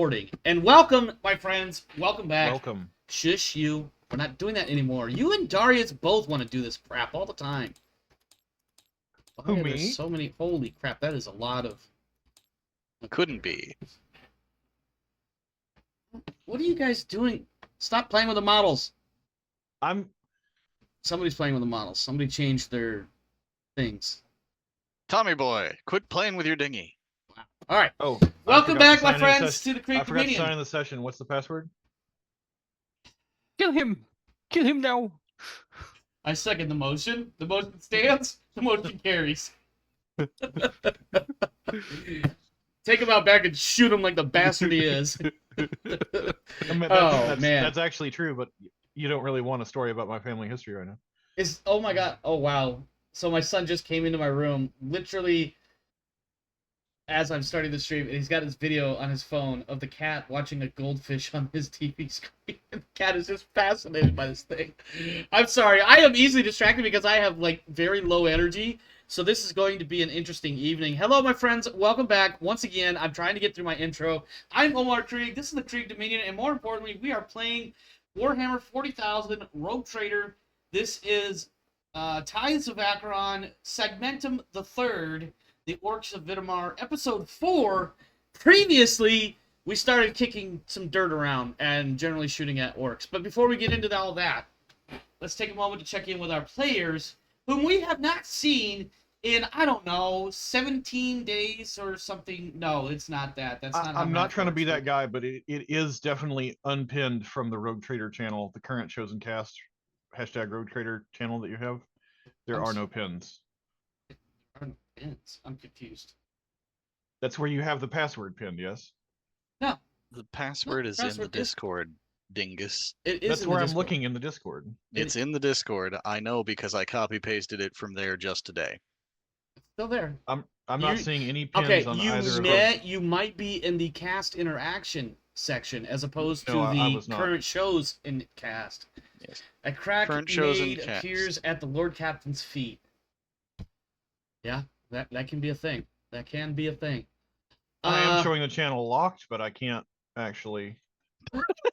recording. And welcome, my friends. Welcome back. Welcome. Shush you. We're not doing that anymore. You and Darius both want to do this crap all the time. Who, me? There's so many. Holy crap, that is a lot of... Couldn't be. What are you guys doing? Stop playing with the models. Somebody's playing with the models. Somebody changed their things. Tommy boy, quit playing with your dinghy. Wow. All right. Oh, Welcome back, my friends, to the Creek I forgot to Comedian. sign in the session. What's the password? Kill him! Kill him now! I second the motion. The motion stands. The motion carries. Take him out back and shoot him like the bastard he is. That's actually true, but you don't really want a story about my family history right now. Oh my god. Oh wow. So my son just came into my room, literally as I'm starting the stream, and he's got his video on his phone of the cat watching a goldfish on his TV screen. And the cat is just fascinated by this thing. I'm sorry. I am easily distracted because I have like very low energy. So this is going to be an interesting evening. Hello, my friends. Welcome back. Once again, I'm trying to get through my intro. I'm Omar Krieg. This is the Krieg Dominion. And more importantly, we are playing Warhammer 40,000 Rogue Trader. This is Tithes of Acheron, Segmentum the Third, the Orks of Videmar, episode 4. Previously, we started kicking some dirt around and generally shooting at orcs. But before we get into all that, let's take a moment to check in with our players, whom we have not seen in, I don't know, 17 days or something. No, it's not that. That's not. I'm not trying to be that guy, but it is definitely unpinned from the Rogue Trader channel, the current chosen cast hashtag Rogue Trader channel that you have. There are no pins. There are no pins. I'm confused. That's where you have the password pinned, yes? No. The password is in the Discord, dingus. It is. That's where I'm looking in the Discord. It's in the Discord. I know because I copy pasted it from there just today. It's still there. I'm not seeing any pins on either of those. You might be in the cast interaction section as opposed to I the was not. current shows in cast. Yes. A crack Current shows in made cast. appears at the Lord Captain's feet. Yeah, that can be a thing. That can be a thing. I am showing the channel locked, but I can't actually.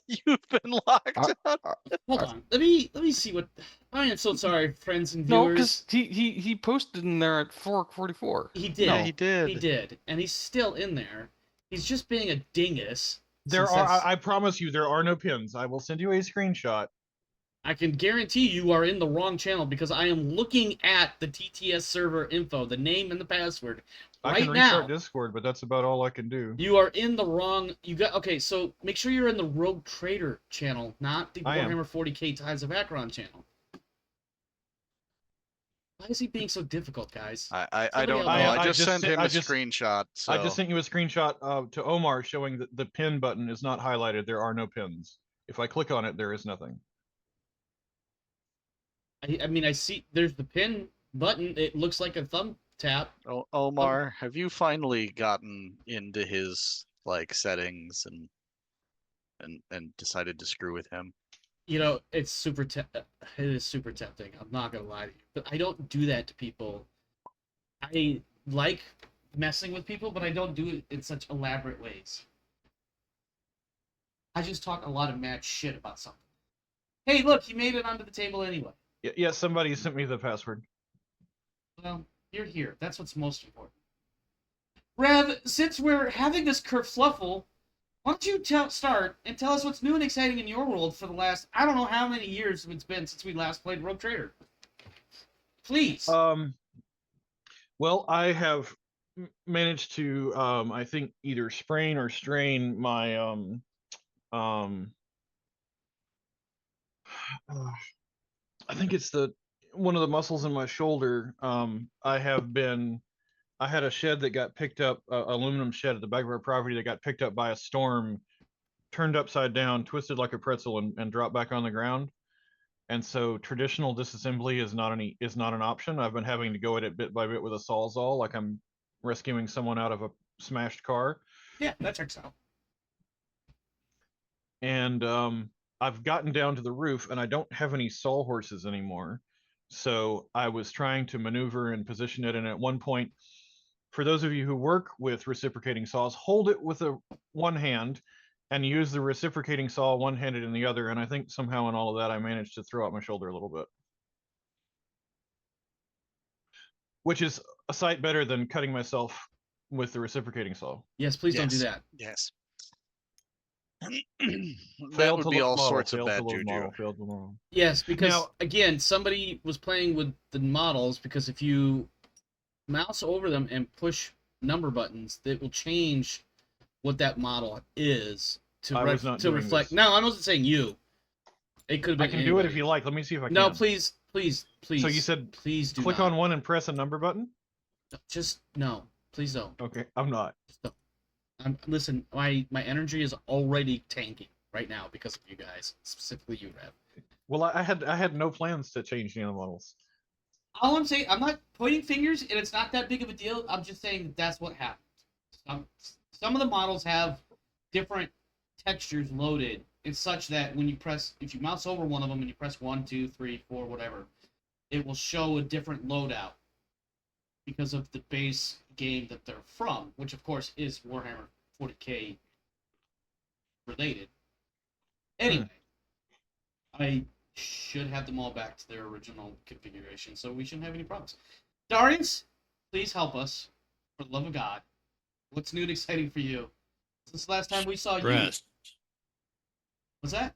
You've been locked out. Hold on. Let me see what. I am so sorry, friends and No, viewers. because he posted in there at 4:44. He did. Yeah, he did. He did, and he's still in there. He's just being a dingus. I promise you, there are no pins. I will send you a screenshot. I can guarantee you are in the wrong channel because I am looking at the TTS server info, the name and the password. I can restart Discord, but that's about all I can do. You are in the wrong. Okay, so make sure you're in the Rogue Trader channel, not the Warhammer 40K Tithes of Acheron channel. Why is he being so difficult, guys? I don't know. I just sent him a screenshot. So. I just sent you a screenshot to Omar showing that the pin button is not highlighted. There are no pins. If I click on it, there is nothing. I mean, I see there's the pin button. It looks like a thumb tap. Omar, have you finally gotten into his settings and decided to screw with him? You know, it's super. It is super tempting. I'm not gonna lie to you, but I don't do that to people. I like messing with people, but I don't do it in such elaborate ways. I just talk a lot of mad shit about something. Hey, look, he made it onto the table anyway. Yeah, somebody sent me the password. Well, you're here. That's what's most important. Rev, since we're having this kerfluffle, why don't you start and tell us what's new and exciting in your world for the last, I don't know how many years it's been since we last played Rogue Trader. Please. Well, I have managed to, I think, either sprain or strain my, I think it's one of the muscles in my shoulder. I had a shed that got picked up, aluminum shed at the back of our property that got picked up by a storm, turned upside down, twisted like a pretzel, and dropped back on the ground. And so traditional disassembly is not an option. I've been having to go at it bit by bit with a sawzall, like I'm rescuing someone out of a smashed car. Yeah, that checks out. And I've gotten down to the roof, and I don't have any sawhorses anymore. So I was trying to maneuver and position it, and at one point for those of you who work with reciprocating saws, hold it with one hand and use the reciprocating saw one-handed in the other. And I think somehow in all of that, I managed to throw out my shoulder a little bit, which is a sight better than cutting myself with the reciprocating saw. Yes, please don't do Yes. that. Yes. Failed That would to be load all model, sorts of failed to bad load juju. model, failed to model. Yes, because Now- again, somebody was playing with the models because if you mouse over them and push number buttons, it will change what that model is I was not doing reflect. this. No, I wasn't saying you. It could have I been can do it if anybody. you like. Let me see if I can. No, please. So you said please do click not. on one and press a number button? Just no, please don't. Okay, I'm not. Just don't. Listen, my energy is already tanking right now because of you guys, specifically you, Rev. Well, I had no plans to change the models. All I'm saying, I'm not pointing fingers, and it's not that big of a deal. I'm just saying that that's what happened. Some of the models have different textures loaded. It's such that when you press, if you mouse over one of them and you press 1, 2, 3, 4, whatever, it will show a different loadout because of the base game that they're from, which of course is Warhammer 40K related. Anyway, I should have them all back to their original configuration, so we shouldn't have any problems. Darius, please help us, for the love of God. What's new and exciting for you? Since the last time we saw you. Stress. What's that?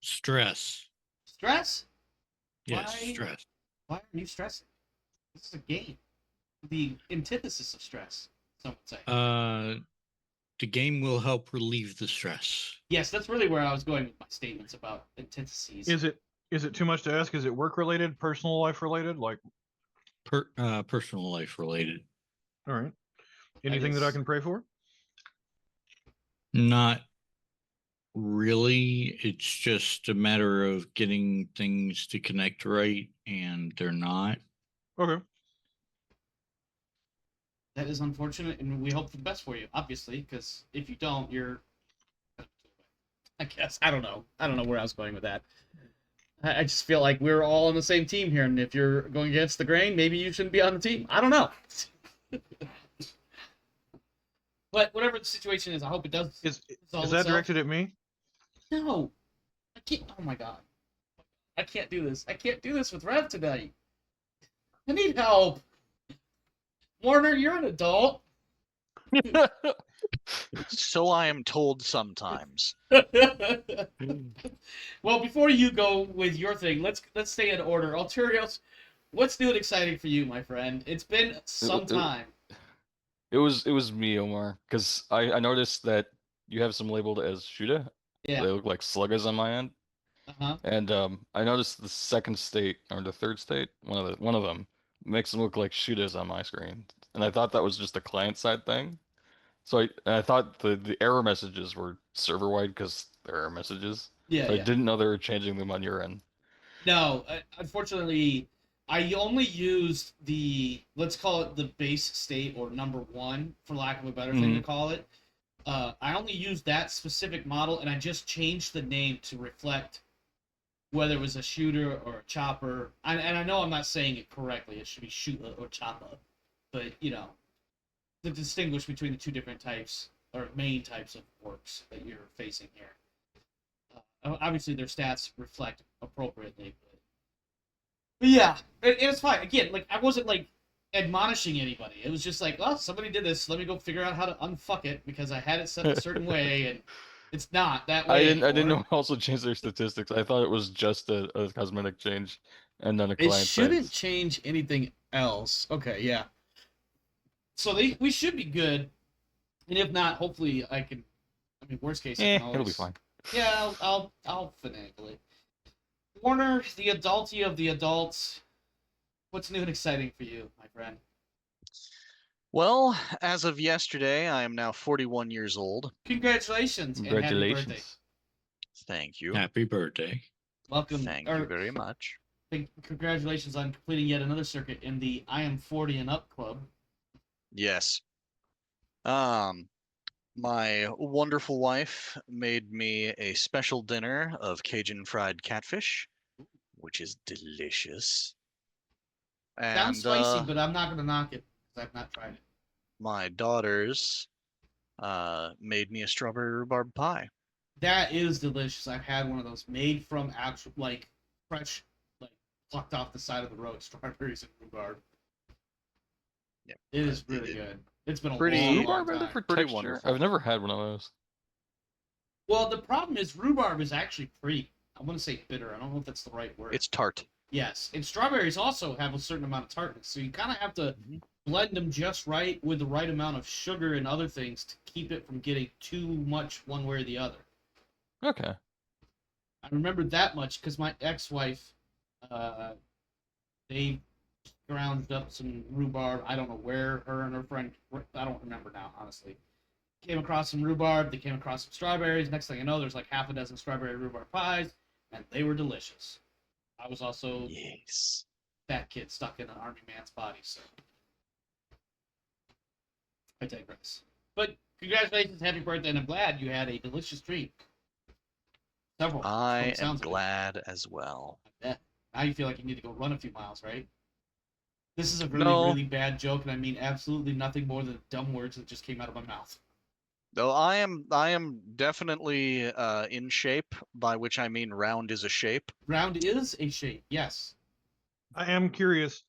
Stress. Stress? Yes, Why? stress. Why are you stressing? This is a game. The antithesis of stress, some would say. The game will help relieve the stress. Yes, that's really where I was going with my statements about antitheses. Is it too much to ask? Is it work related, personal life related? Like, Personal life related. all right. Anything that I can pray for? Not really. It's just a matter of getting things to connect right, and they're not. Okay. That is unfortunate, and we hope for the best for you, obviously, because if you don't, you're... I guess. I don't know. I don't know where I was going with that. I just feel like we're all on the same team here, and if you're going against the grain, maybe you shouldn't be on the team. I don't know. But whatever the situation is, I hope it does. Is resolve that itself. directed at me? No. I can't. Oh my god. I can't do this. I can't do this with Rev tonight. I need help. Warner, you're an adult. So I am told sometimes. Well, before you go with your thing, let's stay in order. Alterios, what's new and exciting for you, my friend? It's been some time. It was me, Omar, because I noticed that you have some labeled as Shuda. Yeah. They look like sluggers on my end. Uh-huh. And I noticed the second state or the third state, one of them makes them look like shooters on my screen, and I thought that was just a client side thing. So I thought the error messages were server wide because they're error messages. Yeah, So I yeah. didn't know they were changing them on your end. No, unfortunately, I only used the, let's call it the base state or number 1, for lack of a better thing to call it. I only used that specific model, and I just changed the name to reflect whether it was a shooter or a chopper. And I know I'm not saying it correctly. It should be shooter or chopper. But, you know, to distinguish between the two different types, or main types of orcs that you're facing here. Obviously, their stats reflect appropriately. But yeah, it's fine. Again, like, I wasn't, like, admonishing anybody. It was just like, oh, somebody did this. Let me go figure out how to unfuck it, because I had it set a certain way, and it's not that way I didn't anymore. know also change their statistics. I thought it was just a cosmetic change and then a It client shouldn't side. change anything else. Okay, yeah. So we should be good, and if not, hopefully I can. I mean, worst case, I can always... It'll be fine. Yeah, I'll finagle it. Warner, the adulty of the adults. What's new and exciting for you, my friend? Well, as of yesterday, I am now 41 years old. Congratulations and happy birthday. Congratulations. Thank you. Happy birthday. Welcome. Thank you very much. Congratulations on completing yet another circuit in the I Am 40 and Up Club. Yes. My wonderful wife made me a special dinner of Cajun fried catfish, which is delicious. Sounds And spicy, but I'm not going to knock it, because I've not tried it. my daughters made me a strawberry rhubarb pie. That is delicious. I've had one of those made from actual, like, fresh, like, plucked off the side of the road strawberries and rhubarb. Yeah, It is really good. It's been a pretty- long, Rhubarb long better time. for Pretty texture? wonderful. I've never had one of those. Well, the problem is rhubarb is actually pretty, I want to say bitter. I don't know if that's the right word. It's tart. Yes, and strawberries also have a certain amount of tartness, so you kind of have to blend them just right with the right amount of sugar and other things to keep it from getting too much one way or the other. Okay. I remember that much because my ex-wife, they ground up some rhubarb. I don't know where her and her friend, I don't remember now, honestly. Came across some rhubarb, they came across some strawberries. Next thing I know, there's like half a dozen strawberry rhubarb pies, and they were delicious. I was also Yes. that kid stuck in an army man's body, so I digress. But congratulations, happy birthday, and I'm glad you had a delicious treat. Several. from I the am sounds of it. glad as well. Yeah. Now you feel like you need to go run a few miles, right? This is a really, No. really bad joke, and I mean absolutely nothing more than dumb words that just came out of my mouth. Though I am definitely in shape, by which I mean round is a shape. Round is a shape, yes. I am curious,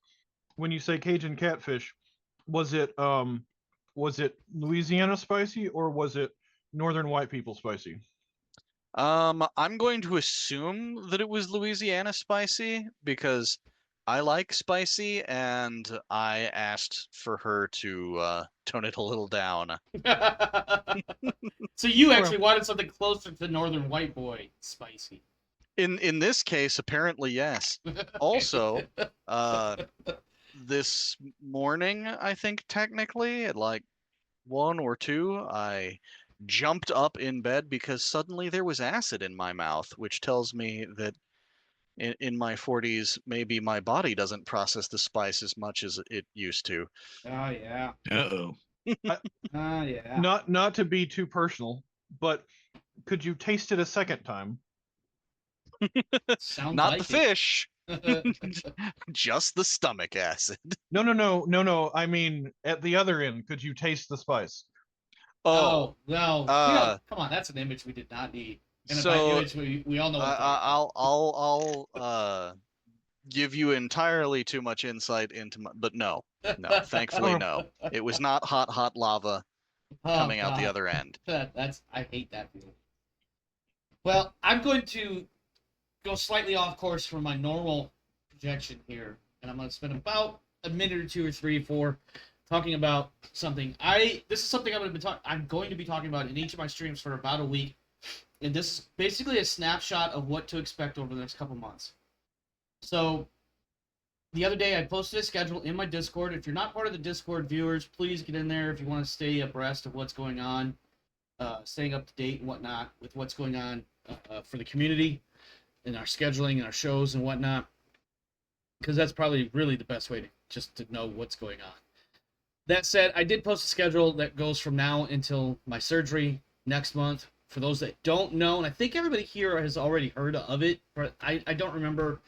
when you say Cajun catfish, was it Louisiana spicy or was it Northern white people spicy? I'm going to assume that it was Louisiana spicy because I like spicy, and I asked for her to tone it a little down. So you actually wanted something closer to Northern White Boy spicy. In this case, apparently yes. Also, this morning, I think technically at like 1 or 2, I jumped up in bed because suddenly there was acid in my mouth, which tells me that in my 40s, maybe my body doesn't process the spice as much as it used to. Oh yeah. Uh-oh. Oh yeah. Not to be too personal, but could you taste it a second time? Sounds Not like the fish, just the stomach acid. No. I mean, at the other end, could you taste the spice? Oh no! Uh, Come on, that's an image we did not need. And a so image we all know. What I'm talking I'll give you entirely too much insight into my, but no, thankfully no. It was not hot lava about. coming out the God. other end. That's I hate that feeling. Well, I'm going to go slightly off course from my normal projection here, and I'm going to spend about a minute or 2 or 3 or 4 talking about something. This is something I'm going to be talking about in each of my streams for about a week, and this is basically a snapshot of what to expect over the next couple months. So, the other day I posted a schedule in my Discord. If you're not part of the Discord, viewers, please get in there if you want to stay abreast of what's going on, staying up to date and whatnot with what's going on for the community and our scheduling and our shows and whatnot, because that's probably really the best way to know what's going on. That said, I did post a schedule that goes from now until my surgery next month. For those that don't know, and I think everybody here has already heard of it, but I don't remember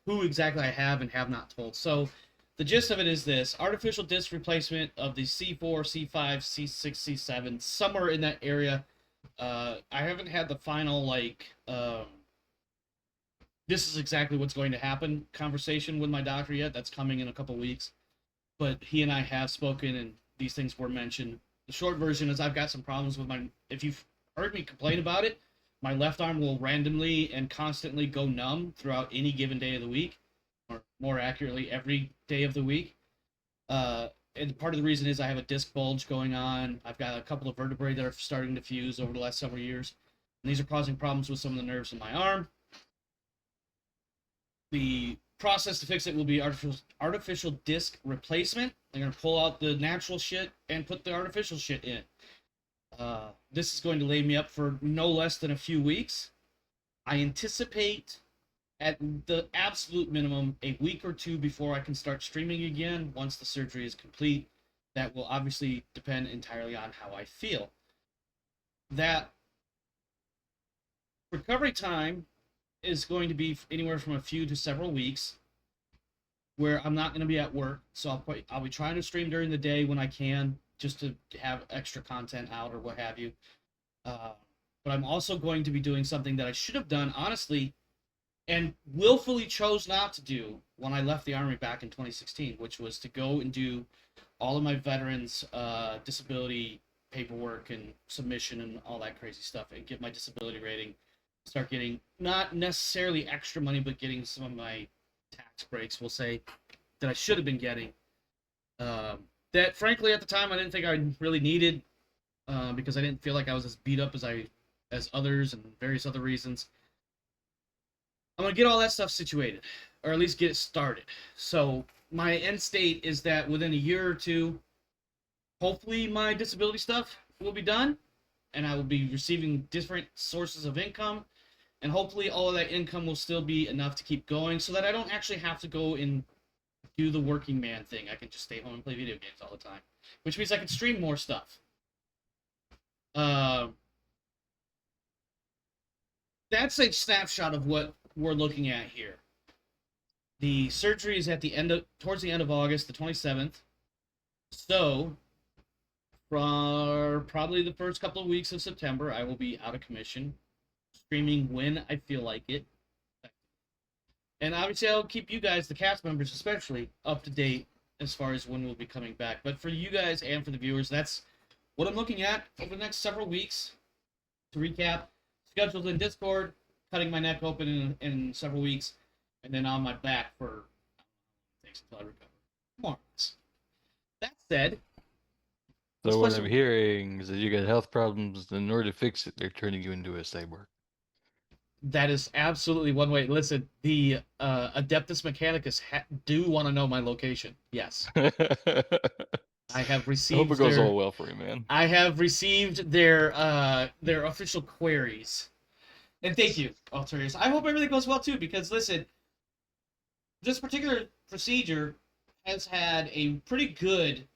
who exactly I have and have not told. So the gist of it is this: artificial disc replacement of the C4, C5, C6, C7, somewhere in that area. I haven't had the final, this is exactly what's going to happen conversation with my doctor yet. That's coming in a couple weeks. But he and I have spoken, and these things were mentioned. The short version is I've got some problems with if you've heard me complain about it, my left arm will randomly and constantly go numb throughout any given day of the week, or more accurately, every day of the week. And part of the reason is I have a disc bulge going on. I've got a couple of vertebrae that are starting to fuse over the last several years. And these are causing problems with some of the nerves in my arm. The process to fix it will be artificial disc replacement. They're going to pull out the natural shit and put the artificial shit in. This is going to lay me up for no less than a few weeks. I anticipate, at the absolute minimum, a week or 2 before I can start streaming again once the surgery is complete. That will obviously depend entirely on how I feel. That recovery time is going to be anywhere from a few to several weeks, where I'm not going to be at work, so I'll be trying to stream during the day when I can. just to have extra content out or what have you. But I'm also going to be doing something that I should have done, honestly, and willfully chose not to do when I left the Army back in 2016, which was to go and do all of my veterans' disability paperwork and submission and all that crazy stuff, and get my disability rating, start getting not necessarily extra money, but getting some of my tax breaks, we'll say, that I should have been getting. That frankly at the time I didn't think I really needed, because I didn't feel like I was as beat up as others and various other reasons. I'm gonna get all that stuff situated, or at least get it started. So my end state is that within a year or two, hopefully my disability stuff will be done, and I will be receiving different sources of income, and hopefully all of that income will still be enough to keep going, so that I don't actually have to go and do the working man thing. I can just stay home and play video games all the time, which means I can stream more stuff. That's a snapshot of what we're looking at here. The surgery is at towards the end of August, the 27th. So, for probably the first couple of weeks of September, I will be out of commission, streaming when I feel like it. And obviously, I'll keep you guys, the cast members especially, up to date as far as when we'll be coming back. But for you guys and for the viewers, that's what I'm looking at over the next several weeks. To recap, schedules in Discord, cutting my neck open in several weeks, and then on my back for things until I recover. More or less. That said, So what I'm hearing is that you got health problems, and in order to fix it, they're turning you into a cyborg. that is absolutely one way. Listen, the Adeptus Mechanicus do want to know my location. Yes. I have received. I hope it goes all well for you, man. I have received their official queries, and thank you, Alterius. I hope everything goes well too, because listen, this particular procedure has had a pretty good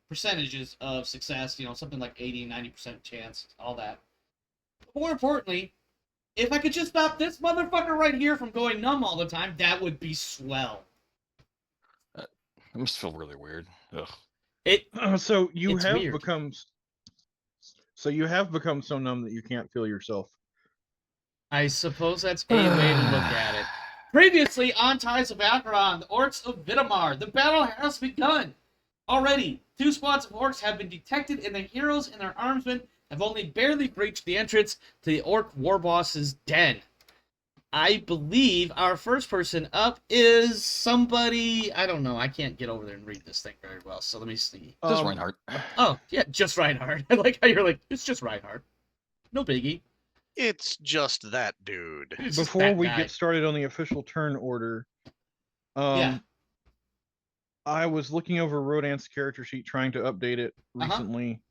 percentages of success. You know, something like 80-90% chance, all that. But more importantly, if I could just stop this motherfucker right here from going numb all the time, that would be swell. I must feel really weird. Ugh. So you It's have weird. become so numb that you can't feel yourself. I suppose that's a way to look at it. Previously on Tithes of Acheron, the Orks of Videmar, the battle has begun. Already, 2 squads of Orks have been detected, and the heroes and their armsmen have only barely breached the entrance to the Orc war boss's den. I believe our first person up is somebody, I don't know, I can't get over there and read this thing very well, so let me see. Just Reinhardt. Oh, yeah, just Reinhardt. I like how you're like, it's just Reinhardt. No biggie. It's just that dude. It's just Before that we guy. get started on the official turn order, Yeah. I was looking over Rodan's character sheet trying to update it recently,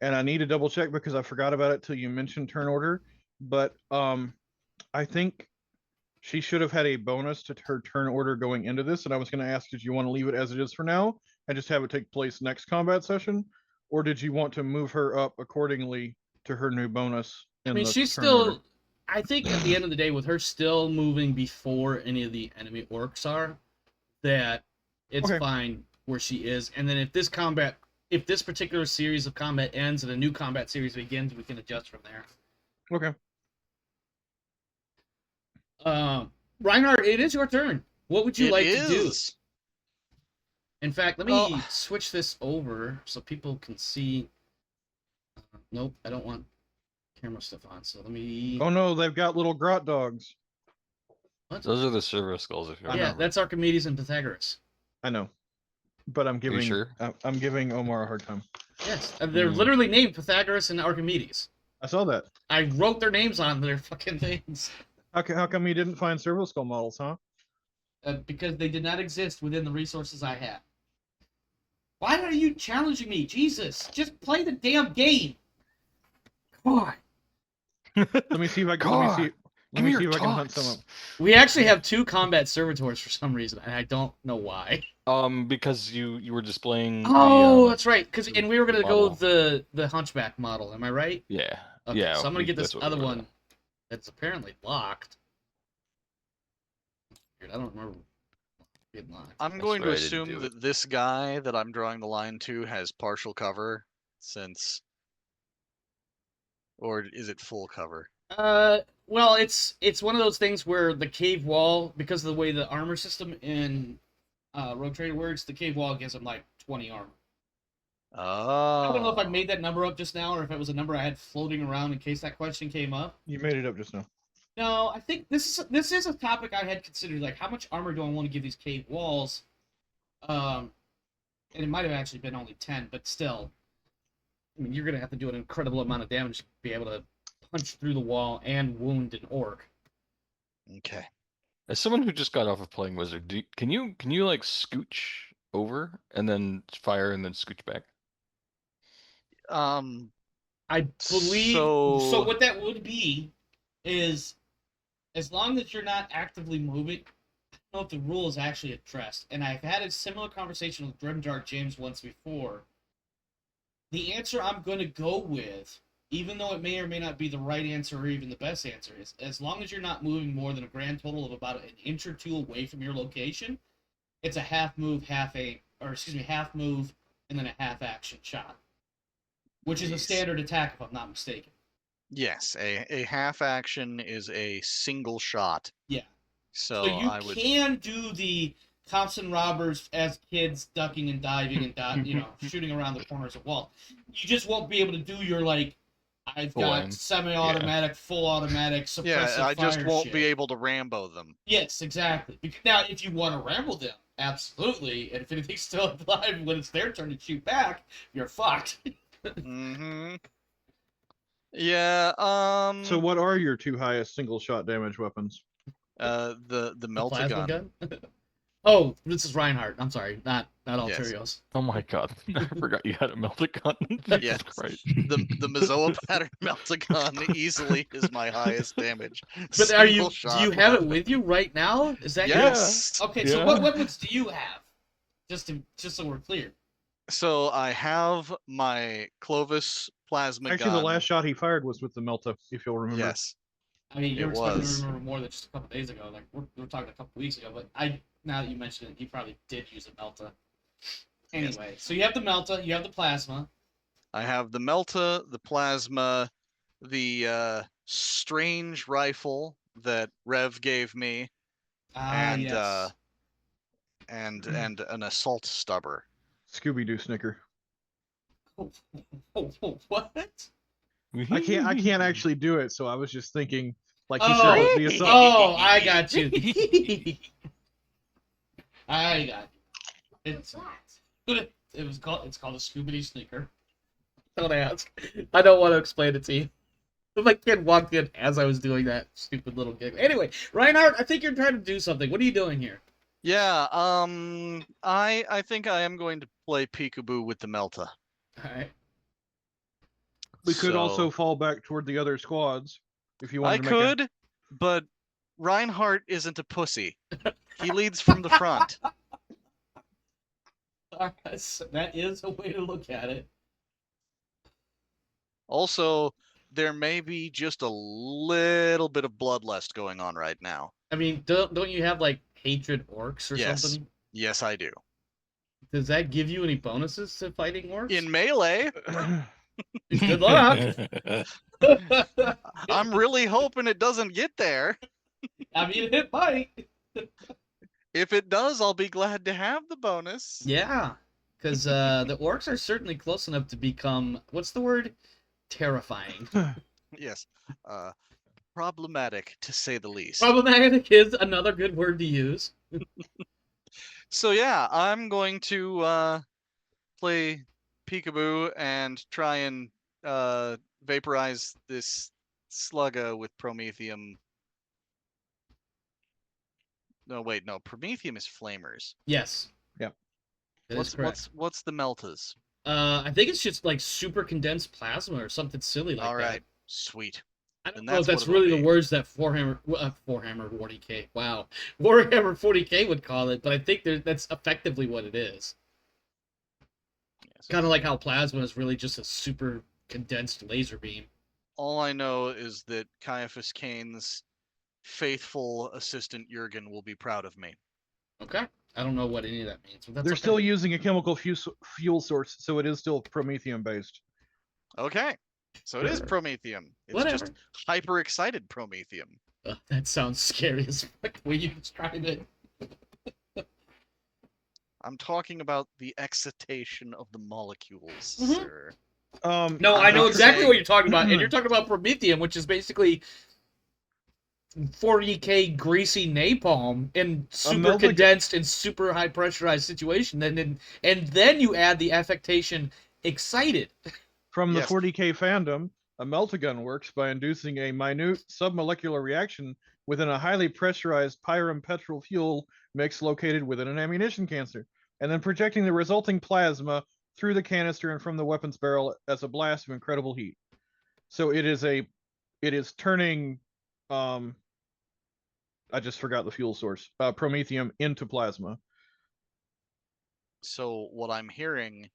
and I need to double check because I forgot about it till you mentioned turn order. But I think she should have had a bonus to her turn order going into this, and I was going to ask, did you want to leave it as it is for now and just have it take place next combat session, or did you want to move her up accordingly to her new bonus? I mean, she's still, I think at the end of the day, with her still moving before any of the enemy orcs are, that it's fine where she is. And then if this particular series of combat ends and a new combat series begins, we can adjust from there. Okay. Reinhardt, it is your turn. What would you like to do? is. In fact, let me switch this over so people can see. Nope, I don't want camera stuff on, so let me... Oh no, they've got little grot dogs. What? Those are the servo skulls, if you Yeah, remember. that's Archimedes and Pythagoras. I know, but I'm giving sure? I'm giving Omar a hard time. Yes, they're literally named Pythagoras and Archimedes. I saw that. I wrote their names on their fucking things. How come you didn't find servo skull models, huh? Because they did not exist within the resources I had. Why are you challenging me? Jesus, just play the damn game. God. Let me see if I can. Let me see if I can hunt some up. We actually have 2 combat servitors for some reason, and I don't know why. Because you were displaying. Oh, that's right. And we were gonna model. go the hunchback model. Am I right? Yeah. Okay, Yeah. so I'm gonna get this that's what other we were one that's apparently locked. Weird, I don't remember. Good luck. I'm That's going to right, I didn't assume do that this guy that I'm drawing the line to has partial cover, since, or is it full cover? Well, it's one of those things where the cave wall, because of the way the armor system in Rogue Trader works, the cave wall gives him like 20 armor. I don't know if I Oh. made that number up just now or if it was a number I had floating around in case that question came up. You made it up just now. No, I think this is a topic I had considered. Like, how much armor do I want to give these cave walls? And it might have actually been only 10, but still, I mean, you're gonna have to do an incredible amount of damage to be able to punch through the wall and wound an orc. Okay. As someone who just got off of playing Wizard, can you like scooch over and then fire and then scooch back? I believe so. So What that would be is, as long as you're not actively moving, I don't know if the rule is actually addressed. And I've had a similar conversation with Grimdark James once before. The answer I'm going to go with, even though it may or may not be the right answer or even the best answer, is as long as you're not moving more than a grand total of about an inch or two away from your location, it's a half move, half move, and then a half action shot, which is a Jeez. standard attack if I'm not mistaken. yes, a half action is a single shot. Yeah. So, So you I would. can do the Thompson robbers as kids ducking and diving and shooting around the corners of walls. You just won't be able to do your I've Full got aim. semi-automatic, full automatic, suppressive Yeah, I just fire won't shit. be able to Rambo them. Yes, exactly. Now, if you want to ramble them, absolutely. And if anything's still alive when it's their turn to shoot back, you're fucked. Mm-hmm. Yeah. So what are your two highest single shot damage weapons? The The melta plasma gun. gun. Oh, this is Reinhardt. I'm sorry, not Alterios. Oh my god, I forgot you had a melted gun. Yes. Jesus Christ. The Mazoa pattern melta gun easily is my highest damage. But are you? single Do shot you have it weapon. with you right now? Is that Yes. Okay, Yeah. so what weapons do you have? Just so we're clear. So I have my Clovis plasma Actually, gun. the last shot he fired was with the Melta, if you'll remember. Yes. I mean, you're It expecting was. to remember more than just a couple days ago. Like we're talking a couple weeks ago, but now that you mentioned it, he probably did use a Melta. Anyway, so you have the Melta, you have the plasma. I have the melta, the plasma, the strange rifle that Rev gave me, and Yes. and an assault stubber. Scooby-Doo Snicker. What? I can't actually do it, so I was just thinking, like you Oh, said, the assault. oh, I got you. I got you. It's called a Scooby-Doo sneaker. Don't ask. I don't want to explain it to you. My kid walked in as I was doing that stupid little gig. Anyway, Reinhardt, I think you're trying to do something. What are you doing here? Yeah, I think I am going to play peekaboo with the melta. All right. We could So, also fall back toward the other squads if you I wanted to could, but Reinhardt isn't a pussy. He leads from the front. That is a way to look at it. Also, there may be just a little bit of bloodlust going on right now. I mean, don't you have like hatred orcs or Yes. something? Yes, I do. Does that give you any bonuses to fighting orcs? In melee, Good luck. I'm really hoping it doesn't get there. I mean, it might. If it does, I'll be glad to have the bonus. Yeah, because the orcs are certainly close enough to become, what's the word? Terrifying. Yes. Problematic, to say the least. Problematic is another good word to use. So yeah, I'm going to play peekaboo and try and vaporize this slugga with promethium. No, wait, no. Promethium is flamers. Yes. Yep. That is correct. What's the meltas? I think it's just like super condensed plasma or something silly like All right, that. sweet. I don't And know if that's that's what it'll really the be. words that Warhammer 40K. Wow, Warhammer 40K would call it, but I think that's effectively what it is. Yes. Kind of like how plasma is really just a super condensed laser beam. All I know is that Caiaphas Kane's faithful assistant Jurgen will be proud of me. Okay. I don't know what any of that means. But that's They're okay. still using a chemical fuel source, so it is still promethium based. Okay. So it is Whatever. promethium. It's Whatever. just hyper excited promethium. That sounds scary as fuck when you describe it. I'm talking about the excitation of the molecules, Mhm. sir. No, I'm I know not exactly saying- what you're talking about, and you're talking about promethium, which is basically 40K greasy napalm in super condensed and super high pressurized situation, and then you add the affectation excited. From the Yes. 40K fandom, a meltagun works by inducing a minute submolecular reaction within a highly pressurized pyrum petrol fuel mix located within an ammunition canister, and then projecting the resulting plasma through the canister and from the weapon's barrel as a blast of incredible heat. So it is turning I just forgot the fuel source. Promethium into plasma. So what I'm hearing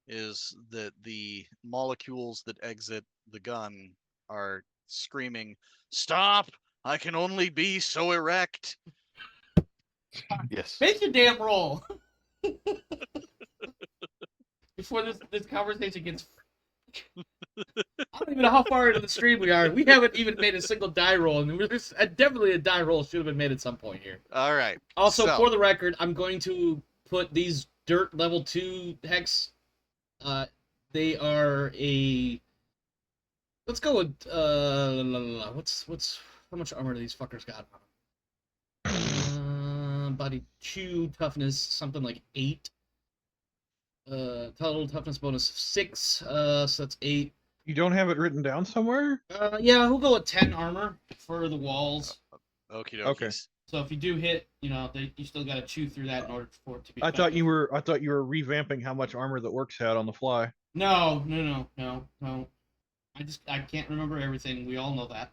is that the molecules that exit the gun are screaming, "Stop! I can only be so erect." Yes. Make your damn roll before this conversation gets. I don't even know how far into the stream we are. We haven't even made a single die roll, and definitely a die roll should have been made at some point here. All right. Also, so, for the record, I'm going to put these dirt level 2 hex. They are a. Let's go with what's how much armor do these fuckers got? Body 2, toughness something like 8. Total toughness bonus 6. So that's 8. You don't have it written down somewhere? Yeah, we'll go with 10 armor for the walls. okie dokies. Okay. So if you do hit, you still got to chew through that in order for it to be. I thought effective. you were revamping how much armor the Orks had on the fly. No. I can't remember everything. We all know that.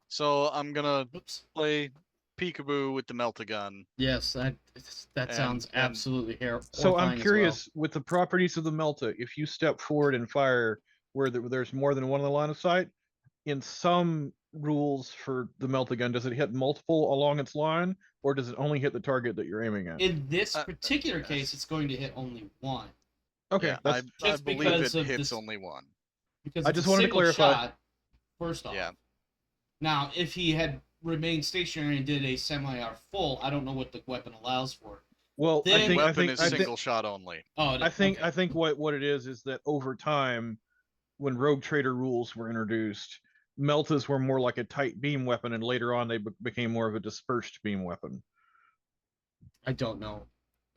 So I'm gonna Oops. play peekaboo with the meltagun. Yes, that sounds and- absolutely horrifying. So I'm as well. curious, with the properties of the Melta, if you step forward and fire where there's more than one in the line of sight, in some rules for the Melta gun, does it hit multiple along its line, or does it only hit the target that you're aiming at? In this Uh, particular yes. case, it's going to hit only one. Okay, Yeah, that's I just believe because it of hits this- only one. Because I it's just a wanted to single clarify. shot, first off. Yeah. Now, if he had remained stationary and did a semi-hour full, I don't know what the weapon allows for. well. Then- Weapon is single shot only. Oh, I think okay. what it is that over time, when Rogue Trader rules were introduced, Meltas were more like a tight beam weapon, and later on they became more of a dispersed beam weapon. I don't know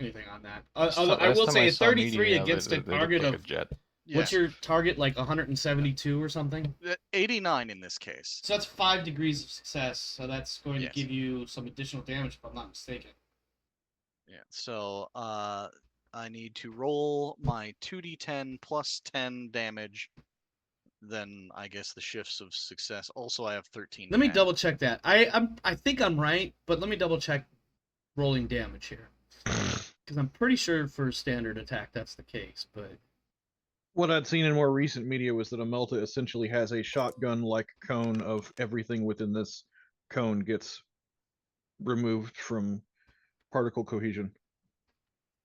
anything on that. Last I will time say a saw 33 media, against they a looked target like of. a jet. Yeah. What's your target, like 172 or something? 89 in this case. So that's 5 degrees of success. So that's going Yes. to give you some additional damage, if I'm not mistaken. Yeah. So I need to roll my 2d10 plus 10 damage. Then I guess the shifts of success. Also, I have 13. Let me pen. double check that. I think I'm right, but let me double check rolling damage here, because I'm pretty sure for standard attack that's the case. But What I'd seen in more recent media was that a Melta essentially has a shotgun-like cone of everything within this cone gets removed from particle cohesion.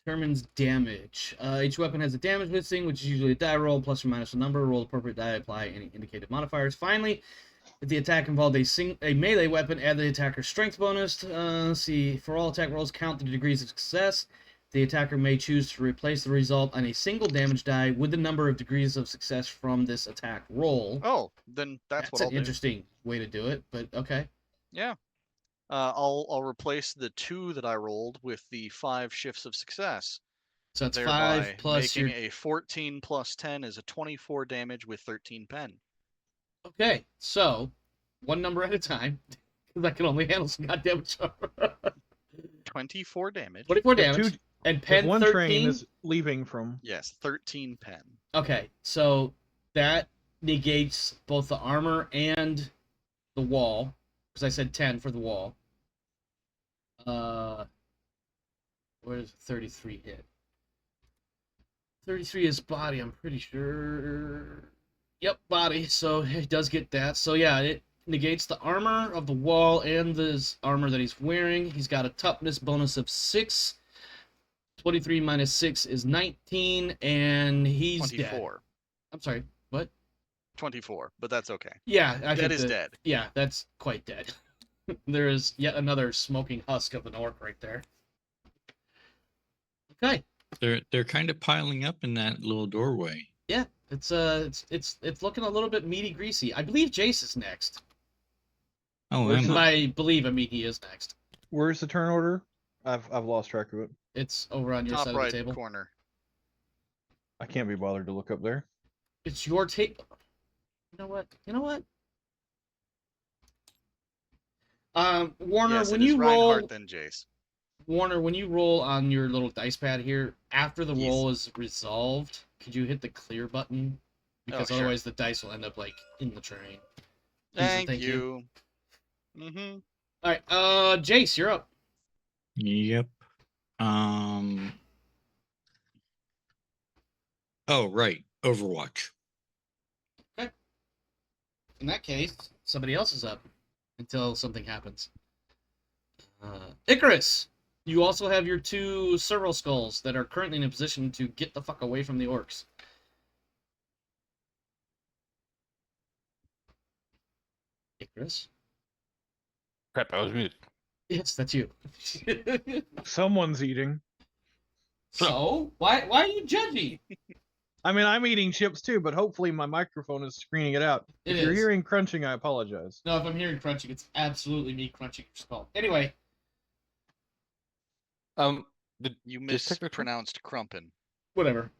determines damage. Each weapon has a damage listing, which is usually a die roll plus or minus a number. Roll the appropriate die, apply any indicated modifiers. Finally, if the attack involved a melee weapon, add the attacker's strength bonus. See, for all attack rolls, count the degrees of success. The attacker may choose to replace the result on a single damage die with the number of degrees of success from this attack roll. Oh, then that's what an I'll do. interesting way to do it, but okay. Yeah. I'll replace the 2 that I rolled with the 5 shifts of success. So that's thereby 5 plus making your. a 14 plus 10 is a 24 damage with 13 pen. Okay, so one number at a time, because I can only handle some goddamn 24 damage. 24 The damage. two- And If pen one 13. train is leaving from Yes, 13 pen. Okay, so that negates both the armor and the wall, because I said 10 for the wall. Where does 33 hit? 33 is body, I'm pretty sure. Yep, body. So it does get that. So yeah, negates the armor of the wall and this armor that he's wearing. He's got a toughness bonus of 6. 23 minus 6 is 19, and he's 24. dead. I'm sorry, what? 24, but that's okay. Yeah, I That think is dead. Yeah, that's quite dead. There is yet another smoking husk of an orc right there. Okay. They're kind of piling up in that little doorway. Yeah, it's looking a little bit meaty greasy. I believe Jace is next. Oh, Where's Emma. I believe he is next. Where's the turn order? I've lost track of it. It's over on your Top side right of the table. corner. I can't be bothered to look up there. It's your table. You know what? Warner, Yes, when it is you roll, Reinhardt, then Jace. Warner, when you roll on your little dice pad here, after the Yes. roll is resolved, could you hit the clear button? Because sure. otherwise the dice will end up like in the train. Please and Thank you. Mm-hmm. All right, Jace, you're up. Yep. Oh, right. Overwatch. In that case, somebody else is up until something happens. Icarus, you also have your 2 serval skulls that are currently in a position to get the fuck away from the orcs. Icarus? Crap, I was muted. Yes, that's you. Someone's eating. So, why are you judgy? I mean, I'm eating chips too, but hopefully my microphone is screening it out. It If you're is. hearing crunching, I apologize. No, if I'm hearing crunching, it's absolutely me crunching your skull. Anyway, Did You Jace take their turn? mispronounced Crumpin. whatever.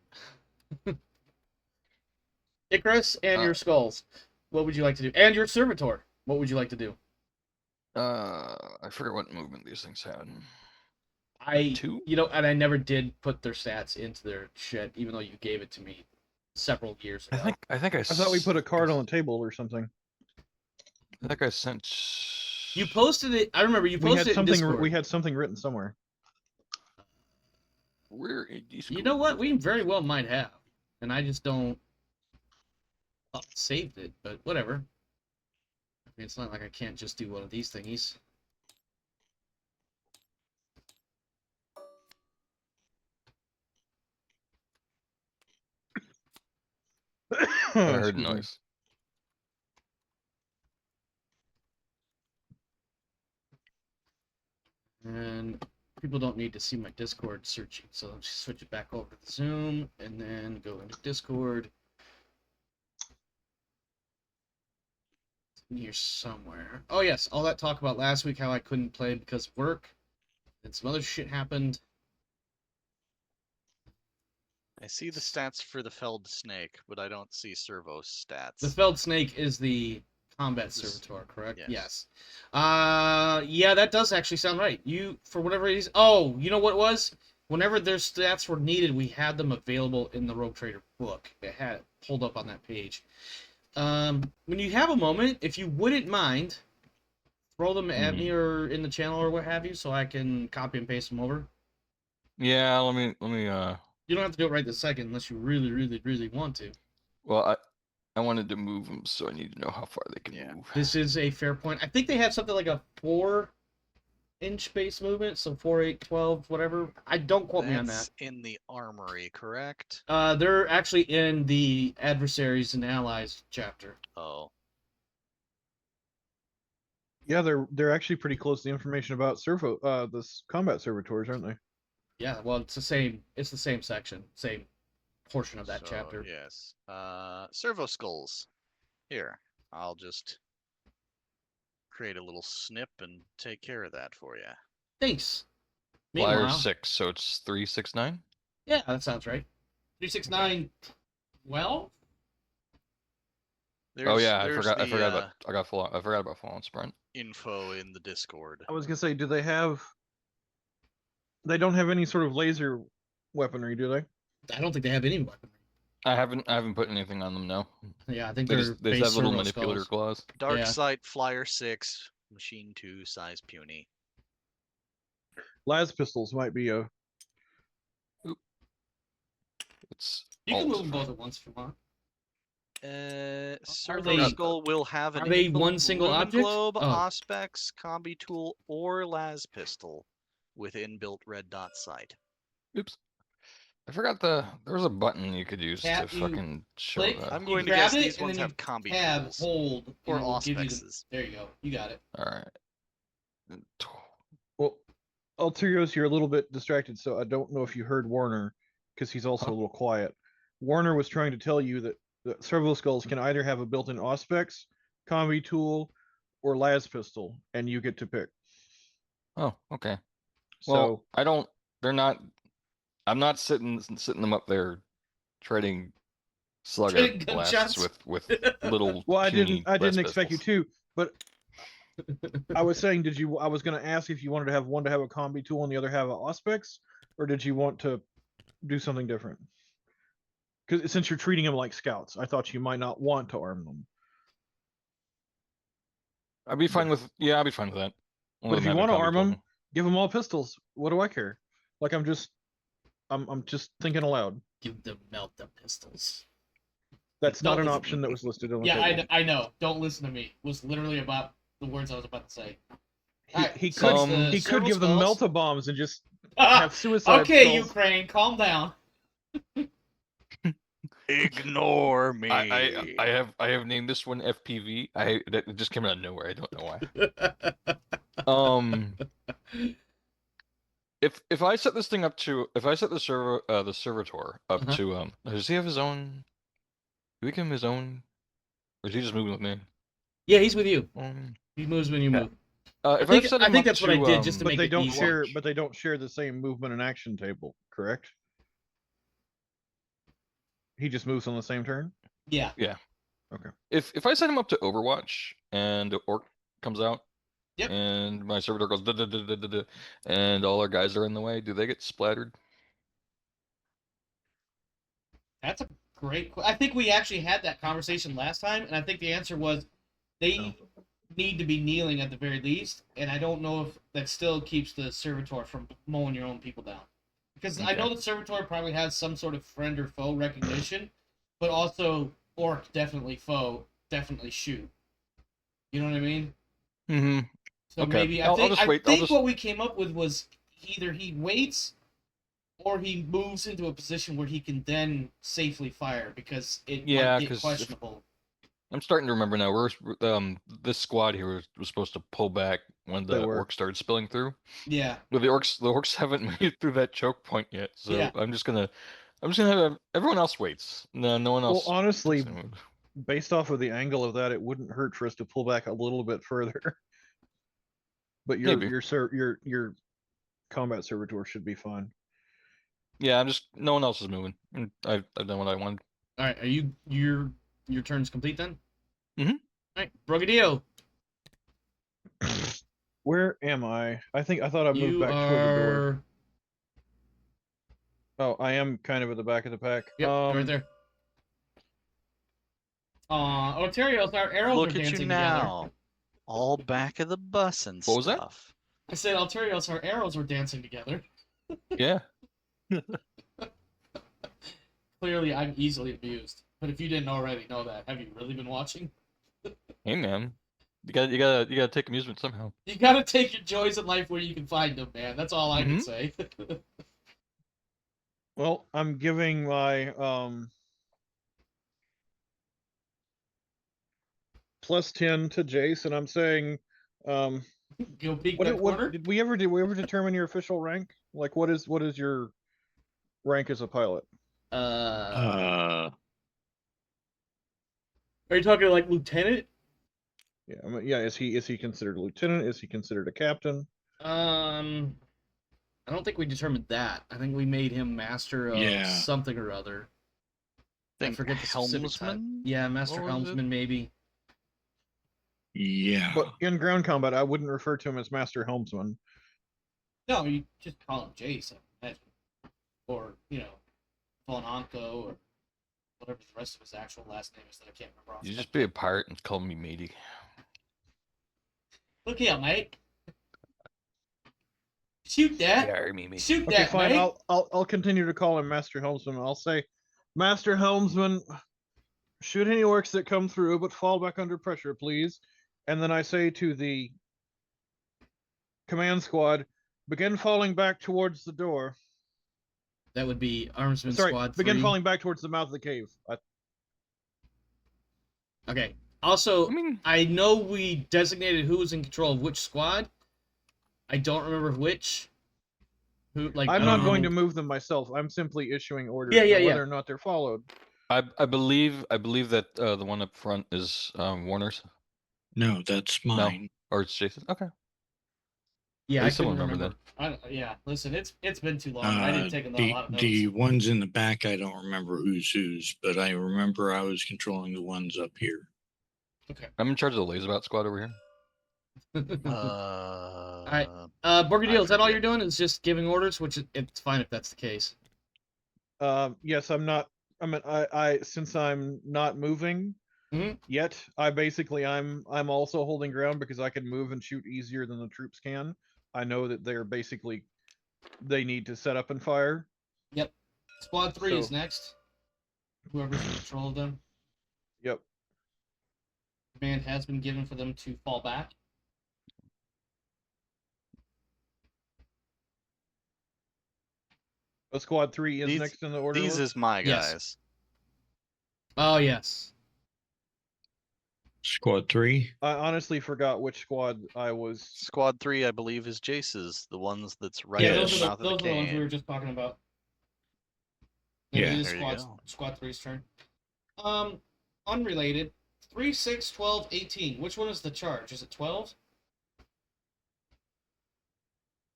Icarus and your skulls. What would you like to do? And your servitor. What would you like to do? I forget what movement these things had. 2? And I never did put their stats into their shit, even though you gave it to me several years ago. I thought we put a card on the table or something. I think I sent. You posted it. I remember you We posted had it in Discord. something. We had something written somewhere. Where in Discord? You know what? We very well might have, and I just don't saved it. But whatever. I mean, it's not like I can't just do one of these thingies. I heard Excuse me. noise. And people don't need to see my Discord searching, so I'll just switch it back over to the Zoom and then go into Discord. It's in here somewhere. Oh yes, all that talk about last week, how I couldn't play because of work. And some other shit happened. I see the stats for the Felled Snake, but I don't see Servo's stats. The Felled Snake is the combat This- servitor, correct? yes. Yeah, that does actually sound right. You, for whatever reason... Oh, you know what it was? Whenever their stats were needed, we had them available in the Rogue Trader book. It had it pulled up on that page. When you have a moment, if you wouldn't mind, throw them at me or in the channel or what have you, so I can copy and paste them over. Yeah, let me. You don't have to do it right this second unless you really, really, really want to. Well, I wanted to move them, so I need to know how far they can move. This is a fair point. I think they have something like a 4-inch base movement, so 4, 8, 12, whatever. I don't quote me on that. That's in the armory, correct? They're actually in the adversaries and allies chapter. Oh. Yeah, they're actually pretty close to the information about this combat servitors, aren't they? Yeah, well, it's the same section, same portion of that So, chapter. Yes. Servo skulls. Here, I'll just create a little snip and take care of that for you. Thanks. Flyer Meanwhile, 6, so it's 369. yeah, that sounds right. 369. Well, Oh yeah, I there's forgot. I the, forgot about. I forgot about Fallen Sprint. info in the Discord. I was gonna say, do they have? They don't have any sort of laser weaponry, do they? I don't think they have any weaponry. I haven't put anything on them. No. Yeah, I think They they're just they base have little servo manipulator skulls. claws. Dark Yeah. Sight Flyer 6, Machine 2, size puny. Las pistols might be a. It's You can alt. move them both at once if you want. Are Servo Skull will have an are they infant one single lumen object? globe, Oh. Auspex, combi tool, or las pistol with inbuilt red dot sight. Oops. I forgot there was a button you could use Tab, to you fucking show click, that. I'm you going to grab guess it, these and ones then have you combi tab, tools hold, or and it will give you the. Auspexes. There you go. You got it. All right. Well, Alterios, you're a little bit distracted, so I don't know if you heard Warner, because he's also Huh? a little quiet. Warner was trying to tell you that the servo skulls can either have a built-in Auspex, combi tool, or las pistol, and you get to pick. Oh, okay. So Well, I don't. They're not. I'm not sitting them up there trading slugger Trading blasts gunshots? with little. well, I puny didn't les expect you pistols. to, but I was saying, I was going to ask if you wanted to have one to have a combi tool and the other have an Auspex, or did you want to do something different? Because since you're treating them like scouts, I thought you might not want to arm them. I'd be fine with. Yeah, I'd be fine with that. One But of if them you having want to combi arm tool. them, give them all pistols. What do I care? Like I'm just thinking aloud. Give them melt the pistols. That's Don't not an listen- option that was listed on the Yeah, table. I know. Don't listen to me. It was literally about the words I was about to say. Alright, He so could the he could servo give them skulls- melta bombs and just have suicide Okay, skulls. Ukraine, calm down. Ignore me. I have named this one FPV. It just came out of nowhere. I don't know why. If I set this thing up to the servitor up Uh-huh. to does he have his own? Do we give him his own? Or is he just moving with me? Yeah, he's with you. Um, He moves when you Yeah. move. if I've set I him think up that's what I to, did just to But make they it don't easy. share. But they don't share the same movement and action table, correct? He just moves on the same turn. Yeah. if I set him up to Overwatch and the orc comes out, Yep. and my servitor goes da, da, da, da, da, da, and all our guys are in the way, do they get splattered? That's a great. I think we actually had that conversation last time, and I think the answer was they need to be kneeling at the very least. And I don't know if that still keeps the servitor from mowing your own people down, because I know the servitor probably has some sort of friend or foe recognition, but also orc definitely foe definitely shoot. You know what I mean? Mm-hmm. So Okay. maybe I'll just wait. I'll just- what we came up with was either he waits or he moves into a position where he can then safely fire, because it Yeah, might get 'cause if- questionable. I'm starting to remember now. We're this squad here was supposed to pull back when They the were. orcs started spilling through. Yeah. But the orcs haven't made it through that choke point yet. So Yeah. I'm just gonna have everyone else waits. No one else. Well, honestly, takes any move. based off of the angle of that, it wouldn't hurt for us to pull back a little bit further. But Maybe. your combat servitor should be fine. Yeah, no one else is moving. I've done what I wanted. All right. Are your turn's complete then? Mhm. All right, Brogadillo. Where am I? I thought I moved You back toward the door. are. Oh, I am kind of at the back of the pack. Yep, right there. Ontario's our arrows Look are at dancing you together. now. All back of the bus and What was that? stuff. I said Ontario's our arrows were dancing together. Yeah. Clearly, I'm easily abused. But if you didn't already know that, have you really been watching? Hey man, you gotta take amusement somehow. You gotta take your joys in life where you can find them, man. That's all I can Mhm. say. Well, I'm giving my +10 to Jace, and I'm saying Go peek what, that what corner. did we ever determine your official rank? Like what is your rank as a pilot? Are you talking like lieutenant? Yeah, I mean, yeah. Is he considered a lieutenant? Is he considered a captain? I don't think we determined that. I think we made him master of something or other. I forget the specific type. Helmsman? Yeah, master What was it? helmsman maybe. Yeah. But in ground combat, I wouldn't refer to him as master helmsman. No, you just call him Jace, I imagine. Or, Von Anko, or whatever the rest of his actual last name is that I can't remember. You just be a pirate and call me matey. Look here, mate. Shoot that. Shoot Okay, that, fine. mate. I'll continue to call him master helmsman. I'll say, Master Helmsman, shoot any orcs that come through, but fall back under pressure, please. And then I say to the command squad, begin falling back towards the door. That would be Armsman Sorry, Squad 3. begin falling back towards the mouth of the cave. Okay. Also, I mean, I know we designated who was in control of which squad. I don't remember which. Who? Like I'm I not don't going know. to move them myself. I'm simply issuing orders. Yeah, yeah, Now, yeah. whether or not they're followed. I believe that the one up front is Warner's. No, that's No, mine. or it's Jason. Okay. Yeah, At I least couldn't someone remember remember. Yeah, listen, it's been too long. I didn't take a lot of notes. The ones in the back, I don't remember who's, but I remember I was controlling the ones up here. Okay. I'm in charge of the Lazabout squad over here. Alright. Borgadil, is that all you're doing? Is just giving orders, which it's fine if that's the case. Yes, I'm not. I since I'm not moving Mhm. yet, I'm also holding ground because I can move and shoot easier than the troops can. I know that they need to set up and fire. Yep. Squad 3 is So- next. Whoever's in control of them. Yep. Command has been given for them to fall back. Squad 3 is These- next in the order These list. is my Yes. guys. Oh yes. Squad 3. I honestly forgot which squad I was. Squad 3, I believe, is Jace's. The ones that's right Yeah, at those the are the mouth of the ones we cave. were just talking about. Yeah. It is There you go. Squad 3's turn. Unrelated. 3, 6, 12, 18. Which one is the charge? Is it 12?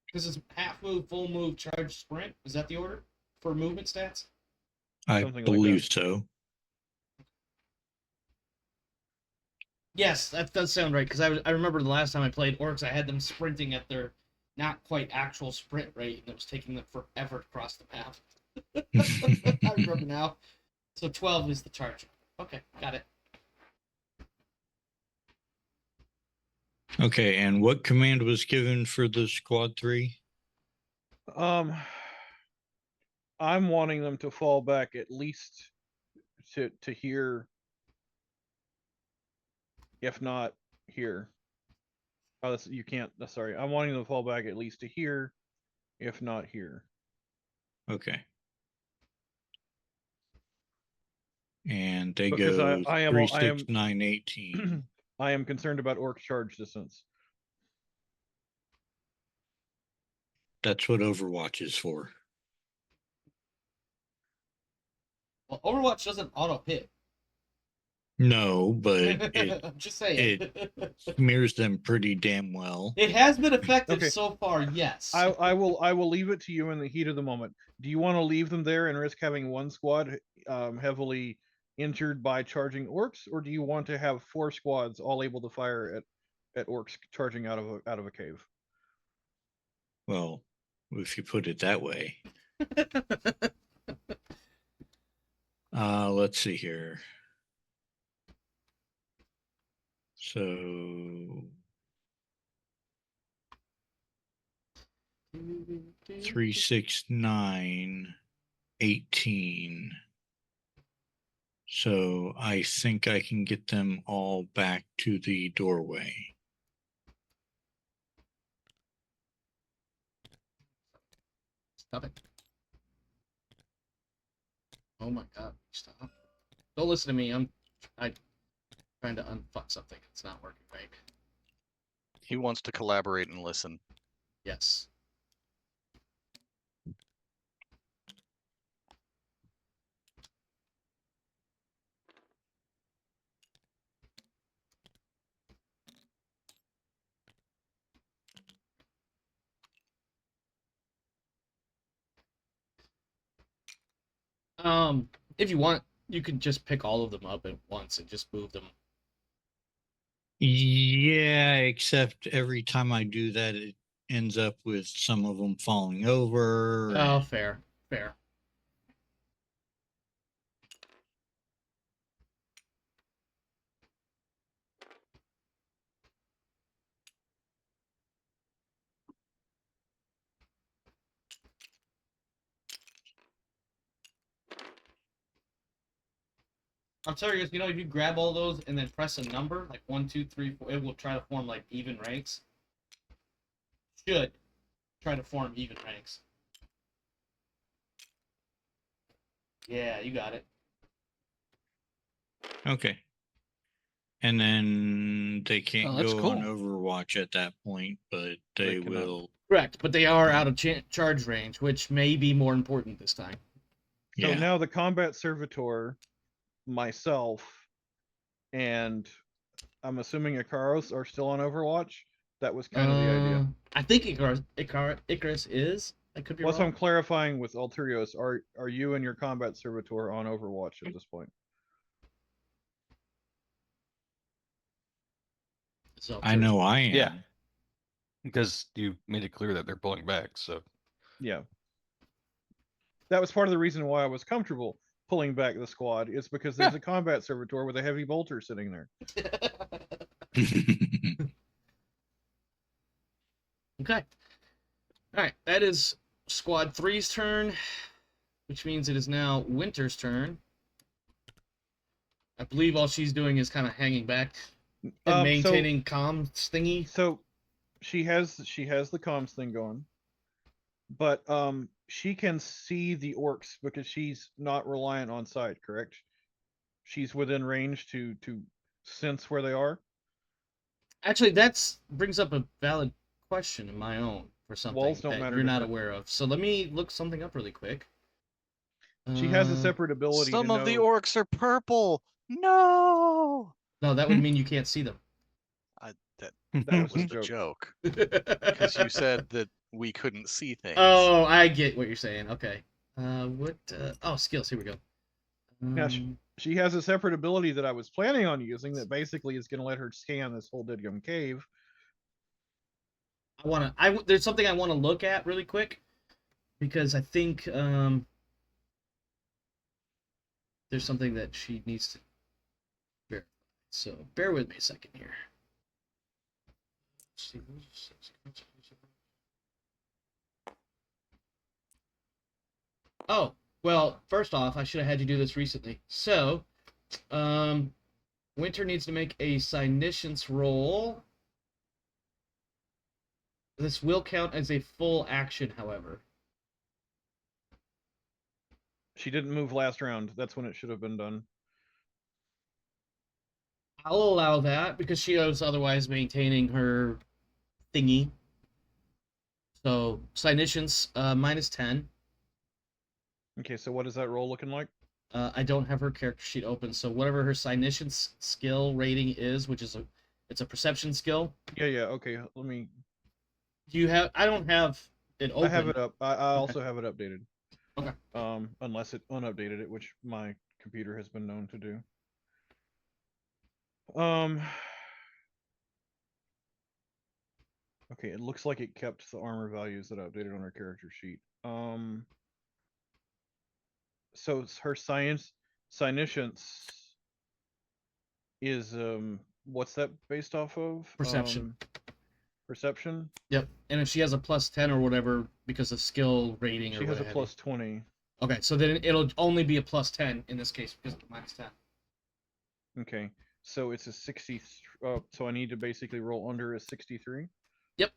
Because it's half move, full move, charge, sprint. Is that the order for movement stats? I Something like believe that. so. Yes, that does sound right. Because I remember the last time I played Orks, I had them sprinting at their not quite actual sprint rate, and it was taking them forever to cross the map. I remember now. So 12 is the charge. Okay, got it. Okay, and what command was given for the Squad 3? I'm wanting them to fall back at least to here, if not here. Oh, you can't. Sorry, I'm wanting them to fall back at least to here, if not here. Okay. And they Because go I am 3, I 6, am 9, 18. I am concerned about orc charge distance. That's what Overwatch is for. Well, Overwatch doesn't auto hit. No, but I'm just saying. smears them pretty damn well. It has been effective Okay. so far, yes. I will leave it to you in the heat of the moment. Do you want to leave them there and risk having one squad heavily injured by charging orcs, or do you want to have 4 squads all able to fire at orcs charging out of a cave? Well, if you put it that way. Let's see here. So 3, 6, 9, 18. So I think I can get them all back to the doorway. Stop it. Oh my god, stop. Don't listen to me. I'm trying to unfuck something. It's not working right. He wants to collaborate and listen. Yes. If you want, you can just pick all of them up at once and just move them. Yeah, except every time I do that, it ends up with some of them falling over. Oh, fair. Fair. I'm serious. You know, if you grab all those and then press a number, like 1, 2, 3, 4, it will try to form like even ranks. Should try to form even ranks. Yeah, you got it. Okay. And then they can't that's go on cool. Overwatch at that point, but They they cannot. will. Correct, but they are out of charge range, which may be more important this time. So Yeah. now the combat servitor, myself, and I'm assuming Icaros are still on Overwatch. That was kind of the idea. I think Icarus is. I could be Well, so I'm wrong. clarifying with Alterios. Are you and your combat servitor on Overwatch at this point? So I know I am. Yeah. Because you made it clear that they're pulling back, so Yeah. That was part of the reason why I was comfortable pulling back the squad. Is because there's a combat servitor with a heavy bolter sitting there. Okay. All right, that is Squad 3's turn, which means it is now Winter's turn. I believe all she's doing is kind of hanging back and maintaining comms thingy. So she has the comms thing going, but she can see the orcs because she's not reliant on sight. Correct? She's within range to sense where they are. Actually, that brings up a valid question of my own for something Walls don't that matter you're to not her. aware of. So let me look something up really quick. She has a separate ability. Some to of the know... orcs are purple. No. No, that would mean you can't see them. That was Was a the joke. because you said that we couldn't see things. Oh, I get what you're saying. Okay. What? Oh, skills. Here we go. Now, she has a separate ability that I was planning on using that basically is going to let her scan this whole Didgum cave. There's something I want to look at really quick because I think there's something that she needs to verify. So bear with me a second here. Oh, well, first off, I should have had you do this recently. So, Winter needs to make a Significance roll. This will count as a full action, however. She didn't move last round. That's when it should have been done. I'll allow that because she was otherwise maintaining her thingy. So, Significance, minus 10. Okay, so what is that roll looking like? I don't have her character sheet open, so whatever her Significance skill rating is, which is it's a perception skill. Yeah, okay. Let me... Do you have... I don't have it open. I have it up. I also have it updated. Okay. Unless it unupdated it, which my computer has been known to do. Okay, it looks like it kept the armor values that I updated on her character sheet. So it's her Significance is what's that based off of? Perception. Perception? Yep. And if she has a plus 10 or whatever because of skill rating, She has a plus 20. Okay, so then it'll only be a plus 10 in this case because of minus 10. Okay, so it's a 60. So I need to basically roll under a 63. Yep.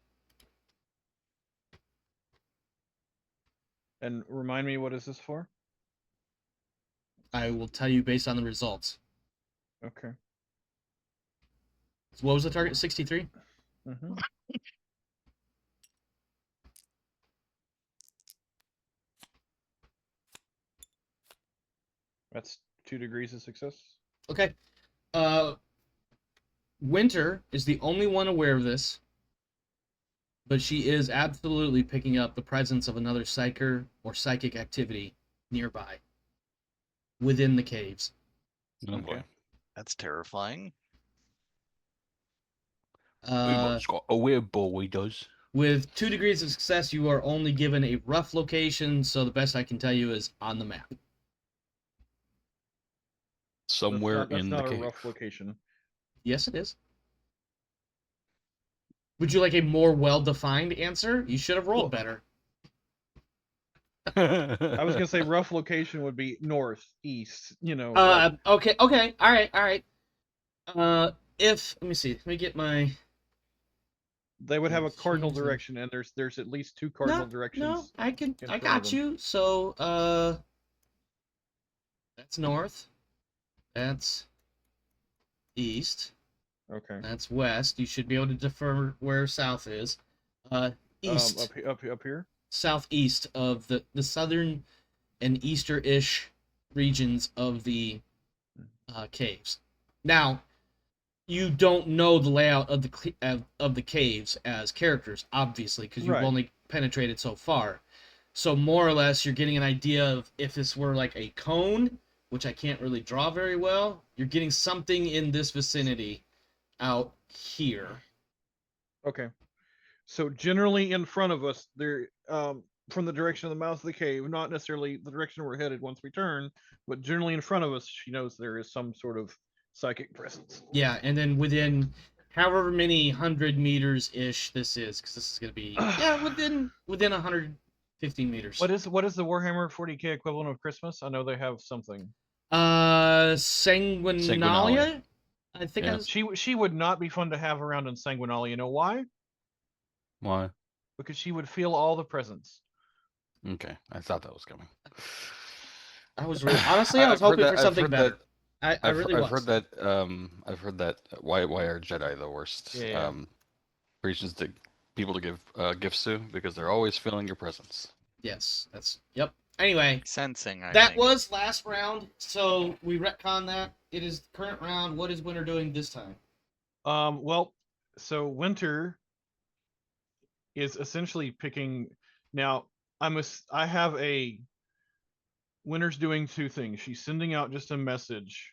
And remind me, what is this for? I will tell you based on the results. Okay. So what was the target? 63? Mm-hmm. That's 2 degrees of success. Okay. Winter is the only one aware of this, but she is absolutely picking up the presence of another psyker or psychic activity nearby within the caves. Oh Okay. boy. That's terrifying. It's got a weird ball he does. With 2 degrees of success, you are only given a rough location, so the best I can tell you is on the map. Somewhere that's in not the a cave. rough location. Yes, it is. Would you like a more well-defined answer? You should have rolled better. I was gonna say rough location would be north, east. Okay, all right. Let me see. Let me get my. They would have a cardinal Change them. direction, and there's at least two cardinal No, directions. I in front of got them. you. So, that's north. That's east. Okay. That's west. You should be able to defer where south is. East. Up here. Southeast of the southern and easter-ish regions of the caves. Now, you don't know the layout of the caves as characters, obviously, because you've Right. only penetrated so far. So more or less, you're getting an idea of if this were like a cone, which I can't really draw very well. You're getting something in this vicinity out here. Okay. So generally in front of us, there, from the direction of the mouth of the cave, not necessarily the direction we're headed once we turn, but generally in front of us, she knows there is some sort of psychic presence. Yeah, and then within however many 100 meters ish this is, because this is going to be within 115 meters. What is the Warhammer 40K equivalent of Christmas? I know they have something. Sanguinalia? I think Yeah. She would not be fun to have around in Sanguinalia. You know why? Why? Because she would feel all the presents. Okay, I thought that was coming. I was honestly, I was I've heard hoping for that- something I've heard better. that- I really was. I've heard that. Why are Jedi the worst? Yeah. Regions to people to give gifts to because they're always feeling your presence. Yes, yep. Anyway, Sensing, I that think. was last round, so we retcon that. It is the current round. What is Winter doing this time? Well, so Winter is essentially picking. Now, I have a Winter's doing two things. She's sending out just a message.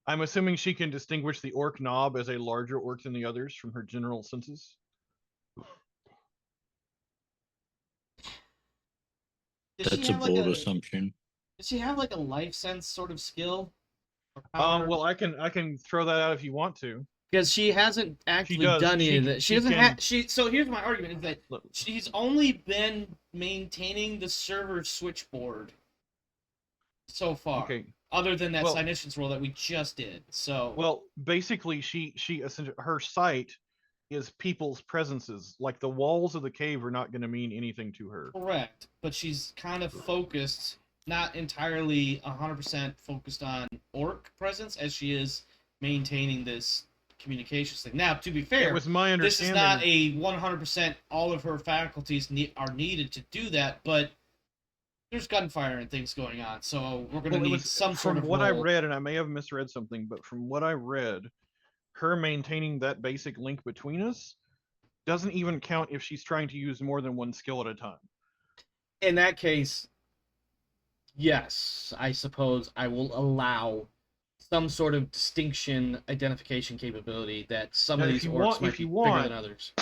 I'm assuming she can distinguish the orc knob as a larger orc than the others from her general senses. That's a bold assumption. Does she have like a life sense sort of skill? Or power? Well, I can throw that out if you want to. Because she hasn't actually does. done any of that. She doesn't have. So here's my argument: is that Look. she's only been maintaining the server switchboard so far. Okay. Other than that Well- Sinitians roll that we just did. So Well, basically, she essentially her sight is people's presences. Like the walls of the cave are not going to mean anything to her. correct, but she's kind of focused, not entirely 100% focused on orc presence as she is maintaining this communications thing. Now, to be fair, It was my this is understanding. not a 100% all of her faculties are needed to do that, but there's gunfire and things going on, so we're going to Well, it need was- some sort from of what I roll. read, and I may have misread something, but from what I read, her maintaining that basic link between us doesn't even count if she's trying to use more than one skill at a time. In that case, yes, I suppose I will allow some sort of distinction identification capability that some Now, of if these you orcs want- might if be you bigger want- than others.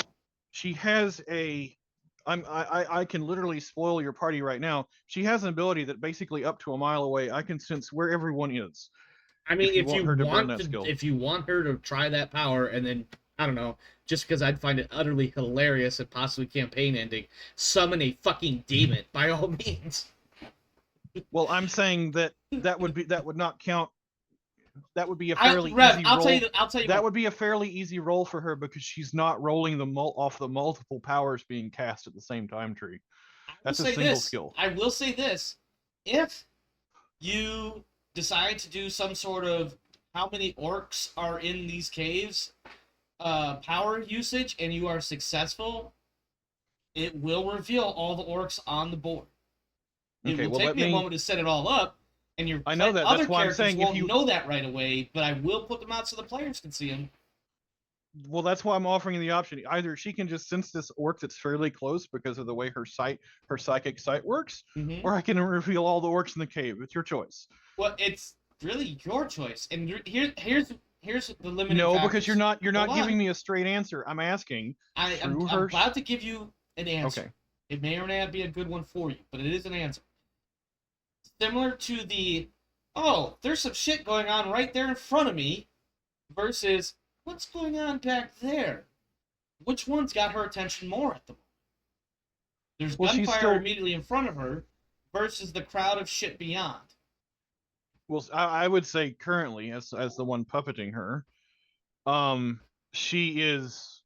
She has a. I can literally spoil your party right now. She has an ability that basically up to a mile away, I can sense where everyone is. I mean, if you want her to burn that skill. if you want her to try that power, and then I don't know, just because I'd find it utterly hilarious and possibly campaign ending, summon a fucking demon by all means. Well, I'm saying that would not count. That would be a fairly Rev, easy I'll roll. tell you That what, would be a fairly easy roll for her because she's not rolling off the multiple powers being cast at the same time tree. That's a single skill. I will say this: if you decide to do some sort of how many orcs are in these caves power usage, and you are successful, it will reveal all the orcs on the board. It Okay, will well, take let me a me- moment to set it all up, and your I know that. other That's why I'm characters saying if won't you- know that right away, but I will put them out so the players can see them. Well, that's why I'm offering the option. Either she can just sense this orc that's fairly close because of the way her psychic sight works, Mm-hmm. or I can reveal all the orcs in the cave. It's your choice. Well, it's really your choice, and here's the limiting No, factors. because you're not Hold on. giving me a straight answer. I'm asking. I'm through her- about to give you an answer. Okay. It may or may not be a good one for you, but it is an answer. Similar to the, oh, there's some shit going on right there in front of me, versus what's going on back there. Which one's got her attention more at the moment? There's Well, she's gunfire still- immediately in front of her versus the crowd of shit beyond. Well, I would say currently, as the one puppeting her, she is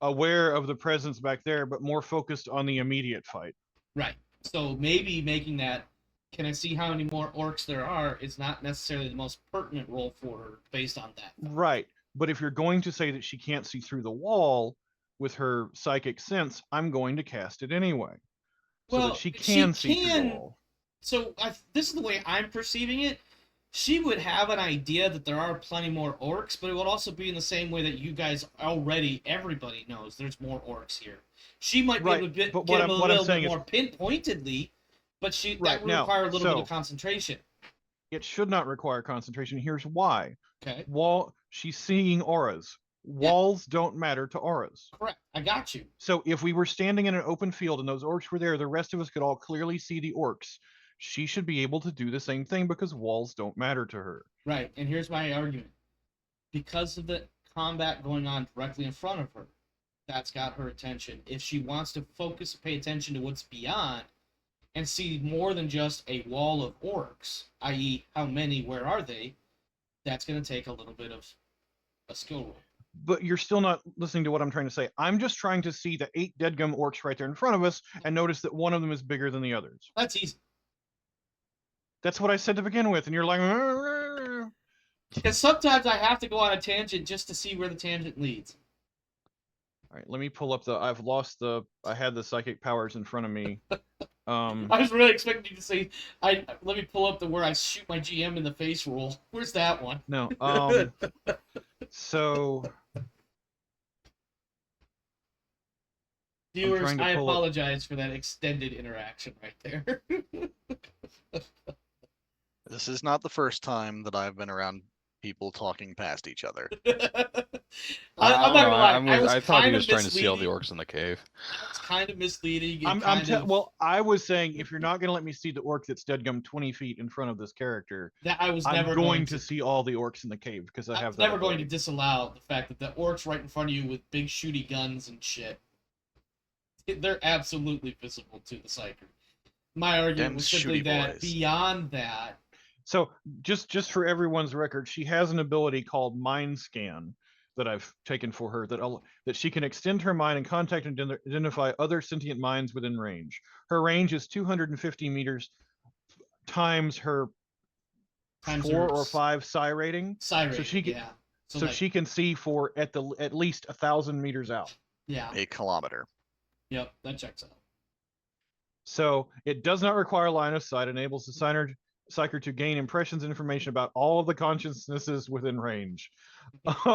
aware of the presence back there, but more focused on the immediate fight. Right. So maybe making that, can I see how many more orcs there are, is not necessarily the most pertinent role for her based on that. Right. But if you're going to say that she can't see through the wall with her psychic sense, I'm going to cast it anyway. So Well, that she can see through the wall. So this is the way I'm perceiving it. She would have an idea that there are plenty more orcs, but it would also be in the same way that you guys already, everybody knows there's more orcs here. She might be able to get them a little bit more pinpointedly, but that would require a little bit of concentration. It should not require concentration. Here's why. Okay. She's seeing auras. Walls don't matter to auras. Correct. I got you. So if we were standing in an open field and those orcs were there, the rest of us could all clearly see the orcs. She should be able to do the same thing because walls don't matter to her. Right. And here's my argument. Because of the combat going on directly in front of her, that's got her attention. If she wants to focus, pay attention to what's beyond, and see more than just a wall of orcs, i.e., how many, where are they, that's going to take a little bit of a skill roll. But you're still not listening to what I'm trying to say. I'm just trying to see the 8 deadgum orcs right there in front of us and notice that one of them is bigger than the others. That's easy. That's what I said to begin with, and you're like... Because sometimes I have to go on a tangent just to see where the tangent leads. All right, let me pull up I had the psychic powers in front of me. I was really expecting you to say, let me pull up where I shoot my GM in the face roll. Where's that one? No, so... Viewers, I apologize for that extended interaction right there. This is not the first time that I've been around people talking past each other. I'm not gonna lie. I thought he was trying to see all the orcs in the cave. It's kind of misleading. Well, I was saying if you're not going to let me see the orc that's deadgum 20 feet in front of this character, I'm never going to see all the orcs in the cave because I have that. Never going to disallow the fact that the orcs right in front of you with big shooty guns and shit. They're absolutely visible to the psyker. My argument was simply that beyond that. So just for everyone's record, she has an ability called Mind Scan that I've taken for her that she can extend her mind and contact and identify other sentient minds within range. Her range is 250 meters times her 4 or 5 psi rating. Psi rating, so she can see for at least 1,000 meters out. Yeah. A kilometer. Yep, that checks out. So it does not require line of sight, enables the psyker to gain impressions and information about all of the consciousnesses within range. But,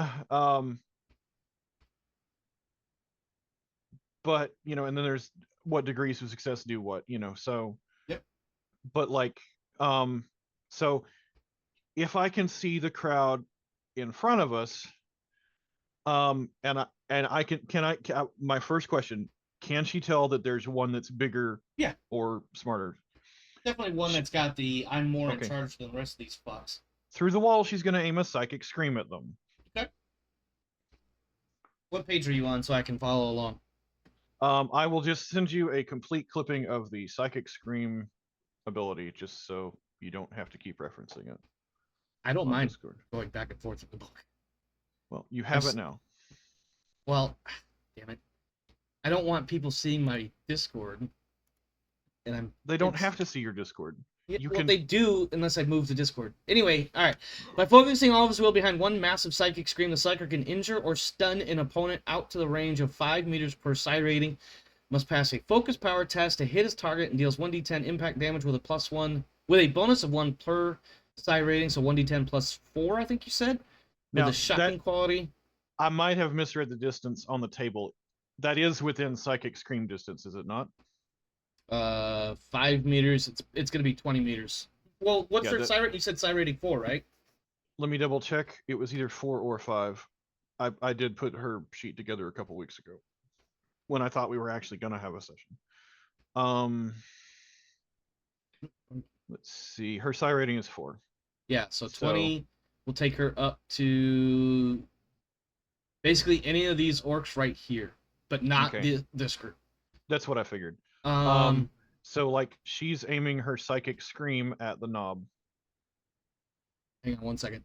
and then there's what degrees of success do what, so. Yep. But so if I can see the crowd in front of us, and I can my first question, can she tell that there's one that's bigger or smarter? Definitely one that's got I'm more in charge than the rest of these fucks. Through the wall, she's going to aim a psychic scream at them. Okay. What page are you on so I can follow along? I will just send you a complete clipping of the psychic scream ability just so you don't have to keep referencing it. I don't mind going back and forth in the book. Well, you have it now. Well, damn it. I don't want people seeing my Discord. And they don't have to see your Discord. They do unless I move to Discord. Anyway, alright. By focusing all of his will behind one massive psychic scream, the psyker can injure or stun an opponent out to the range of 5 meters per psi rating. Must pass a focus power test to hit his target and deals 1d10 impact damage with a bonus of 1 per psi rating, so 1d10 plus 4, I think you said. With the shocking quality. I might have misread the distance on the table. That is within psychic scream distance, is it not? 5 meters. It's going to be 20 meters. Well, what's their psi rating? You said psi rating 4, right? Let me double check. It was either 4 or 5. I did put her sheet together a couple weeks ago when I thought we were actually going to have a session. Let's see. Her psi rating is 4. Yeah, so 20 will take her up to basically any of these orcs right here. but not Okay. this group. That's what I figured. Um, So like she's aiming her psychic scream at the knob. hang on one second.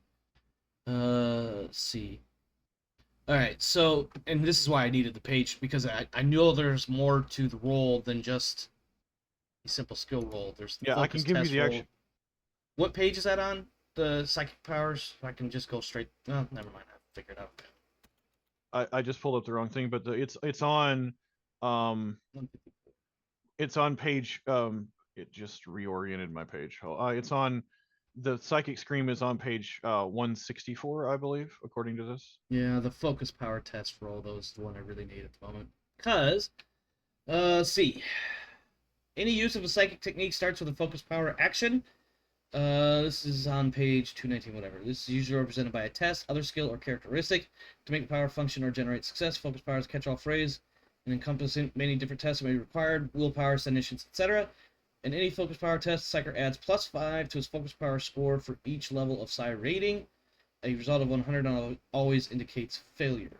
Let's see. All right, so, and this is why I needed the page, because I know there's more to the roll than just a simple skill roll. There's the Yeah, I can focus give you test the roll. action. What page is that on? The psychic powers? I can just go straight. Oh, never mind. I figured it out. I just pulled up the wrong thing, but it's on page it just reoriented my page. It's on the psychic scream is on page 164, I believe, according to this. Yeah, the focus power test roll, those the one I really need at the moment. Because, see. Any use of a psychic technique starts with a focus power action. This is on page 219, whatever. This is usually represented by a test, other skill, or characteristic. To make the power function or generate success, focus power is a catch-all phrase and encompassing many different tests that may be required, willpower, cognitions, etc. In any focus power test, the psyker adds +5 to his focus power score for each level of psi rating. A result of 100 always indicates failure.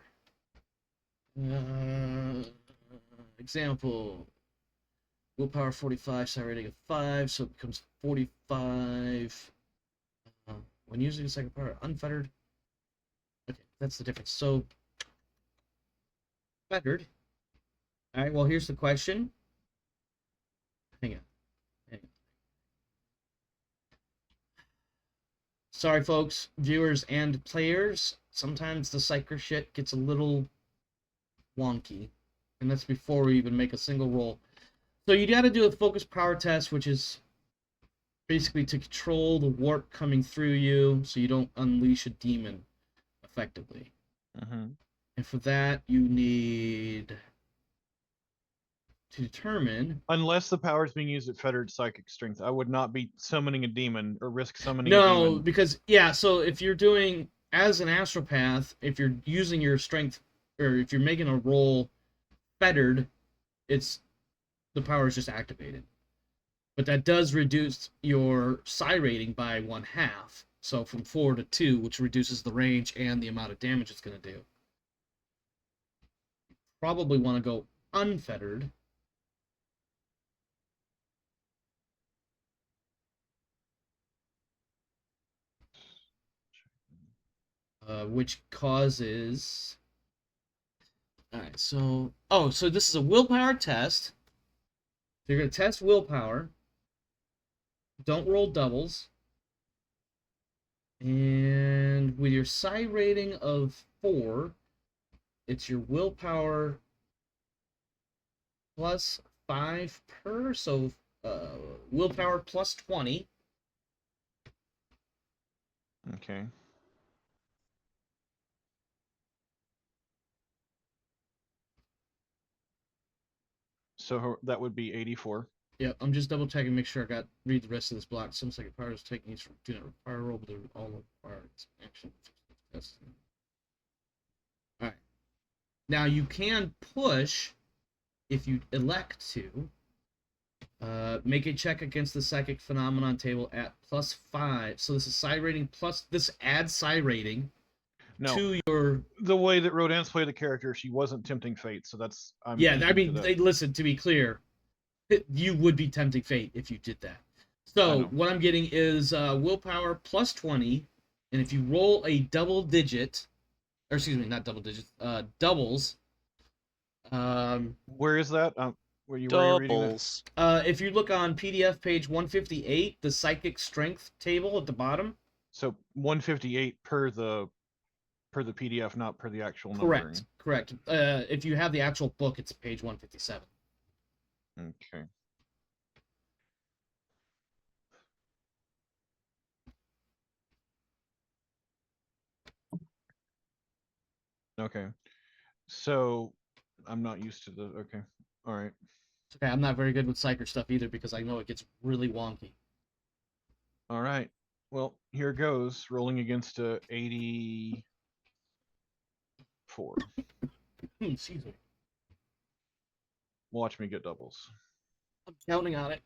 Example. Willpower 45, psi rating of 5, so it becomes 45. When using a second power, unfettered. Okay, that's the difference. So, fettered. Alright, well, here's the question. Hang on. Sorry, folks, viewers and players. Sometimes the psyker shit gets a little wonky. And that's before we even make a single roll. So you got to do a focus power test, which is basically to control the warp coming through you so you don't unleash a demon effectively. And for that, you need to determine... Unless the power is being used at fettered psychic strength, I would not be summoning a demon or risk summoning a demon. No, because, yeah, so if you're doing, as an astropath, if you're using your strength, or if you're making a roll fettered, the power is just activated. But that does reduce your psi rating by 1/2. So from 4 to 2, which reduces the range and the amount of damage it's going to do. Probably want to go unfettered. Which causes... Alright, so... Oh, so this is a willpower test. You're going to test willpower. Don't roll doubles. And with your psi rating of 4, it's your willpower plus 5 per, so willpower plus 20. Okay. So that would be 84. Yeah, I'm just double checking, make sure I read the rest of this block. Some second powers techniques do not require roll, but they're all required action. Alright. Now you can push, if you elect to, make a check against the psychic phenomenon table at +5. So this is psi rating plus, this adds psi rating to your... The way that Rodance played the character, she wasn't tempting fate, so that's... Yeah, I mean, listen, to be clear, you would be tempting fate if you did that. So what I'm getting is willpower plus 20, and if you roll a double digit, or excuse me, not double digits, doubles. Where is that? Were you reading Doubles. If you look on PDF page 158, the psychic strength table at the bottom. So 158 per the PDF, not per the actual numbering. Correct. If you have the actual book, it's page 157. Okay. Okay. So I'm not used to the... Okay. All right. Okay, I'm not very good with psyker stuff either because I know it gets really wonky. All right. Well, here goes. Rolling against a 84. Excuse me. Watch me get doubles. I'm counting on it.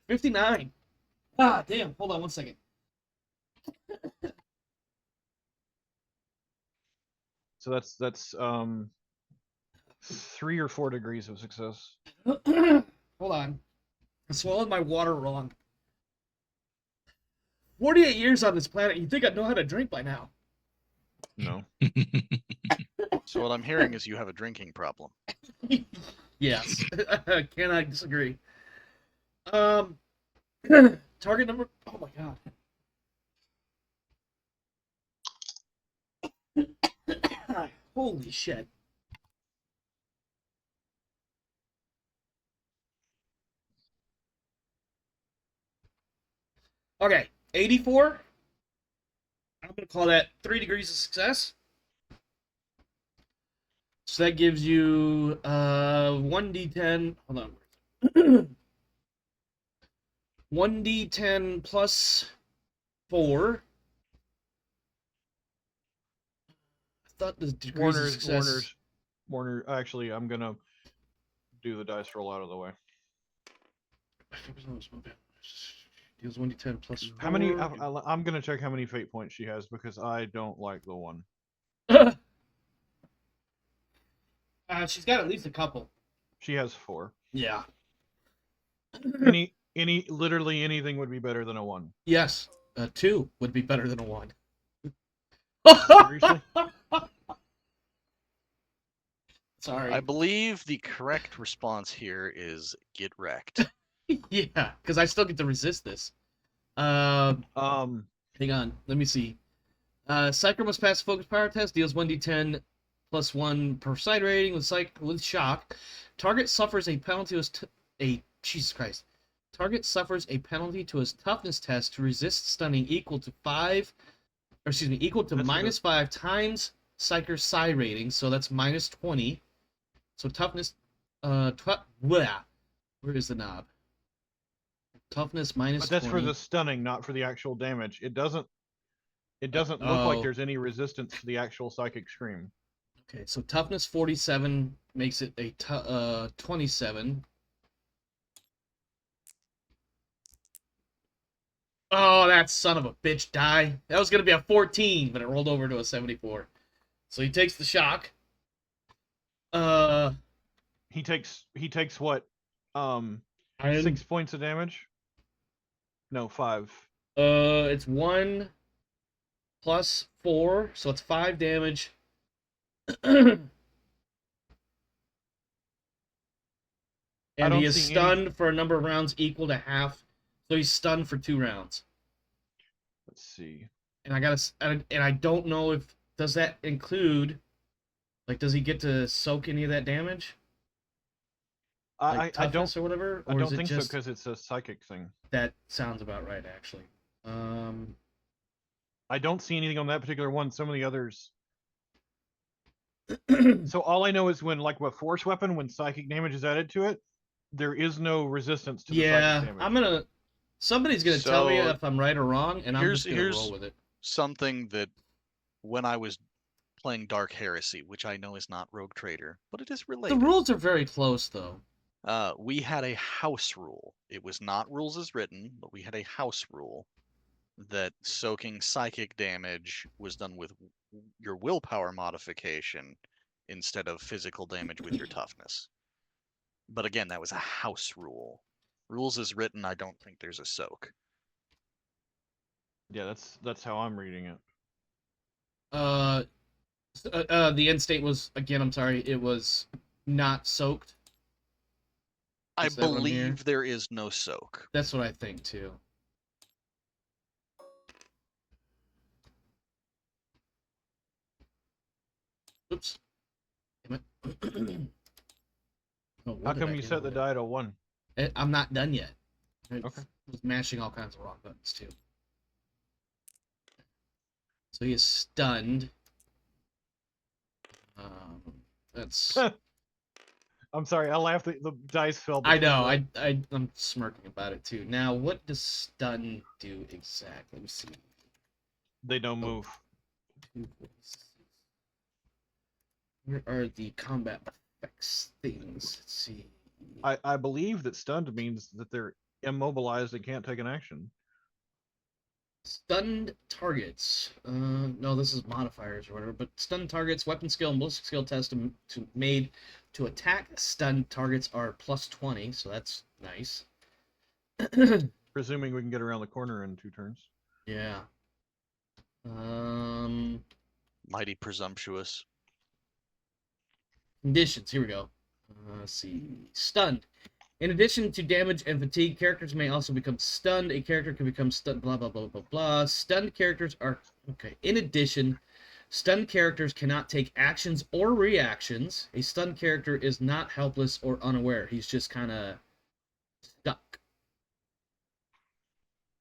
59. Ah, damn. Hold on one second. So that's 3 or 4 degrees of success. Hold on. I swallowed my water wrong. 48 years on this planet. You'd think I'd know how to drink by now. No. So what I'm hearing is you have a drinking problem. Yes. I cannot disagree. Target number. Oh my god. Holy shit. Okay, 84. I'm gonna call that 3 degrees of success. So that gives you 1d10. Hold on. 1d10 plus 4. I thought the degrees of success. Warner. Actually, I'm gonna do the dice roll out of the way. Deals 1d10 plus 4. How many? I'm gonna check how many fate points she has because I don't like the one. She's got at least a couple. She has 4. Yeah. Literally anything would be better than a 1. Yes. 2 would be better than a 1. Seriously? Sorry. I believe the correct response here is get wrecked. Yeah, because I still get to resist this. Hang on, let me see. Psyker must pass a focus power test. Deals 1d10 plus 1 per side rating with shock. Target suffers a penalty to Jesus Christ. Target suffers a penalty to his toughness test to resist stunning equal to minus 5 times Psyker's psi rating. So that's minus 20. So toughness. Where is the knob? Toughness minus. But that's 20. for the stunning, not for the actual damage. It doesn't look like there's any resistance to the actual psychic scream. Okay, so toughness 47 makes it a 27. Oh, that son of a bitch die. That was going to be a 14, but it rolled over to a 74. So he takes the shock. He takes what? 6 points of damage? No, 5. It's 1 plus 4, so it's 5 damage. And he is stunned for a number of rounds equal to half. So he's stunned for 2 rounds. Let's see. And I don't know if does that include, like, does he get to soak any of that damage? Like I don't or whatever. Or I don't is it think so just, because it's a psychic thing. that sounds about right, actually. I don't see anything on that particular one. Some of the others. So all I know is when, like, with force weapon, when psychic damage is added to it, there is no resistance to the psychic damage. Somebody's gonna tell me if I'm right or wrong, and I'm just gonna roll with it. Something that when I was playing Dark Heresy, which I know is not Rogue Trader, but it is related. The rules are very close, though. We had a house rule. It was not rules as written, but we had a house rule that soaking psychic damage was done with your willpower modification instead of physical damage with your toughness. But again, that was a house rule. Rules as written, I don't think there's a soak. Yeah, that's how I'm reading it. The end state was, again, I'm sorry, it was not soaked. I believe there is no soak. That's what I think too. Oops. Damn it. How come you set the die to 1? I'm not done yet. I Okay. was mashing all kinds of wrong buttons too. So he is stunned. That's. I'm sorry, I laughed. The dice fell. I know. I'm smirking about it too. Now, what does stun do exactly? Let me see. They don't move. Where are the combat effects things? Let's see. I believe that stunned means that they're immobilized and can't take an action. Stunned targets. No, this is modifiers or whatever. But stunned targets, weapon skill, and ballistic skill test made to attack stunned targets are +20, so that's nice. Presuming we can get around the corner in 2 turns. Yeah. Mighty presumptuous. Conditions. Here we go. Let's see. Stunned. In addition to damage and fatigue, characters may also become stunned. A character can become stunned, blah, blah, blah, blah, blah. Stunned characters are... Okay. In addition, stunned characters cannot take actions or reactions. A stunned character is not helpless or unaware. He's just kind of stuck.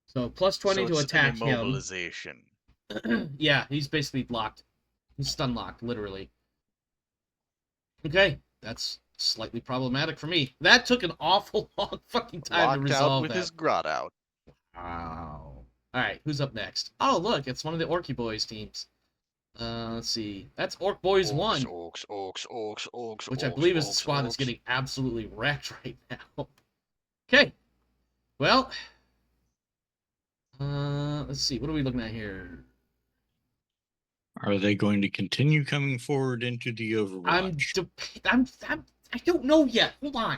So +20 So to it's attack an him. immobilization. Yeah, he's basically locked. He's stun locked, literally. Okay, that's slightly problematic for me. That took an awful long fucking time to Locked resolve out with that. his grot out. Wow. Alright, who's up next? Oh, look, it's one of the Orky Boys teams. Let's see. That's Ork Boys 1, Orks, which I believe is the squad that's getting absolutely wrecked right now. Okay. Well, let's see. What are we looking at here? Are they going to continue coming forward into the Overwatch? I don't know yet. Hold on.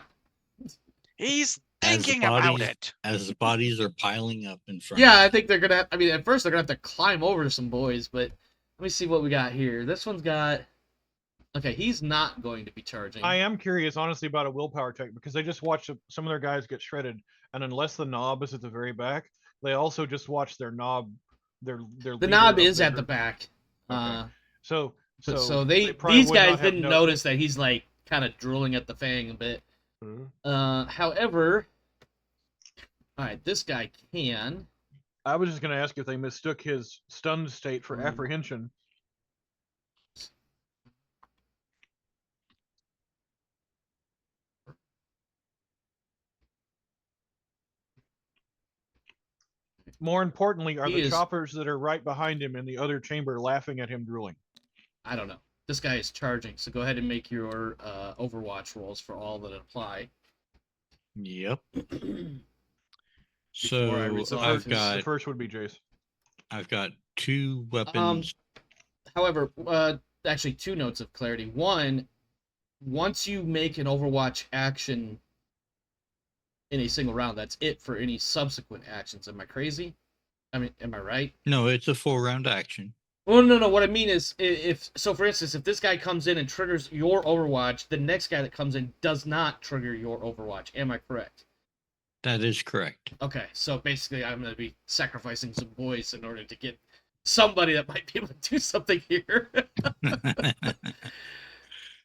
He's As the thinking about bodies- it. As the bodies are piling up in front. Yeah, I think they're gonna. I mean, at first they're gonna have to climb over some boys, but let me see what we got here. This one's got. Okay, he's not going to be charging. I am curious, honestly, about a willpower check because they just watched some of their guys get shredded, and unless the knob is at the very back, they also just watched their knob. Their the leader knob of is their at the group. back. Okay. So They probably these would not guys have didn't no- notice that he's like kind of drooling at the fang a bit. However, all right, this guy can. I was just going to ask if they mistook his stunned state for Mm. apprehension. More importantly, are He the is- choppers that are right behind him in the other chamber laughing at him drooling? I don't know. This guy is charging, so go ahead and make your Overwatch rolls for all that apply. Yep. Before So I resolve I've his- The got first would be Jace. 2 weapons. However, actually, 2 notes of clarity. One, once you make an Overwatch action in a single round, that's it for any subsequent actions. Am I crazy? I mean, am I right? No, it's a 4-round action. Well, no. What I mean is, if so, for instance, if this guy comes in and triggers your Overwatch, the next guy that comes in does not trigger your Overwatch. Am I correct? That is correct. Okay, so basically, I'm going to be sacrificing some boys in order to get somebody that might be able to do something here.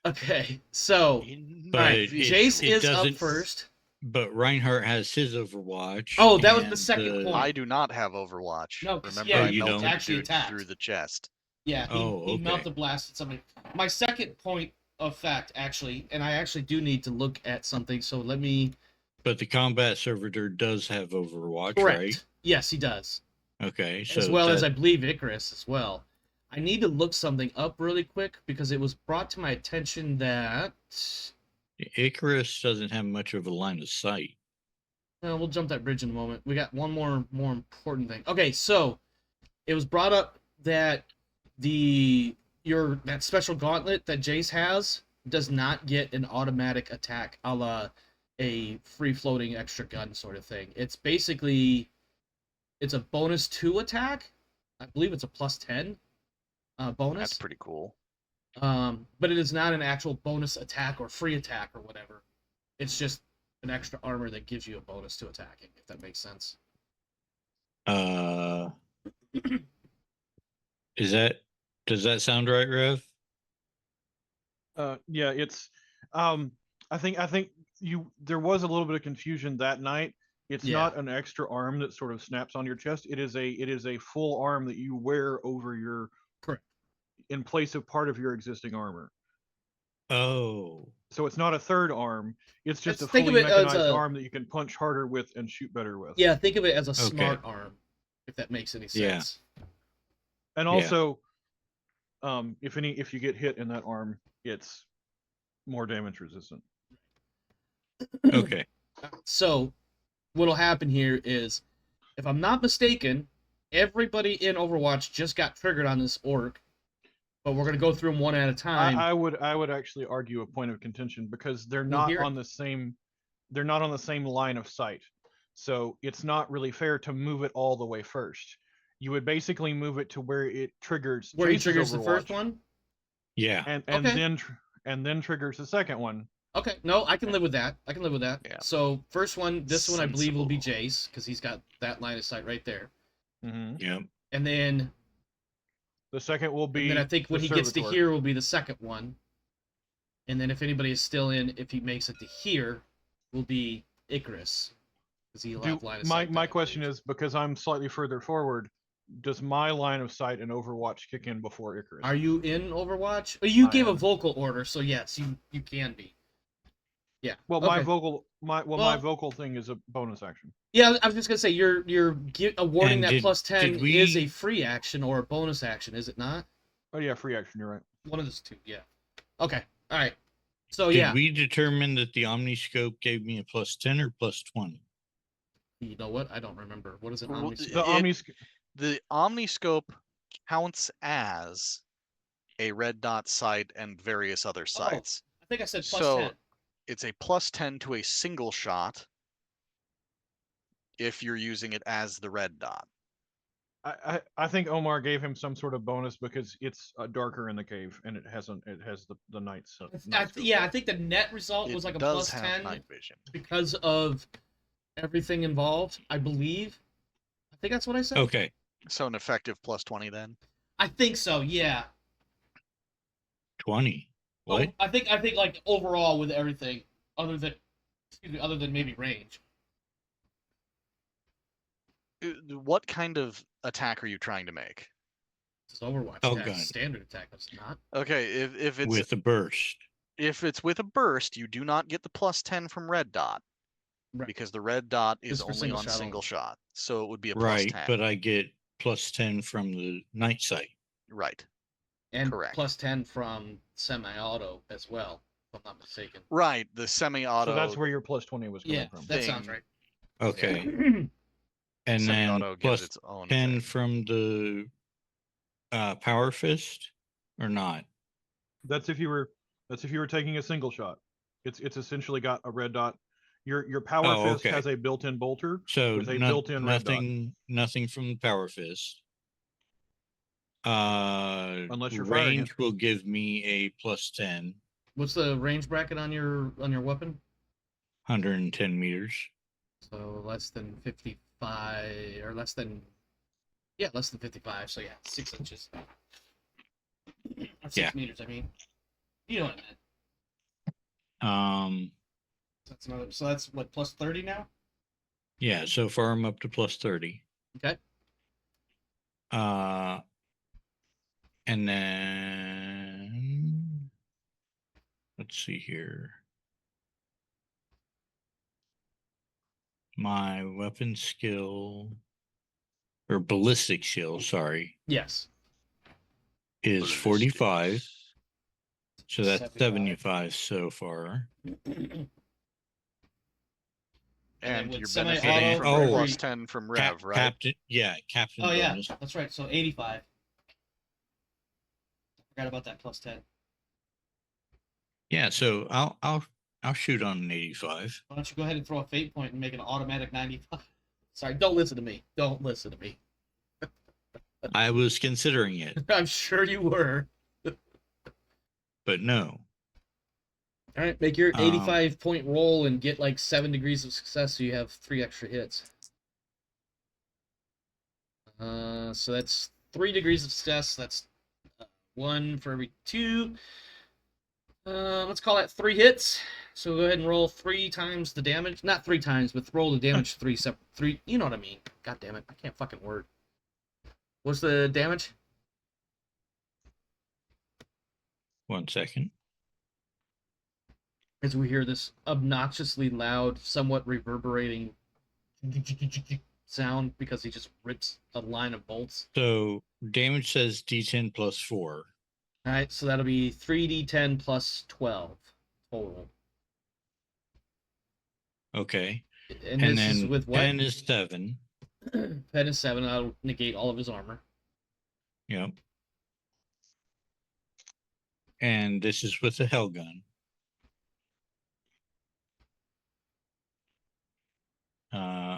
Okay, so But all right, it- Jace it is up doesn't- first. But Reinhardt has his Overwatch. Oh, that was the and, second point. I do not have Overwatch. No, 'cause, Remember, yeah, I you melted don't. the actually dude attacked. through the chest. Yeah, he okay. melted blasted somebody. My second point of fact, actually, and I actually do need to look at something, so let me. But the combat servitor does have Overwatch, Correct. right? Yes, he does. Okay. So As well as I that- believe Icarus as well. I need to look something up really quick because it was brought to my attention that. Icarus doesn't have much of a line of sight. We'll jump that bridge in a moment. We got one more important thing. Okay, so it was brought up that that special gauntlet that Jace has does not get an automatic attack, a la a free floating extra gun sort of thing. It's basically it's a bonus 2 attack. I believe it's a +10 bonus. That's pretty cool. But it is not an actual bonus attack or free attack or whatever. It's just an extra armor that gives you a bonus to attacking, if that makes sense. Does that sound right, Rev? Yeah, it's. I think there was a little bit of confusion that night. It's Yeah. not an extra arm that sort of snaps on your chest. It is a full arm that you wear over your. Correct. In place of part of your existing armor. Oh. So it's not a third arm. It's just Let's a think fully of it as mechanized a- arm that you can punch harder with and shoot better with. Yeah, think of it as a Okay. smart arm, if that makes any Yeah. sense. And Yeah. also, if you get hit in that arm, it's more damage resistant. Okay. So, what'll happen here is, if I'm not mistaken, everybody in Overwatch just got triggered on this orc, but we're gonna go through them one at a time. I would actually argue a point of contention because they're We'll not hear it. on the same line of sight. So it's not really fair to move it all the way first. You would basically move it to where it triggers Where he Chase's triggers the Overwatch, first one. Yeah. and Okay. then triggers the second one. Okay, no, I can live with that. I can live with that. Yeah. So first one, this one I believe will be Sensible. Jace because he's got that line of sight right there, Mm-hmm. Yep. and then The second will be. I think when the he gets to Servitor. here will be the second one, and then if anybody is still in, if he makes it to here, will be Icarus because he'll have line of sight. My question is, because I'm slightly further forward, does my line of sight in Overwatch kick in before Icarus? Are you in Overwatch? Oh, you I gave a am. vocal order, so yes, you can be. Yeah. Well, okay. my my Well- vocal thing is a bonus action. Yeah, I was just gonna say you're awarding And that did- plus 10 did we- is a free action or a bonus action, is it not? Oh yeah, free action. You're right. One of those two. Yeah. Okay. All right. So Did yeah, we determine that the Omniscope gave me a plus 10 or plus 20? you know what? I don't remember. What is an Well, omniscope? The It- Omnis. The Omniscope counts as a red dot sight and various other sights. I think I said plus So 10. it's a plus 10 to a single shot if you're using it as the red dot. I think Omar gave him some sort of bonus because it's darker in the cave and it has the night. Yeah, I think the net result It was like a does plus have 10 night vision. because of everything involved. I believe. I think that's what I said. Okay. So an effective plus 20 then. I think so. Yeah. 20. What? Oh, I think like overall with everything, other than maybe range. What kind of attack are you trying to make? This is Overwatch. Oh, Yeah, God. standard attack. That's not. Okay, if it's With a burst. if it's with a burst, you do not get the plus 10 from red dot. Right. Because the red dot is Just for only single on shot single only. shot. So it would be a plus Right. 10. But I get plus 10 from the night sight. Right. And Correct. plus 10 from semi-auto as well, if I'm not mistaken. Right. The semi-auto. So that's where your plus 20 was coming Yeah, from. that sounds Thing. right. Okay. And then semi-auto plus gives its own 10 thing. from the power fist or not? That's if you were taking a single shot. It's essentially got a red dot. Your power Oh, fist okay. has a built-in bolter So with a built-in red dot. nothing from the power fist. Unless you're firing range will give me a plus 10, What's the range bracket on your weapon? 110 meters. So less than 55, or less than 55. So yeah, 6 inches. Or 6 Yeah. meters. I mean, you know what I meant. That's another. So that's what, plus 30 now. Yeah, so far I'm up to plus 30. Okay. And then let's see here. My weapon skill or ballistic skill, sorry, Yes. is 45. So that's 75. 75 so far. And with you're semi-auto benefiting from for plus free. 10 from Rev, right? Captain, captain Oh yeah, bonus. that's right. So 85. Forgot about that plus 10. Yeah, so I'll shoot on an 85. Why don't you go ahead and throw a fate point and make an automatic 95? Sorry, don't listen to me. Don't listen to me. I was considering it, I'm sure you were. but no. All right, make your Um, 85 point roll and get like 7 degrees of success, so you have 3 extra hits. So that's 3 degrees of success. That's 1 for every 2. Let's call that 3 hits. So go ahead and roll 3 times the damage. Not 3 times, but roll the damage 3 separate. 3. You know what I mean? God damn it! I can't fucking word. What's the damage? 1 second. As we hear this obnoxiously loud, somewhat reverberating sound because he just rips a line of bolts. So damage says D10 plus 4. All right, so that'll be 3d10 plus 12 total. Okay. And And this is then with what? 10 is 7. Pen is 7. That'll negate all of his armor. Yep. And this is with the hell gun.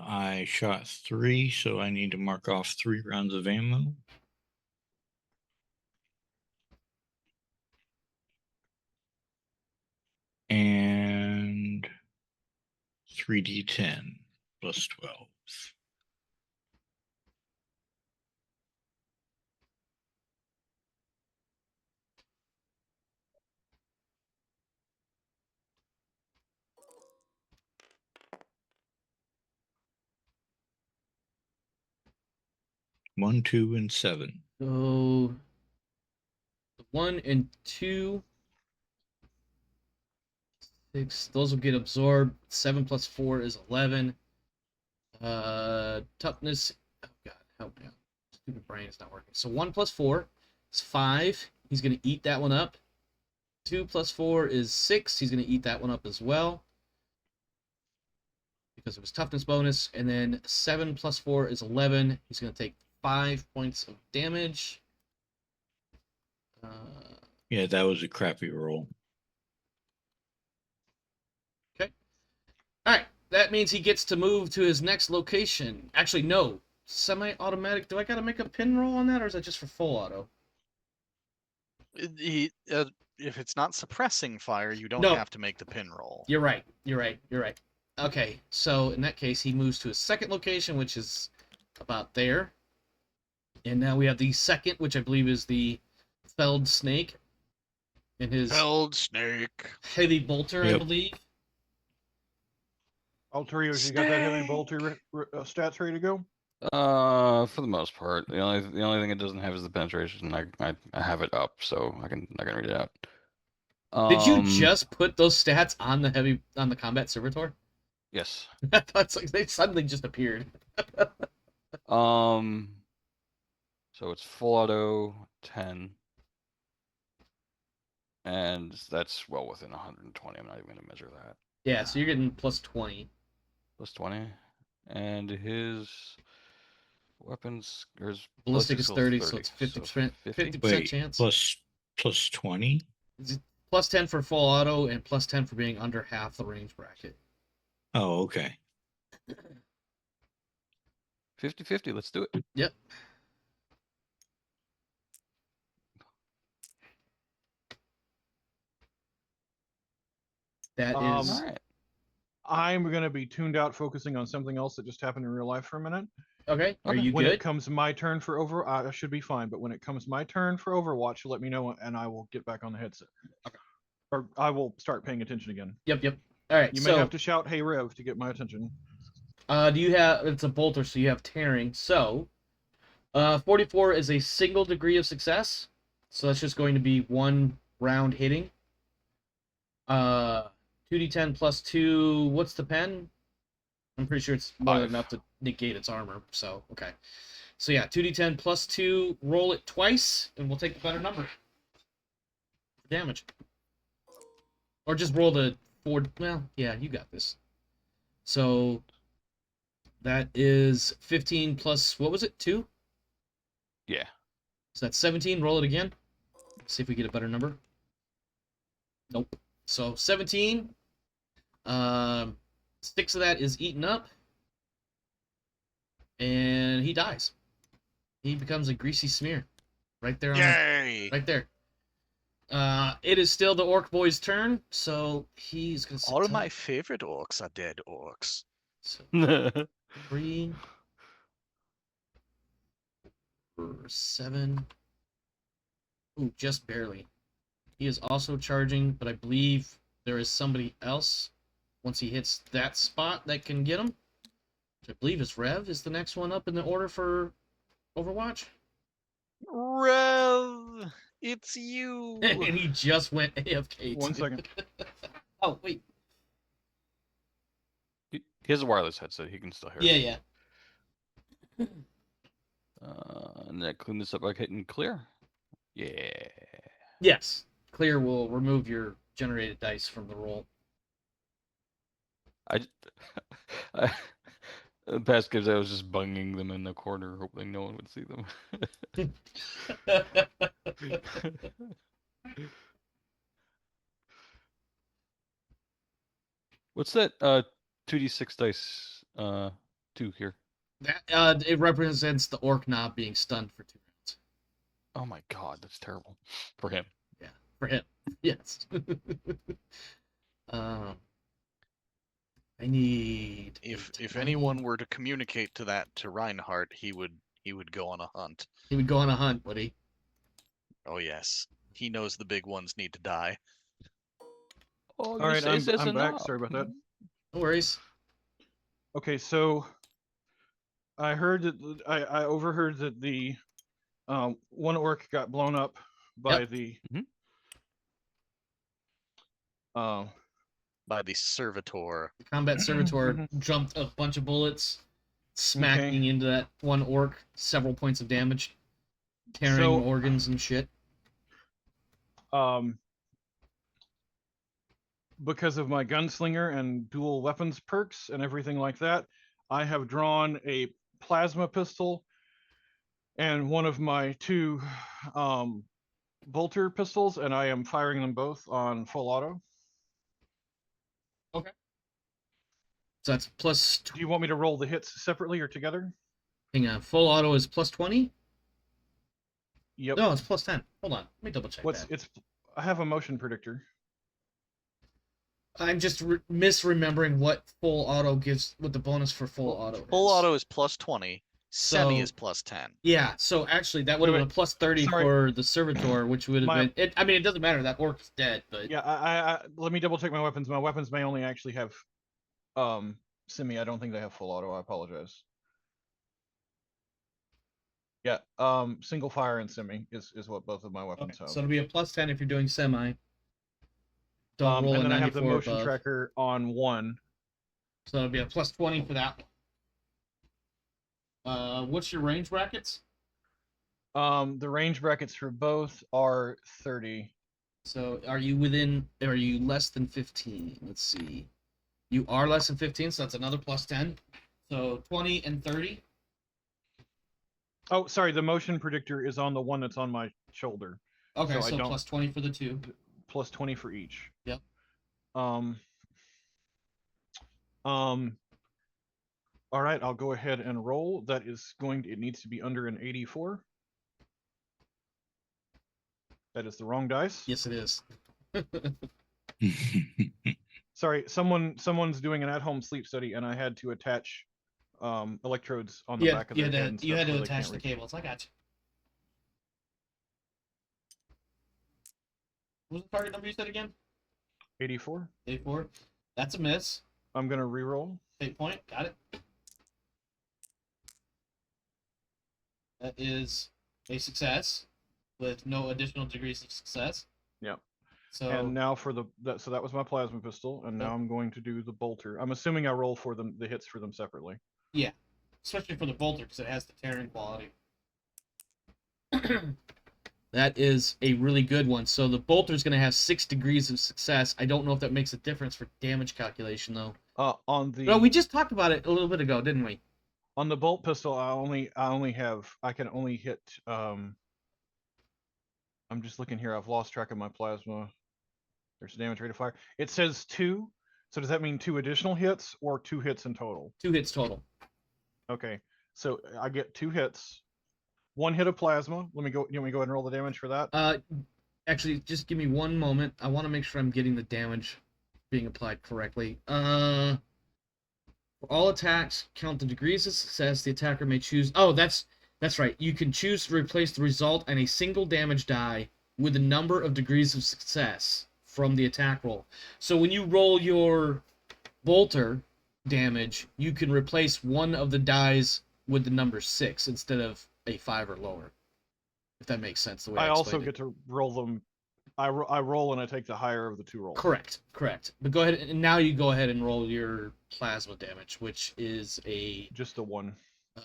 I shot 3, so I need to mark off 3 rounds of ammo. And 3d10 plus 12. One, 2, and 7. So 1 and 2. 6. Those will get absorbed. 7 plus 4 is 11. Toughness. Oh god, help me out. Stupid brain is not working. So 1 plus 4 is 5. He's gonna eat that one up. 2 plus 4 is 6. He's gonna eat that one up as well, because of his toughness bonus. And then 7 plus 4 is 11. He's gonna take 5 points of damage. Yeah, that was a crappy roll. Okay. Alright. That means he gets to move to his next location. Actually, no. Semi-automatic. Do I gotta make a pin roll on that, or is that just for full auto? If it's not suppressing fire, you don't No. have to make the pin roll. You're right. You're right. You're right. Okay, so in that case, he moves to his second location, which is about there. And now we have the second, which I believe is the felled snake. And his Felled snake. heavy bolter, I Yep. believe. Alterios, you got that heavy bolter stats ready to go? For the most part, the only thing it doesn't have is the penetration. I have it up, so I can read it out. Did you just put those stats on the combat servitor? Yes. I thought it's like they suddenly just appeared. So it's full auto 10, and that's well within 120. I'm not even gonna measure that. Yeah, so you're getting plus 20. Plus 20, and his weapons, his Ballistic is 30, so 30, it's 50%. 50? 50% Wait, chance. plus 20? It's plus 10 for full auto and plus 10 for being under half the range bracket. Oh, okay. 50-50. Let's do it. Yep. That is All right. I'm going to be tuned out focusing on something else that just happened in real life for a minute. okay. Are Okay. you When good? it comes my turn for I should be fine, but when it comes my turn for Overwatch, let me know and I will get back on the headset. Okay. Or I will start paying attention again. Yep. All right. You so may have to shout, "Hey Rev," to get my attention. do you have? It's a bolter, so you have tearing. So, 44 is a single degree of success. So that's just going to be 1 round hitting. 2d10 plus 2. What's the pen? I'm pretty sure it's more than 5. enough to negate its armor. So okay. So yeah, 2d10 plus 2. Roll it twice, and we'll take the better number for damage. Or just roll the 4. Well, yeah, you got this. So that is 15 plus, what was it, 2? Yeah. So that's 17. Roll it again. See if we get a better number. Nope. So 17. 6 of that is eaten up. And he dies. He becomes a greasy smear. Right there on Yay! right there. It is still the orc boy's turn, so he's gonna sit All down. my favorite orcs are dead orcs. So 3 or 7. Ooh, just barely. He is also charging, but I believe there is somebody else once he hits that spot that can get him. Which I believe is Rev is the next one up in the order for Overwatch. Rev, it's you. And he just went AFK. 1 too. second. Oh, wait. He has a wireless headset. He can still hear. Yeah. And then clean this up by hitting clear. Yeah. Yes. Clear will remove your generated dice from the roll. I The past games, I was just bunging them in the corner, hoping no one would see them. What's that? 2d6 dice. 2 here. That it represents the orc not being stunned for 2 rounds. Oh my god, that's terrible for him. Yeah, for him. Yes. I need. If anyone were to communicate to that to Reinhardt, he would go on a hunt. He would go on a hunt, would he? Oh yes, he knows the big ones need to die. Oh, All right, I'm back. Sorry about that. No worries. Okay, so I heard that I overheard that the one orc got blown up by the By the servitor. The combat servitor jumped a bunch of bullets, smacking into that one orc, several points of damage, tearing organs and shit. Because of my gunslinger and dual weapons perks and everything like that, I have drawn a plasma pistol and one of my 2 bolter pistols, and I am firing them both on full auto. Okay. So that's plus. Do you want me to roll the hits separately or together? Hang on. Full auto is plus 20? Yep. No, it's plus 10. Hold on. Let me double check that. I have a motion predictor. I'm just misremembering what full auto gives, what the bonus for full auto Full is. auto is plus 20. Semi is plus 10. Yeah, so actually that would have been a plus 30 for the servitor, which would have been. I mean, it doesn't matter. That orc's dead, but. Yeah, I let me double check my weapons. My weapons may only actually have semi. I don't think they have full auto. I apologize. Yeah, single fire and semi is what both of my weapons have. So it'll be a plus 10 if you're doing semi. Don't roll and then a 94 I have the motion above. tracker on 1. So it'll be a plus 20 for that one. What's your range brackets? The range brackets for both are 30. So are you less than 15? Let's see. You are less than 15, so that's another plus 10. So 20 and 30. Oh, sorry, the motion predictor is on the one that's on my shoulder. Okay, so plus 20 for the 2. Plus 20 for each. Yep. All right, I'll go ahead and roll. It needs to be under an 84. That is the wrong dice. Yes, it is. Sorry, someone's doing an at-home sleep study, and I had to attach electrodes on the back of their head. You had to attach the cables. I got you. What was the target number you said again? 84. 84. That's a miss. I'm gonna re-roll. 8 point. Got it. That is a success with no additional degrees of success. Yep. So and now for so that was my plasma pistol, and now I'm going to do the bolter. I'm assuming I roll for them the hits for them separately. Yeah, especially for the bolter because it has the tearing quality. That is a really good one. So the bolter is going to have 6 degrees of success. I don't know if that makes a difference for damage calculation though. No, we just talked about it a little bit ago, didn't we? On the bolt pistol, I can only hit. I'm just looking here. I've lost track of my plasma. There's a damage rate of fire. It says 2. So does that mean 2 additional hits or 2 hits in total? 2 hits total. Okay, so I get 2 hits. 1 hit of plasma. You want me to go ahead and roll the damage for that? Actually, just give me one moment. I want to make sure I'm getting the damage being applied correctly. For all attacks, count the degrees of success. The attacker may choose. Oh, that's right. You can choose to replace the result on a single damage die with the number of degrees of success from the attack roll. So when you roll your bolter damage, you can replace one of the dies with the number 6 instead of a 5 or lower. If that makes sense. The way I also get to roll them. I roll and I take the higher of the 2 rolls. Correct. But go ahead and now you go ahead and roll your plasma damage, which is just a 1.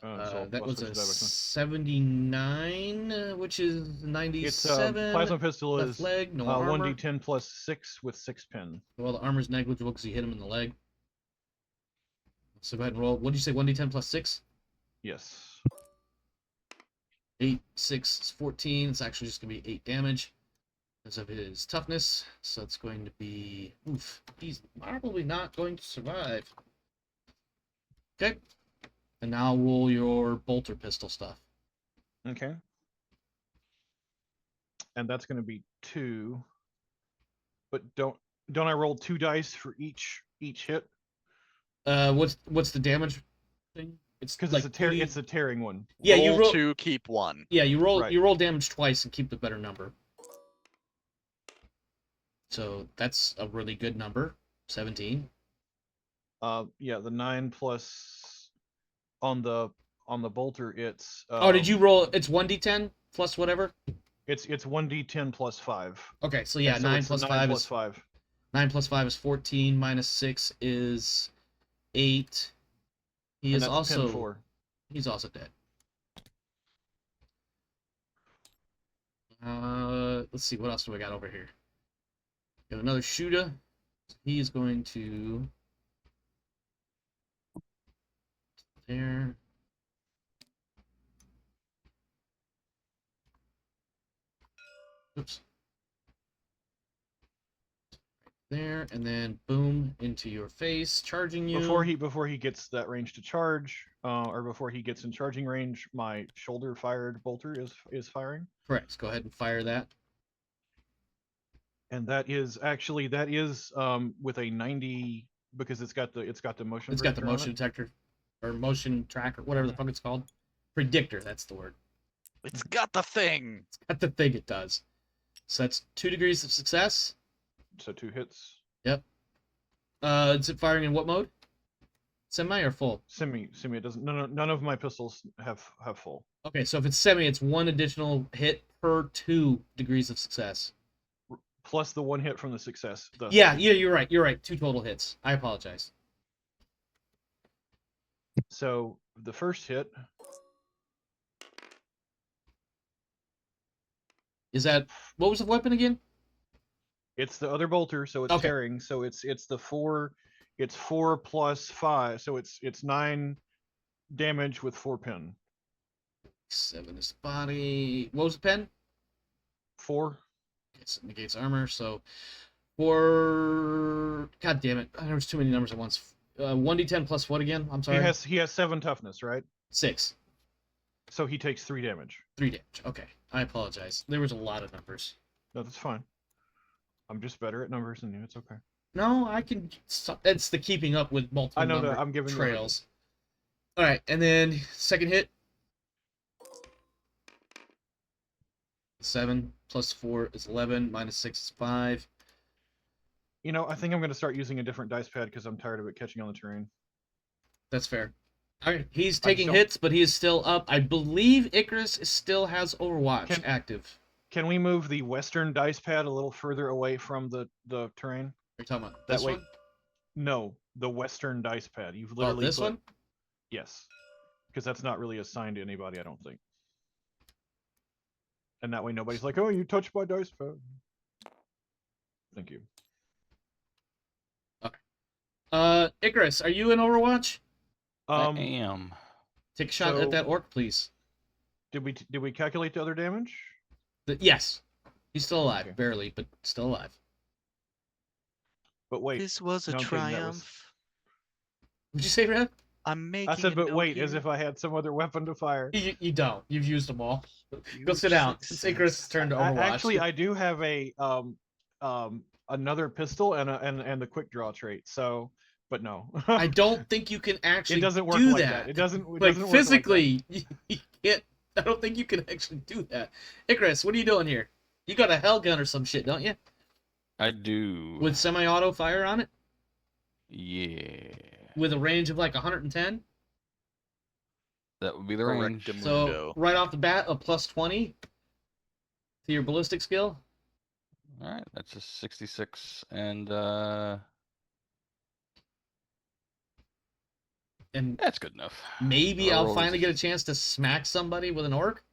That was a 79, which is 97. It's plasma pistol left is leg, no armor. 1d10 plus 6 with 6 pin. Well, the armor's negligible because you hit him in the leg. So go ahead and roll. What did you say? 1d10 plus 6? Yes. 8, 6 is 14. It's actually just going to be 8 damage because of his toughness. So it's going to be... Oof. He's probably not going to survive. Okay. And now roll your bolter pistol stuff. Okay. And that's going to be 2. But don't I roll 2 dice for each hit? What's the damage thing? It's Because like it's a tearing one. Yeah, roll you roll 2, keep 1. Yeah, you roll Right. you roll damage twice and keep the better number. So that's a really good number. 17. Yeah, the 9 plus on the bolter it's Oh, did you roll? It's 1d10 plus whatever. It's 1d10 plus 5. Okay, so yeah, And so 9 it's the plus 9 5 plus is 5. 9 plus 5 is 14. Minus 6 is 8. He And is that's also 10-4. He's also dead. Let's see, what else do we got over here? We have another shooter. He is going to there. Oops. There, and then boom into your face, charging you. Before he gets that range to charge, or before he gets in charging range, my shoulder fired bolter is firing. Correct. Go ahead and fire that. And that is with a 90 because it's got the motion. It's got the predictor on motion it. detector or motion tracker, whatever the fuck it's called. Predictor, that's the word. It's got the thing. It's got the thing it does. So that's 2 degrees of success. So 2 hits. Yep. Is it firing in what mode? Semi or full? Semi. It doesn't. None of my pistols have full. Okay, so if it's semi, it's 1 additional hit per 2 degrees of success. Plus the 1 hit from the success. Yeah, you're right. You're right. 2 total hits. I apologize. So the first hit Is that what was the weapon again? it's the other bolter, so it's Okay. tearing. So it's the 4. It's 4 plus 5, so it's 9 damage with 4 pin. 7 is body. What was the pen? 4. It negates armor. So for God damn it, there was too many numbers at once. 1d10 plus what again? I'm sorry. He has 7 toughness, right? 6. So he takes 3 damage. 3 damage. Okay, I apologize. There was a lot of numbers. No, that's fine. I'm just better at numbers than you. It's okay. No, I can. It's the keeping up with multiple I know number that I'm giving trails. All right, and then second hit. 7 plus 4 is 11. Minus 6 is 5. You know, I think I'm going to start using a different dice pad because I'm tired of it catching on the terrain. That's fair. All right, he's taking don't- hits, but he is still up. I believe Icarus still has Overwatch active. Can we move the western dice pad a little further away from the terrain? You're talking about That this way- one? No, the western dice pad. You've Oh, literally this put- one? Yes, because that's not really assigned to anybody, I don't think. And that way nobody's like, "Oh, you touched my dice pad." Thank you. Icarus, are you in Overwatch? I am. Take a shot So- at that orc, please. Did we calculate the other damage? Yes. He's still alive, Okay. barely, but still alive. But wait, This was a no, I'm kidding, that was- triumph. Would you say, Rev? I'm making. I said, it but known wait, as here. if I had some other weapon to fire. You don't. You've used them all. Go Huge sit down. It's success. Icarus' turn to Overwatch. Actually, I do have a another pistol and the quick draw trait. So, but no, I don't think you can actually it doesn't work do like that. that. It doesn't. It Like doesn't work like that. physically, you can't. I don't think you can actually do that. Icarus, what are you doing here? You got a hell gun or some shit, don't you? I do. With semi-auto fire on it, Yeah. with a range of like 110. That would be the range. Correctamundo. So right off the bat, a plus 20 to your ballistic skill. All right, that's a 66, and And that's good enough. maybe I'll I'll roll finally get a resistance. chance to smack somebody with an orc.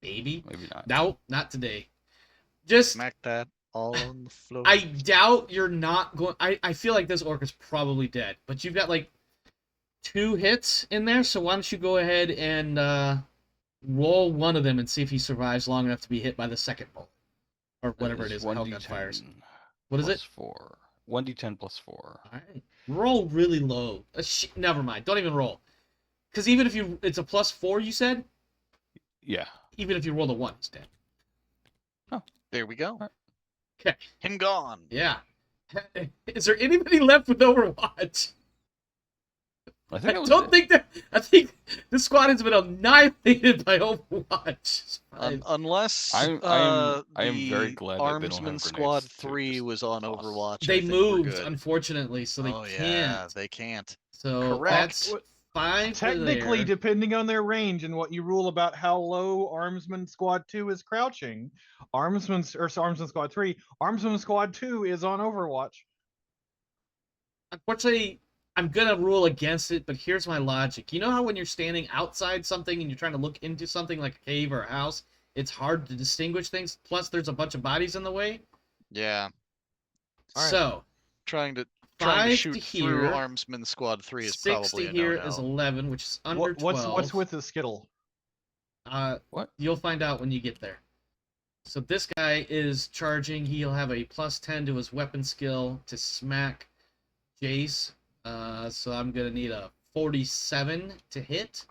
Maybe. Maybe not. No, not today. Just Smack that all on the floor. I doubt you're not going. I feel like this orc is probably dead, but you've got like 2 hits in there, so why don't you go ahead and roll one of them and see if he survives long enough to be hit by the second bullet. Or whatever it is that Hellgun fires. What is it? 4. 1d10 plus 4. Alright. Roll really low. Never mind. Don't even roll. Because even if it's a +4, you said? Yeah. Even if you roll a 1, it's dead. There we go. Okay. Him gone. Yeah. Is there anybody left with Overwatch? I think I think the squad has been annihilated by Overwatch. Unless I am very glad that they don't have Armsman grenades Squad to 3 just was on toss. Overwatch. They I think we're moved, good. unfortunately, so they Oh can't. yeah, they can't. So Correct. that's 5 for Technically, there. depending on their range and what you rule about how low Armsman Squad 2 is crouching, Armsman Squad 3, Armsman Squad 2 is on Overwatch. Unfortunately, I'm gonna rule against it, but here's my logic. You know how when you're standing outside something and you're trying to look into something like a cave or a house, it's hard to distinguish things. Plus, there's a bunch of bodies in the way. Yeah. All right. So Trying to 5 shoot to through here, Armsman Squad 3 is 6 probably to a here no-no. is 11, which is under 12. What's with the Skittle? What? You'll find out when you get there. So this guy is charging. He'll have a +10 to his weapon skill to smack Jace. So I'm gonna need a 47 to hit.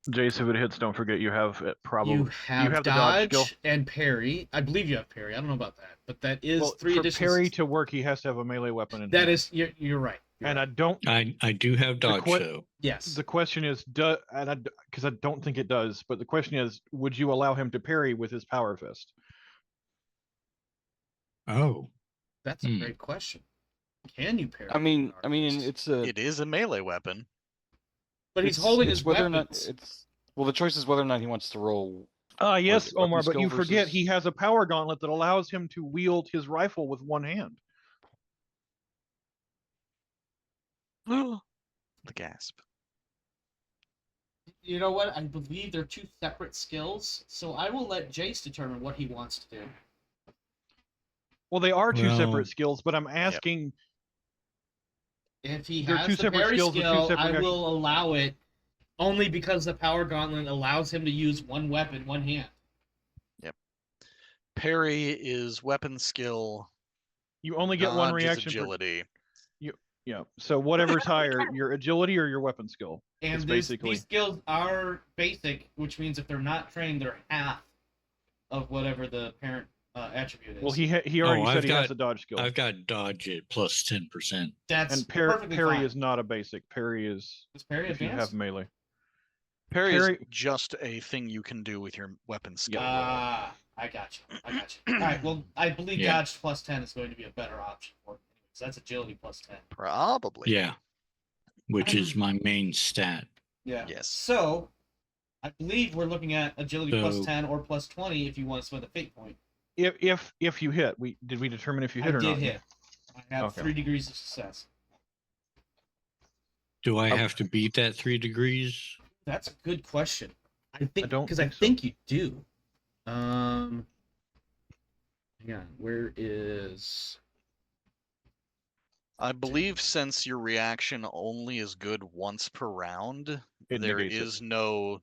Jace, if it hits, don't forget you have it probably. You have the dodge skill. and parry. I believe you have parry. I don't know about that, but that is 3 for additional. parry to work, he has to have a melee weapon in That hand. is, you're right. And I don't. I do have dodge though. Yes. The question is, because I don't think it does, but the question is, would you allow him to parry with his power fist? Oh, That's a great question. Can you parry? I mean, with an arc? It is a melee weapon. But he's holding his whether weapons. or not well, the choice is whether or not he wants to roll. Yes, weapon Omar, but skill you forget versus- he has a power gauntlet that allows him to wield his rifle with one hand. The gasp. You know what? I believe they're 2 separate skills, so I will let Jace determine what he wants to do. Well, they are 2 Well- separate skills, but I'm asking. If he They're has 2 the separate parry skills with 2 skill, separate I actions. will allow it only because the power gauntlet allows him to use one weapon, one hand. Parry is weapon skill. You only get one dodge is reaction per. agility. Yeah. So whatever's higher, your agility or your weapon skill. And It's these basically. skills are basic, which means if they're not trained, they're half of whatever the parent attribute is. Well, he already Oh, said I've he has got- a dodge skill. I've got dodge at +10%. That's And perfectly parry fine. is not a basic. Parry is Is parry if you advanced? have melee. Parry Parry- is just a thing you can do with your weapon skill. Ah, I got you. All right, well, I believe Yeah. dodge +10 is going to be a better option for him. So that's agility +10. Probably. Yeah, which is my main stat. Yeah. Yes. So, I believe we're looking at agility So- +10 or +20 if you want to spend a fate point. If you hit, did we determine if you hit I or did not? hit. I have Okay. 3 degrees of success. Do I Okay. have to beat that 3 degrees? That's a good question. I think don't because I think so. think you do. Hang on. Where is? I believe since your reaction only is good once per round, It there negates it. is no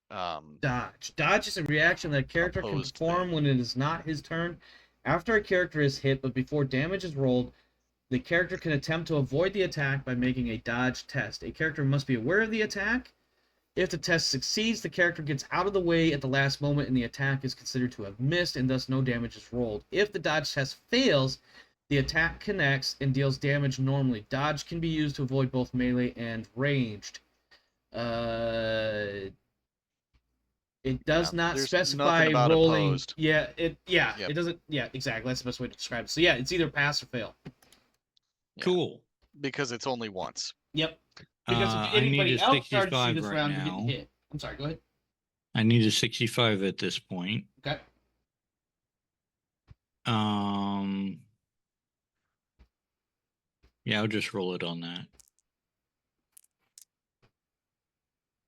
Dodge. Dodge is a reaction that a character can Opposed perform thing. when it is not his turn. After a character is hit, but before damage is rolled, the character can attempt to avoid the attack by making a dodge test. A character must be aware of the attack. If the test succeeds, the character gets out of the way at the last moment and the attack is considered to have missed and thus no damage is rolled. If the dodge test fails, the attack connects and deals damage normally. Dodge can be used to avoid both melee and ranged. It does Yeah, not there's specify nothing about rolling. opposed. Yep. Yep. It doesn't. Yeah, exactly. That's the best way to describe it. So yeah, it's either pass or fail. Yeah. Cool. because it's only once. Yep. Because if I need anybody a else starts you 65 this right round, you now. get hit. I'm sorry. Go ahead. I need a 65 at this point. Okay. Yeah, I'll just roll it on that.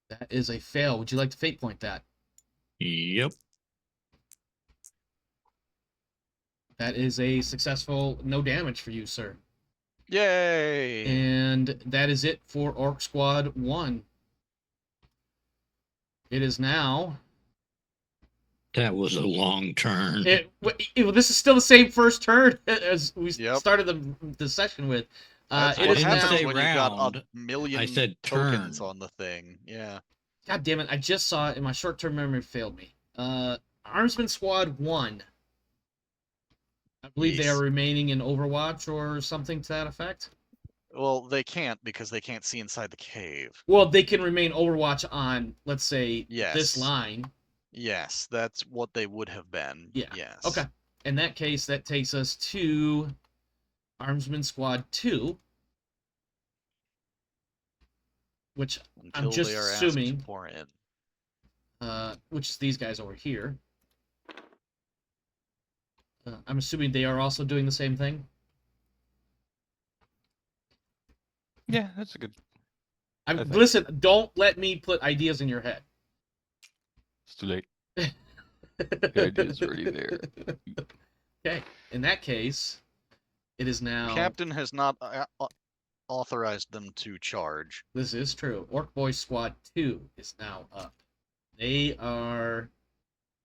That is a fail. Would you like to fate point that? Yep. That is a successful no damage for you, sir. Yay! And that is it for Orc Squad 1. It is now... That was a long turn. This is still the same first turn as we Yep. started the session with. That's It what is happens now... when you've got round. a million I said tokens turn. on the thing. Yeah. God damn it, I just saw it and my short-term memory failed me. Armsman Squad 1. I believe they Yes. are remaining in Overwatch or something to that effect. Well, they can't because they can't see inside the cave. Well, they can remain Overwatch on, let's say, Yes. this line. Yes, that's what they would have been. Yeah. Yes. Okay. In that case, that takes us to Armsman Squad 2. Which Until I'm just they are asked assuming... to pour in. which is these guys over here. I'm assuming they are also doing the same thing. Yeah, that's a good. I think. Listen, don't let me put ideas in your head. It's too late. The idea's already there. Okay, in that case, it is now... The captain has not authorized them to charge. This is true. Orc Boy Squad 2 is now up. They are...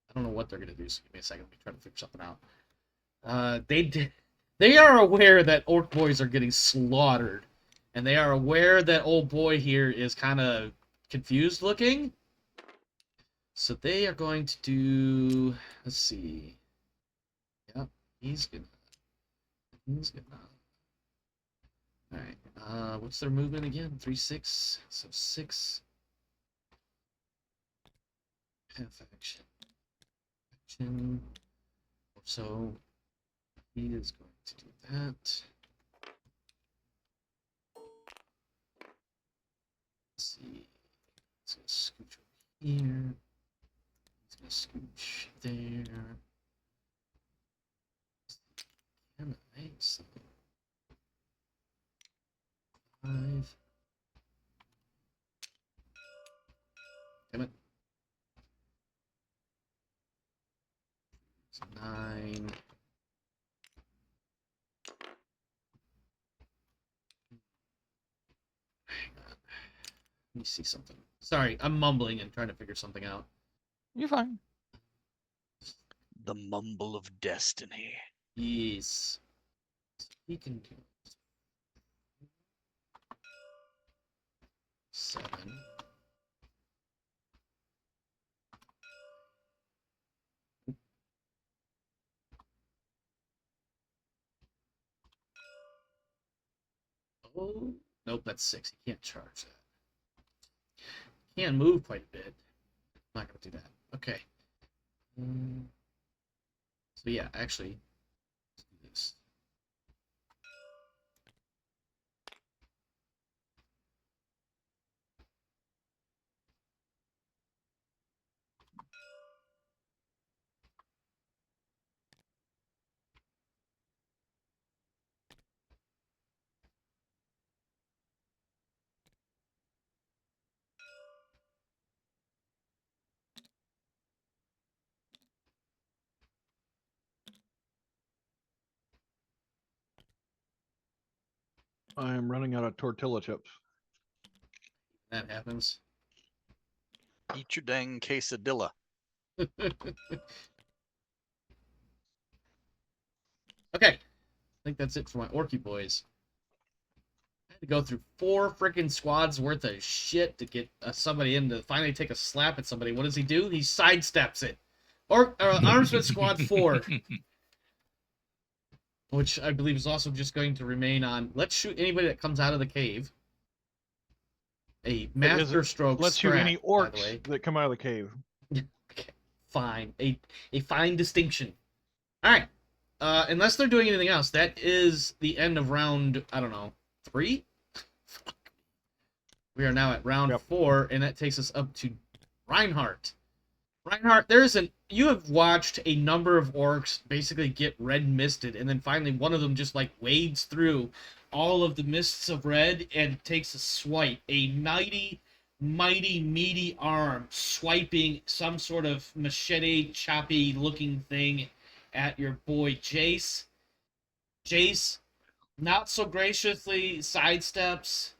I don't know what they're going to do, so give me a second. Let me try to figure something out. They are aware that Orc Boys are getting slaughtered. And they are aware that old boy here is kind of confused looking. So they are going to do... Let's see. Yep, he's gonna... Alright, what's their movement again? 3-6, so 6. Half action. Action. So he is going to do that. Let's see. He's gonna scooch over here. He's gonna scooch there. Nice. 5. Damn it. 9. Hang on. Let me see something. Sorry, I'm mumbling and trying to figure something out. You're fine. The mumble of destiny. Yes. He can do 7. Oh, nope, that's 6. He can't charge that. Can move quite a bit. I'm not gonna do that. Okay. So yeah, actually, let's do this. I am running out of tortilla chips. That happens. Eat your dang quesadilla. Okay. I think that's it for my Orky boys. I had to go through 4 freaking squads worth of shit to get somebody in to finally take a slap at somebody. What does he do? He sidesteps it. Armsman Squad 4. Which I believe is also just going to remain on. Let's shoot anybody that comes out of the cave. A master stroke. Let's shoot strat, any by the orcs way. that come out of the cave. Okay, fine. A fine distinction. Alright. Unless they're doing anything else, that is the end of round, I don't know, 3? Fuck. We are now at round 4, and that takes us up to Reinhardt. Reinhardt, you have watched a number of orcs basically get red misted, and then finally one of them just like wades through all of the mists of red and takes a swipe. A mighty, mighty, meaty arm swiping some sort of machete, choppy looking thing at your boy Jace. Jace, not so graciously sidesteps,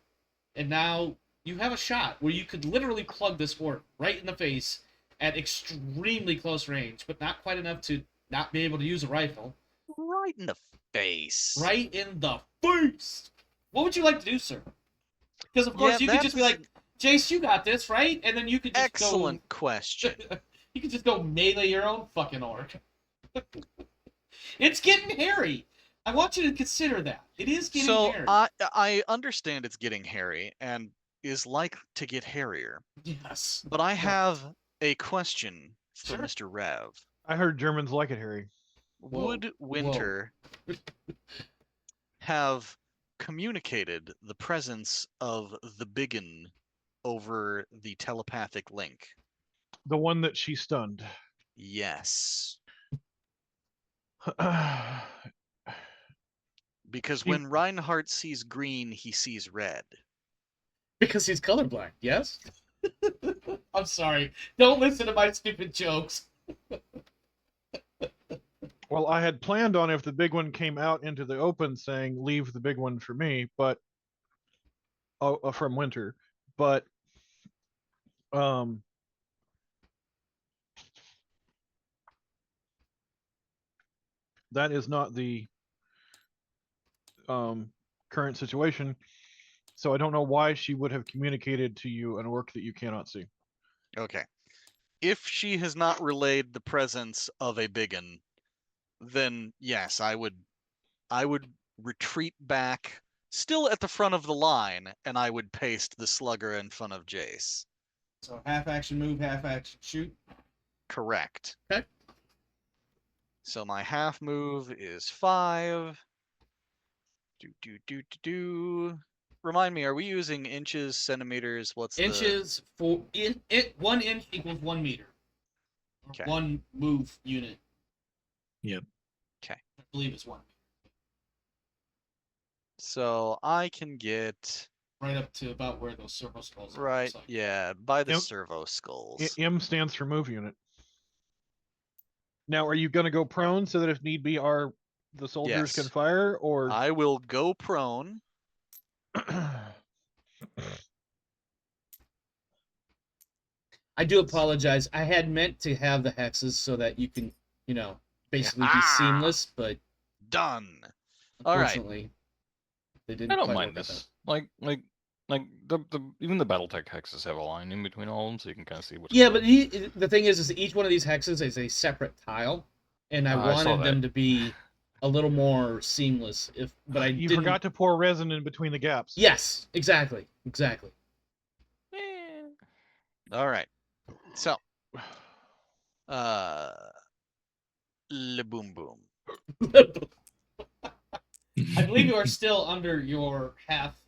and now you have a shot where you could literally plug this orc right in the face at extremely close range, but not quite enough to not be able to use a rifle. Right in the face. Right in the face! What would you like to do, sir? Because, of course, Yeah, you could just be that's like, Jace, you got this, right? And then you could just excellent go... question. You could just go melee your own fucking orc. It's getting hairy. I want you to consider that. It is getting So hairy. I understand it's getting hairy and is like to get hairier, Yes. but I have a question for Sure. Mr. Rev. I heard Germans like it, Harry. Would Winter have communicated the presence of the biggin over the telepathic link? The one that she stunned. Yes. I Because He- when Reinhardt sees green, he sees red. Because he's colorblind, yes? I'm sorry. Don't listen to my stupid jokes. Well, I had planned on if the big one came out into the open saying, leave the big one for me, but from Winter. But that is not the current situation. So I don't know why she would have communicated to you an orc that you cannot see. Okay. If she has not relayed the presence of a biggin, then yes, I would retreat back, still at the front of the line, and I would paste the slugger in front of Jace. So half action move, half action shoot. Correct. Okay. So my half move is 5. Do. Remind me, are we using inches, centimeters? What's Inches for 1 inch equals 1 meter. Or Okay. 1 move unit. Yep. Okay. I believe it's 1. So I can get Right up to about where those servo skulls are. right, looks like. yeah, by the Yep. servo skulls. M stands for move unit. Now, are you going to go prone so that if need be, the soldiers can Yes. fire, or I will go prone. I do apologize. I had meant to have the hexes so that you can, basically be seamless, but Done. All right. unfortunately, they didn't I don't quite mind work out this. Like the even the BattleTech hexes have a line in between all of them, so you can kind of see what's. Yeah, going but the thing is each one of these hexes is a separate tile, and I I saw wanted them that. to be a little more seamless. But I you didn't. forgot to pour resin in between the gaps. Yes, exactly. All right. So, le boom boom. I believe you are still under your half.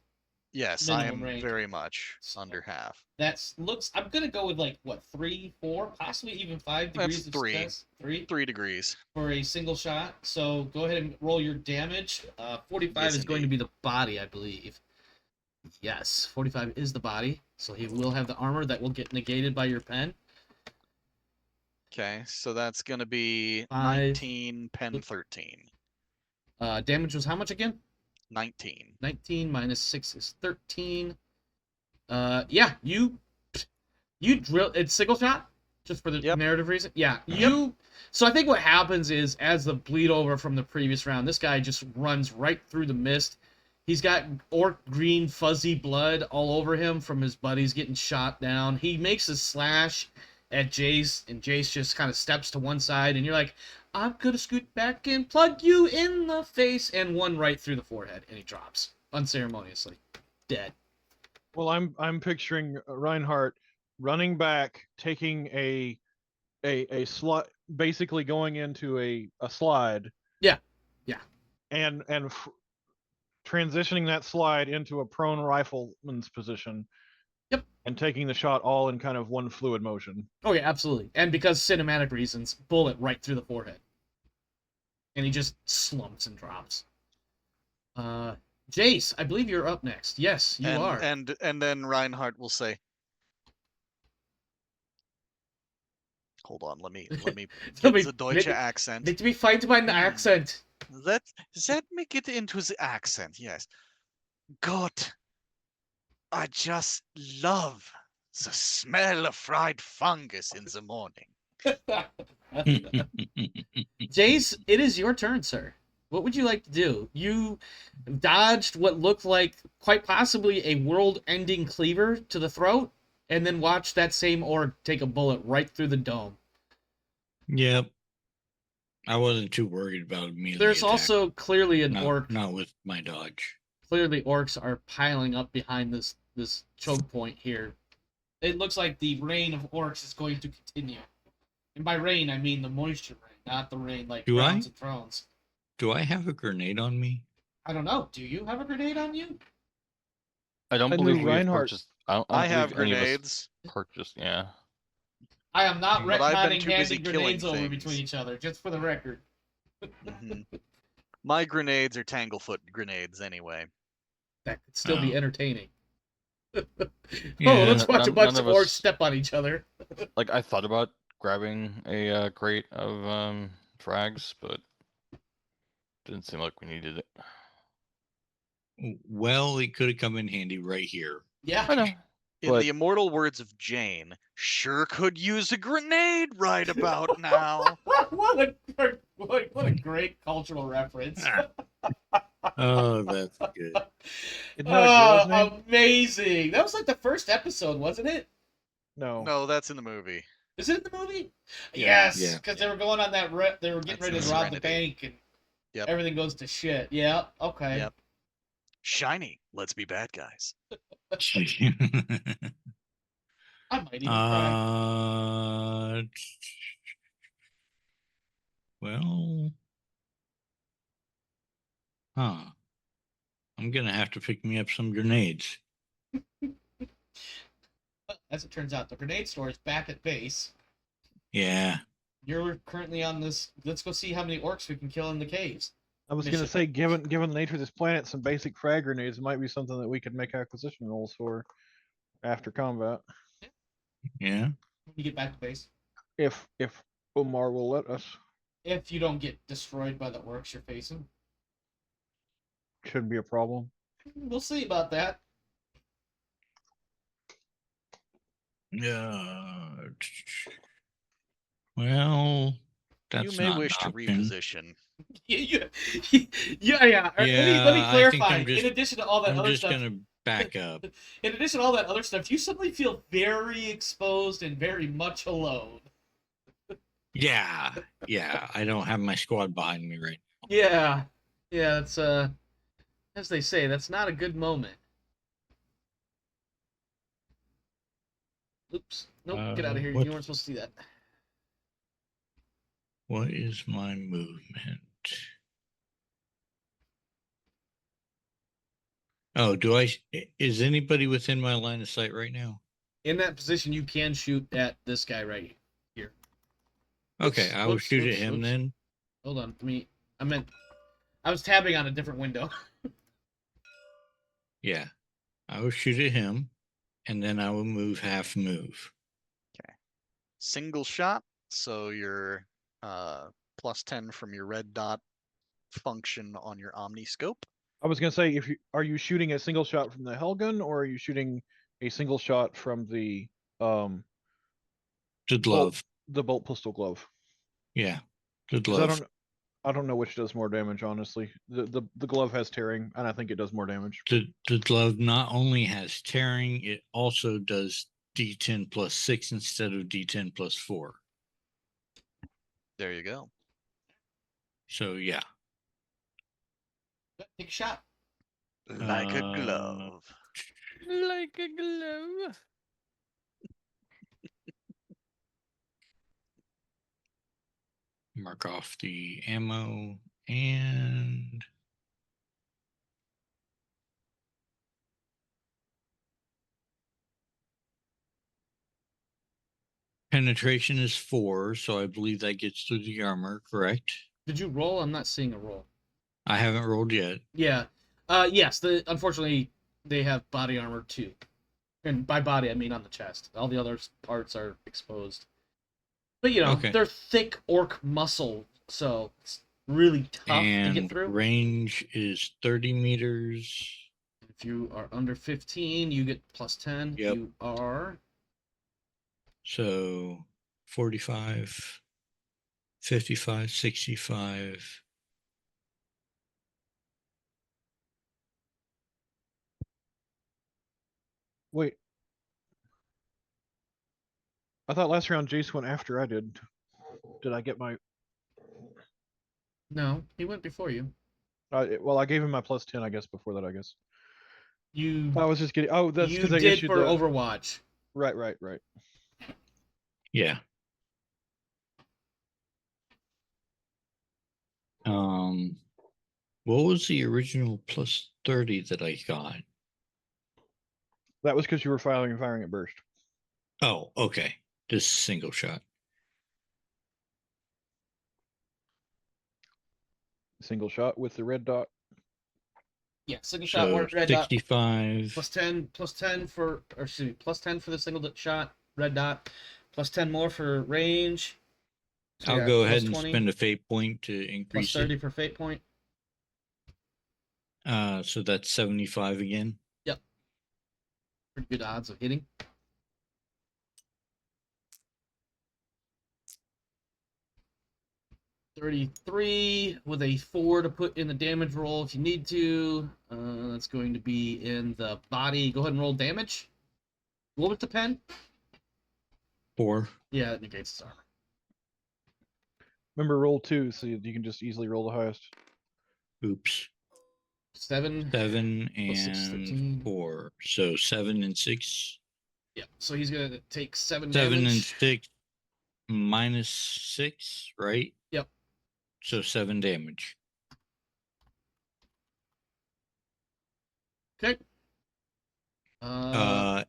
Yes, I Minimum am range. very much under half. I'm gonna go with 3, 4, possibly even 5 degrees of 3. stress. 3 3 degrees. for a single shot. So go ahead and roll your damage. 45 Yes, is going to be the body, I believe. Yes, 45 is the body. So he will have the armor that will get negated by your pen. Okay, so that's gonna be 5. 19, pen 13. Damage was how much again? 19. 19 minus 6 is 13. Yeah, you drill. It's single shot, just for the Yep. narrative reason. Yeah, you. So I think what happens is, as the bleed over from the previous round, this guy just runs right through the mist. He's got orc green fuzzy blood all over him from his buddies getting shot down. He makes a slash at Jace, and Jace just kind of steps to one side, and you're like, I'm gonna scoot back and plug you in the face, and one right through the forehead, and he drops unceremoniously, dead. Well, I'm picturing Reinhardt running back, taking a slide, basically going into a slide. Yeah. And transitioning that slide into a prone rifleman's position. Yep. And taking the shot all in kind of one fluid motion. Oh yeah, absolutely. And because cinematic reasons, bullet right through the forehead. And he just slumps and drops. Jace, I believe you're up next. Yes, you are. And then Reinhardt will say, Hold on, let me Let get me- the Deutsche let- accent. Let me find my Hmm. accent. Let me get into the accent. Yes. God, I just love the smell of fried fungus in the morning. Jace, it is your turn, sir. What would you like to do? You dodged what looked like quite possibly a world-ending cleaver to the throat, and then watched that same orc take a bullet right through the dome. Yep. I wasn't too worried about immediately. There's also clearly an orc. Not with my dodge. Clearly, orcs are piling up behind this choke point here. It looks like the reign of orcs is going to continue. And by rain, I mean the moisture rain, not the rain like Do Crowns I? and Thrones. Do I have a grenade on me? I don't know. Do you have a grenade on you? I don't I knew believe we have Reinhardt- purchased. I don't I have believe any of us grenades. purchased. Yeah. I am not But I've been retconning too busy handing grenades killing over things. between each other, just for the record. Mhm. My grenades are Tanglefoot grenades anyway. That could still be Oh. entertaining. Yeah, Oh, let's watch a none- bunch none of of orcs us- step on each other. Like I thought about grabbing a crate of frags, but didn't seem like we needed it. Well, it could have come in handy right here. Yeah. I know. In But the immortal words of Jane, sure could use a grenade right about now. what a great cultural reference. Oh, that's good. Isn't that a girl's name? Amazing. That was like the first episode, wasn't it? No. No, that's in the movie. Is it in the movie? Yeah. Yes, Yeah. because they were going on that they were getting That's ready in to rob the Serenity. bank, and Yep. everything goes to shit. Yeah, okay. Yep. Shiny, let's be bad guys. I might even cry. Well, I'm gonna have to pick me up some grenades. As it turns out, the grenade store is back at base. Yeah. You're currently on this. Let's go see how many orcs we can kill in the caves. I was Mission. gonna say, given the nature of this planet, some basic frag grenades might be something that we could make acquisition rolls for after combat, Yeah. When you get back to base, if Omar will let us. if you don't get destroyed by the orcs you're facing, Shouldn't be a problem. we'll see about that. Well, that's You may not wish to an option. reposition. Yeah. Let me Yeah, I think clarify. I'm just- In addition to all that I'm other just stuff, gonna back up. in addition to all that other stuff, you suddenly feel very exposed and very much alone. Yeah. I don't have my squad behind me right Yeah, it's as they say, that's not a good moment. Oops, nope, get out of here. what- You weren't supposed to see that. What is my movement? Oh, is anybody within my line of sight right now? In that position, you can shoot at this guy right here. Okay, Oops, I will whoops, shoot whoops, at him whoops. then. Hold on, I was tabbing on a different window. Yeah, I will shoot at him, and then I will move half move. Single shot, so your +10 from your red dot function on your omniscope. I was gonna say, are you shooting a single shot from the Hellgun, or are you shooting a single shot from the The glove. bolt pistol glove? Yeah, the 'Cause glove. I don't know which does more damage, honestly. The glove has tearing, and I think it does more damage. The glove not only has tearing, it also does D10 plus 6 instead of D10 plus 4. There you go. So yeah. Take a shot. Like a Uh, glove. Like a glove. Mark off the ammo and penetration is 4, so I believe that gets through the armor, correct? Did you roll? I'm not seeing a roll. I haven't rolled yet. Yeah. Yes. Unfortunately, they have body armor too, and by body I mean on the chest. All the other parts are exposed. But you know, Okay. they're thick orc muscle, so it's really tough to get And through. range is 30 meters. If you are under 15, you get plus 10. Yep. You are So 45, 55, 65. Wait. I thought last round Jace went after I did. Did I get my? no, he went before you. Well, I gave him my plus 10, I guess, before that. I guess You I was just kidding. Oh, that's you because I did issued for the. Overwatch. Right. Yeah. What was the original plus 30 that I got? That was because you were firing at burst. Oh, okay. This is single shot. Single shot with the red dot. Yeah, single shot, So red dot. 65. Plus 10 for, or excuse me, plus 10 for the single shot, red dot. Plus 10 more for range. So I'll yeah, go plus ahead and 20, spend a fate point to plus increase 30 it. for fate point. So that's 75 again. Yep. Pretty good odds of hitting. $33 with a 4 to put in the damage roll if you need to. That's going to be in the body. Go ahead and roll damage. What would it depend? 4. Yeah, it negates its armor. Remember, roll 2, so you can just easily roll the highest. Oops. 7. 7 Plus 6, and 13. 4. So 7 and 6. Yeah, so he's going to take 7 7 damage. and 6 minus 6, right? Yep. So 7 damage. Okay.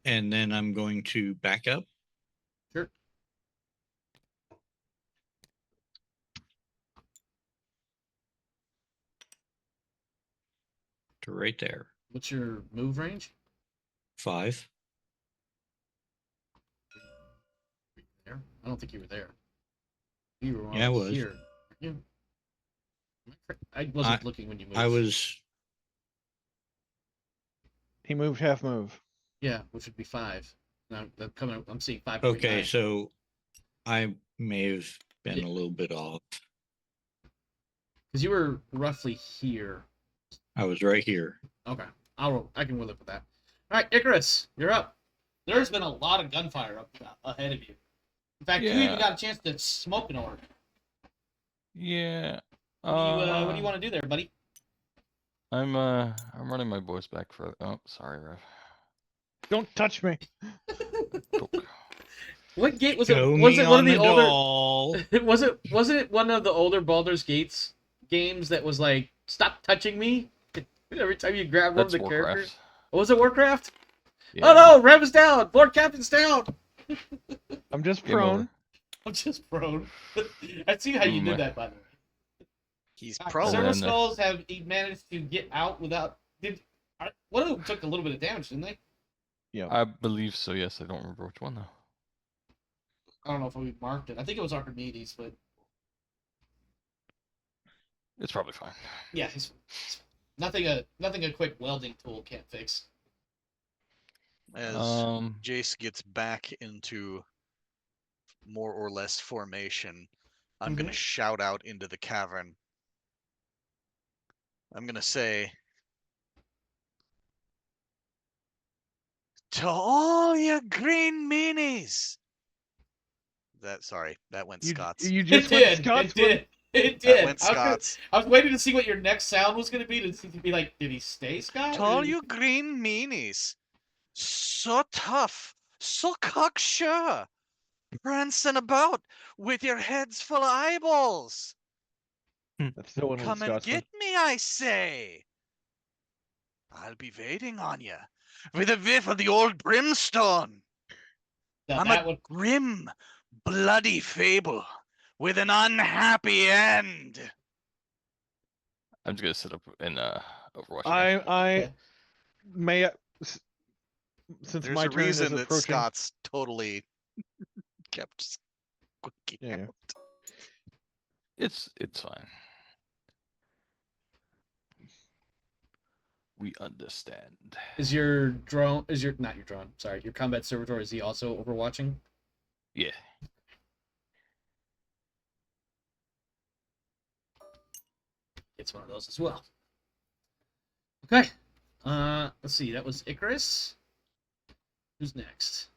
And then I'm going to back up. Sure. To right there. What's your move range? 5. There? I don't think you were there. You were Yeah, I was. here. Yeah. I wasn't looking when you moved. I was. He moved half move. Yeah, which would be 5. Now I'm seeing 5.9. Okay, so I may have been Yeah. a little bit off. Because you were roughly here. I was right here. Okay, I can live with that. All right, Icarus, you're up. There's been a lot of gunfire up ahead of you. In fact, you even Yeah. got a chance to smoke an orc. Yeah. What do you want to do there, buddy? I'm running my boys back for. Oh, sorry, Rev. Don't touch me. Cool. What gate was Show it? Was me it one on of the the older? doll. Wasn't it one of the older Baldur's Gates games that was like, "Stop touching me"? Every time you grab one of That's the Warcraft. characters. Oh, was it Warcraft? Yeah. Oh no, Rev is down. Lord Captain's down. I'm just Game prone. over. I'm just prone. I see how you did that, by the way. He's Several prone. then, skulls have managed to get out without. One of them took a little bit of damage, didn't they? Yeah. I believe so. Yes, I don't remember which one though. I don't know if we marked it. I think it was Archimedes, but It's probably fine. yeah, he's nothing a quick welding tool can't fix. As Jace gets back into more or less formation, I'm going to shout out into the cavern. I'm going to say, to all you green meanies. That went Scots. You It just went did. Scots. It did. It That did. went Scots. I was waiting to see what your next sound was going to be. To be like, did he stay Scott? To all you green meanies. So tough. So cocksure. Prancing about with your heads full of eyeballs. That's still one Come and Scotsman. get me, I say. I'll be waiting on you with a whiff of the old brimstone. Now, I'm that a one. grim, bloody fable with an unhappy end. I'm just gonna sit up in Overwatch. I may since There's my a turn is reason that approaching. Scott's totally kept Squeaky Yeah. out. It's fine. We understand. Is your drone? Is your not your drone? Sorry, your combat servitor. Is he also overwatching? Yeah. It's one of those as well. Okay. Let's see. That was Icarus. Who's next?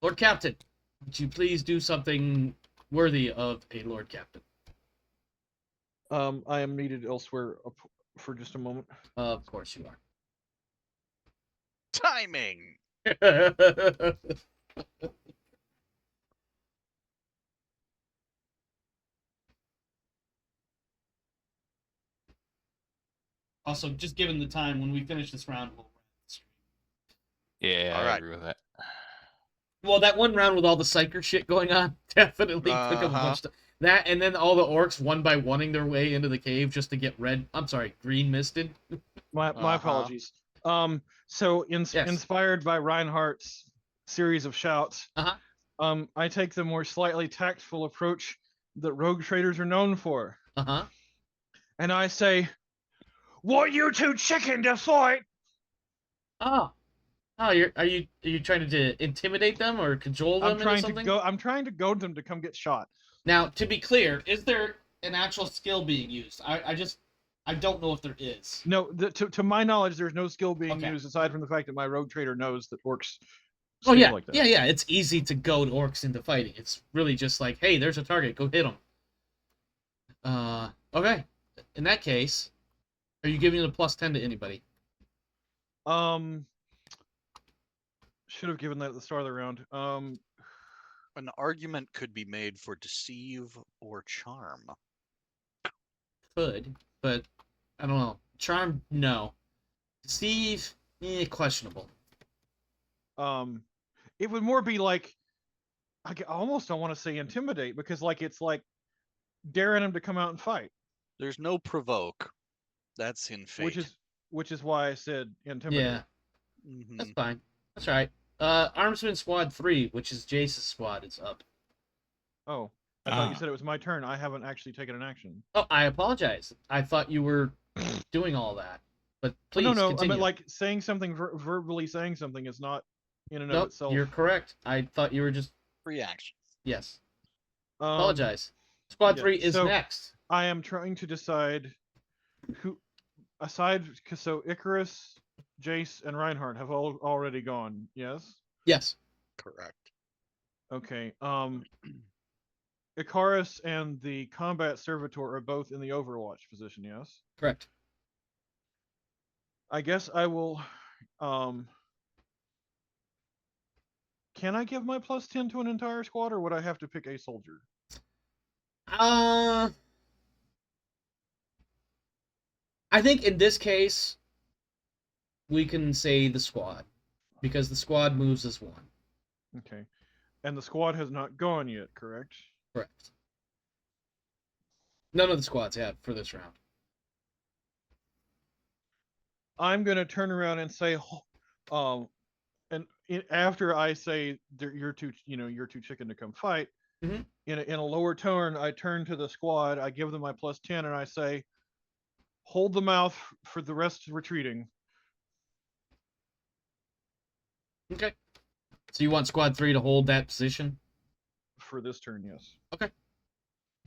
Lord Captain, would you please do something worthy of a Lord Captain? I am needed elsewhere for just a moment. Of course you Timing. are. Also, just given the time, when we finish this round, we'll wrap the stream. Yeah, All I right. agree with that. Well, that one round with all the psyker shit going on definitely took up a Uh-huh. bunch of that, and then all the orcs one by oneing their way into the cave just to get green misted. My Uh-huh. apologies. So inspired by Reinhardt's series of shouts, I take the more slightly tactful approach that rogue traders are known for, and I say, "What you two chicken to fight?" Oh, are you trying to intimidate them or cajole them into something? I'm trying to goad them to come get shot. Now, to be clear, is there an actual skill being used? I don't know if there is. No, to my knowledge, there's no skill being Okay. used aside from the fact that my rogue trader knows that orcs. Oh speak yeah, like that. yeah. It's easy to goad orcs into fighting. It's really just like, hey, there's a target, go hit them. Okay. In that case, are you giving it a +10 to anybody? Should have given that at the start of the round. An argument could be made for deceive or charm. Could, but I don't know. Charm, no. Deceive, questionable. It would more be like, I almost don't want to say intimidate, because like it's like daring him to come out and fight. There's no provoke. That's in fate. Which is why I said intimidate. Yeah, Mhm. that's fine. That's right. Armsman Squad 3, which is Jace's squad, is up. Oh, I thought you said it was my turn. I haven't actually taken an action. Oh, I apologize. I thought you were doing all that. But please no. continue. I meant like saying something, verbally saying something is not in and of Nope, itself. you're correct. I thought you were just... Reaction. Yes. Apologize. Squad 3 is next. I am trying to decide who, so Icarus, Jace, and Reinhardt have all already gone. Yes. Yes. Correct. Okay. Icarus and the combat servitor are both in the Overwatch position. Yes. Correct. I guess I will. Can I give my +10 to an entire squad, or would I have to pick a soldier? I think in this case, we can say the squad, because the squad moves as one. Okay. And the squad has not gone yet, correct? Correct. None of the squads have for this round. I'm gonna turn around and say, after I say you're too chicken to come fight, Mhm. in a lower tone, I turn to the squad. I give them my +10, and I say, hold the mouth for the rest retreating. Okay. So you want Squad 3 to hold that position? For this turn, yes. Okay.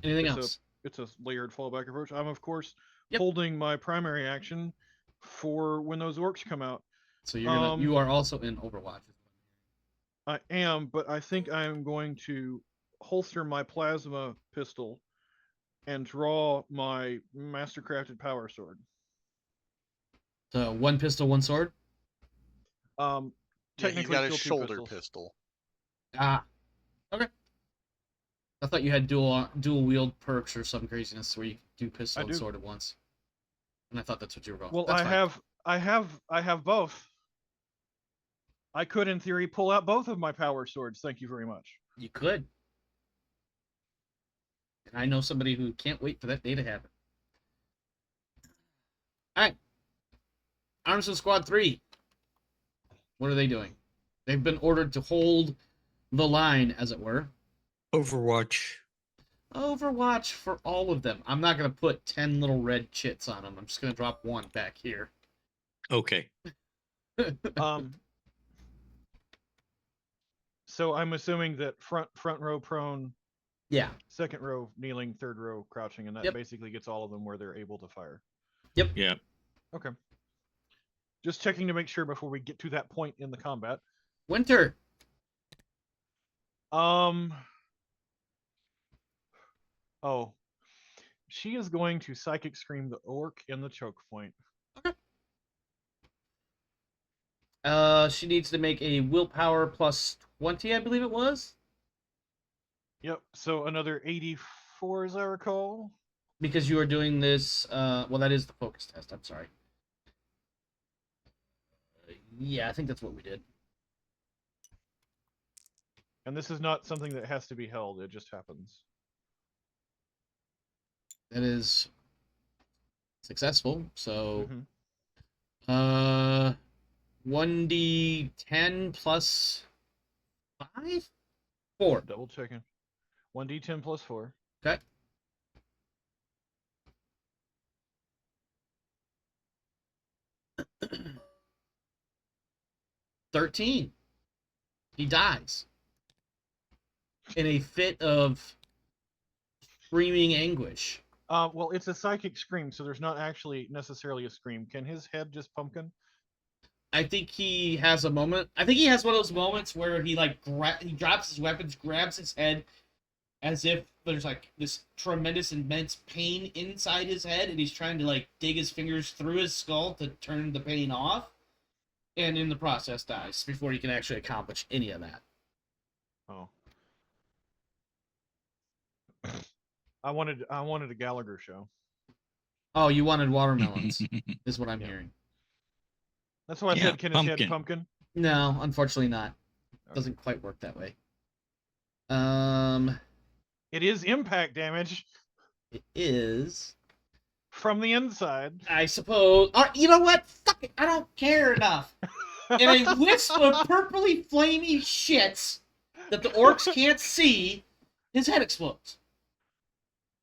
Anything else? It's a layered fallback approach. I'm, of course, Yep. holding my primary action for when those orcs come out. So you are also in Overwatch. I am, but I think I am going to holster my plasma pistol and draw my mastercrafted power sword. So one pistol, one sword? Yeah, he's Technically got his still two shoulder pistols. pistol. Ah. Okay. I thought you had dual wield perks or some craziness where you do pistol and sword at once. And I thought that's what you were going. Well, That's fine. I have both. I could, in theory, pull out both of my power swords. Thank you very much. You could. And I know somebody who can't wait for that day to happen. Alright. Armsman Squad 3. What are they doing? They've been ordered to hold the line, as it were. Overwatch. Overwatch for all of them. I'm not gonna put 10 little red chits on them. I'm just gonna drop one back here. Okay. So I'm assuming that front row prone, Yeah. second row kneeling, third row crouching, and that Yep. basically gets all of them where they're able to fire. Yep. Yeah. Okay. Just checking to make sure before we get to that point in the combat. Winter. Oh. She is going to psychic scream the orc in the choke point. She needs to make a willpower plus 20, I believe it was. Yep. So another 84, as I recall. Because you are doing this. Well, that is the focus test. I'm sorry. Yeah, I think that's what we did. And this is not something that has to be held. It just happens. That is successful. So, Mhm. 1d10 plus 5? 4. Double checking. 1d10 plus 4. Okay. $13. He dies in a fit of screaming anguish. Well, it's a psychic scream, so there's not actually necessarily a scream. Can his head just pumpkin? I think he has a moment. I think he has one of those moments where he like he drops his weapons, grabs his head, as if there's like this tremendous, immense pain inside his head, and he's trying to like dig his fingers through his skull to turn the pain off, and in the process dies before he can actually accomplish any of that. Oh. I wanted a Gallagher show. Oh, you wanted watermelons, is what I'm hearing. That's why I said, can his head pumpkin? No, unfortunately not. It doesn't quite work that way. It is impact damage. It is. From the inside. I suppose. You know what? Fuck it. I don't care enough. In a wisp of purpley flamey shits that the orcs can't see, his head explodes.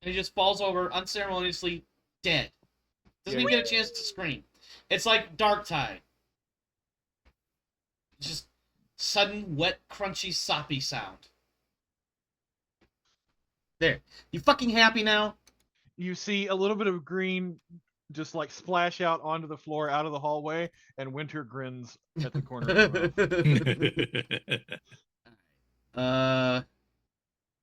And he just falls over unceremoniously dead. Doesn't even get a chance to scream. It's like Dark Tide. Just sudden, wet, crunchy, soppy sound. There. You fucking happy now? You see a little bit of green just like splash out onto the floor out of the hallway, and Winter grins at the corner of his mouth.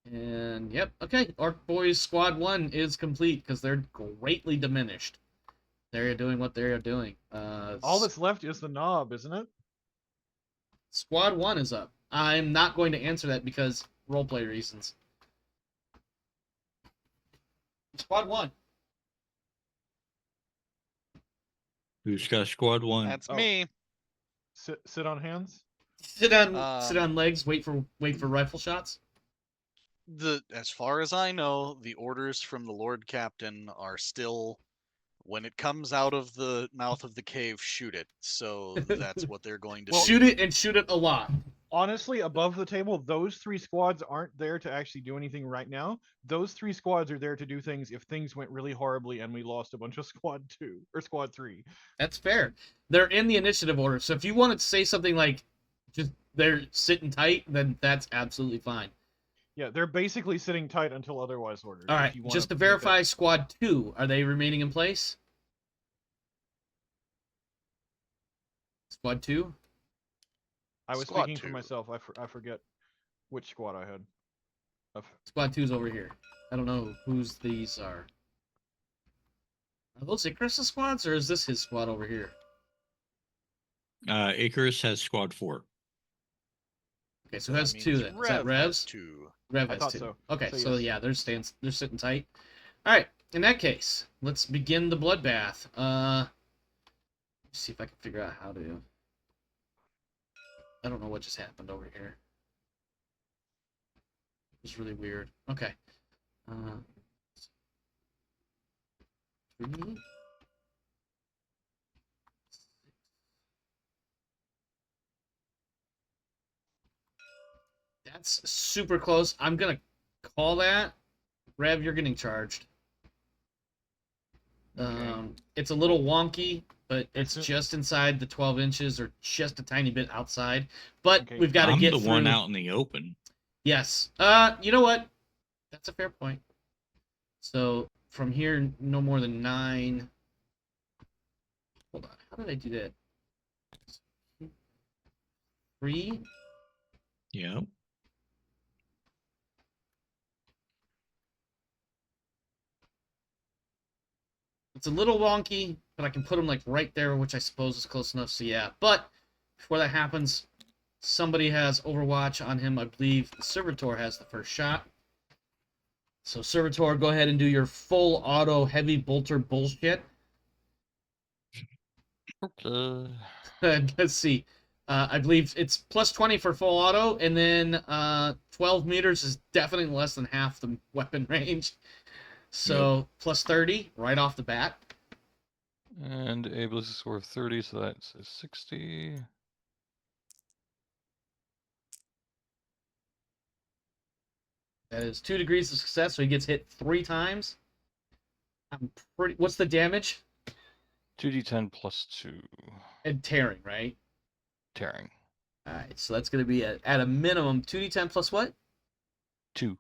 And yep, okay. Orc Boys Squad 1 is complete because they're greatly diminished. They're doing what they're doing. All that's left is the knob, isn't it? Squad 1 is up. I'm not going to answer that because roleplay reasons. Squad 1. Who's got squad 1? That's me. Sit on hands. Sit on legs. Wait for rifle shots. As far as I know, the orders from the Lord Captain are still, when it comes out of the mouth of the cave, shoot it. So that's what they're going to do. Shoot it, and shoot it a lot. Honestly, above the table, those 3 squads aren't there to actually do anything right now. Those 3 squads are there to do things if things went really horribly and we lost a bunch of squad 2 or squad 3. That's fair. They're in the initiative order. So if you wanted to say something like just they're sitting tight, then that's absolutely fine. Yeah, they're basically sitting tight until otherwise ordered. All right, just to verify, squad 2, are they remaining in place? Squad 2? I was Squad speaking 2. for myself. I forget which squad I had. Squad 2's over here. I don't know whose these are. Are those Icarus' squads, or is this his squad over here? Icarus has squad 4. Okay, so who has 2 then? Is that Revs? 2. Rev I has thought 2. so. Okay, So so yes. yeah, they're sitting tight. All right, in that case, let's begin the bloodbath. Let's see if I can figure out how to. I don't know what just happened over here. It's really weird. Okay. 3. That's super close. I'm gonna call that. Rev, you're getting charged. Okay. It's a little wonky, but it's So- just inside the 12 inches or just a tiny bit outside. But Okay. we've got to I'm get the through. one out in the open. Yes. You know what? That's a fair point. So from here, no more than 9. Hold on. How did I do that? 3. Yep. It's a little wonky, but I can put him like right there, which I suppose is close enough. So yeah. But before that happens, somebody has Overwatch on him. I believe Servitor has the first shot. So Servitor, go ahead and do your full auto heavy bolter bullshit. Okay. Let's see. I believe it's plus 20 for full auto, and then 12 meters is definitely less than half the weapon range. So plus 30 right off the bat. And able to score 30, so that's a 60. That is 2 degrees of success, so he gets hit 3 times. I'm pretty. What's the damage? 2d10 plus 2. And tearing, right? Tearing. All right, so that's going to be at a minimum 2d10 plus what? 2.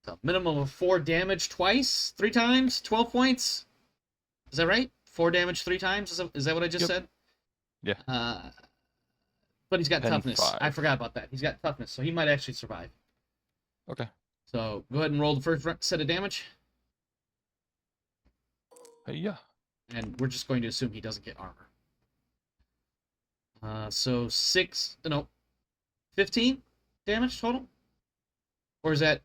So minimum of 4 damage twice, 3 times, 12 points. Is that right? 4 damage 3 times? Is that what I just Yep. said? Yeah. But he's got Pen toughness. I 5. forgot about that. He's got toughness, so he might actually survive. Okay. So go ahead and roll the first set of damage, Yeah. and we're just going to assume he doesn't get armor. So 15 damage total? Or is that...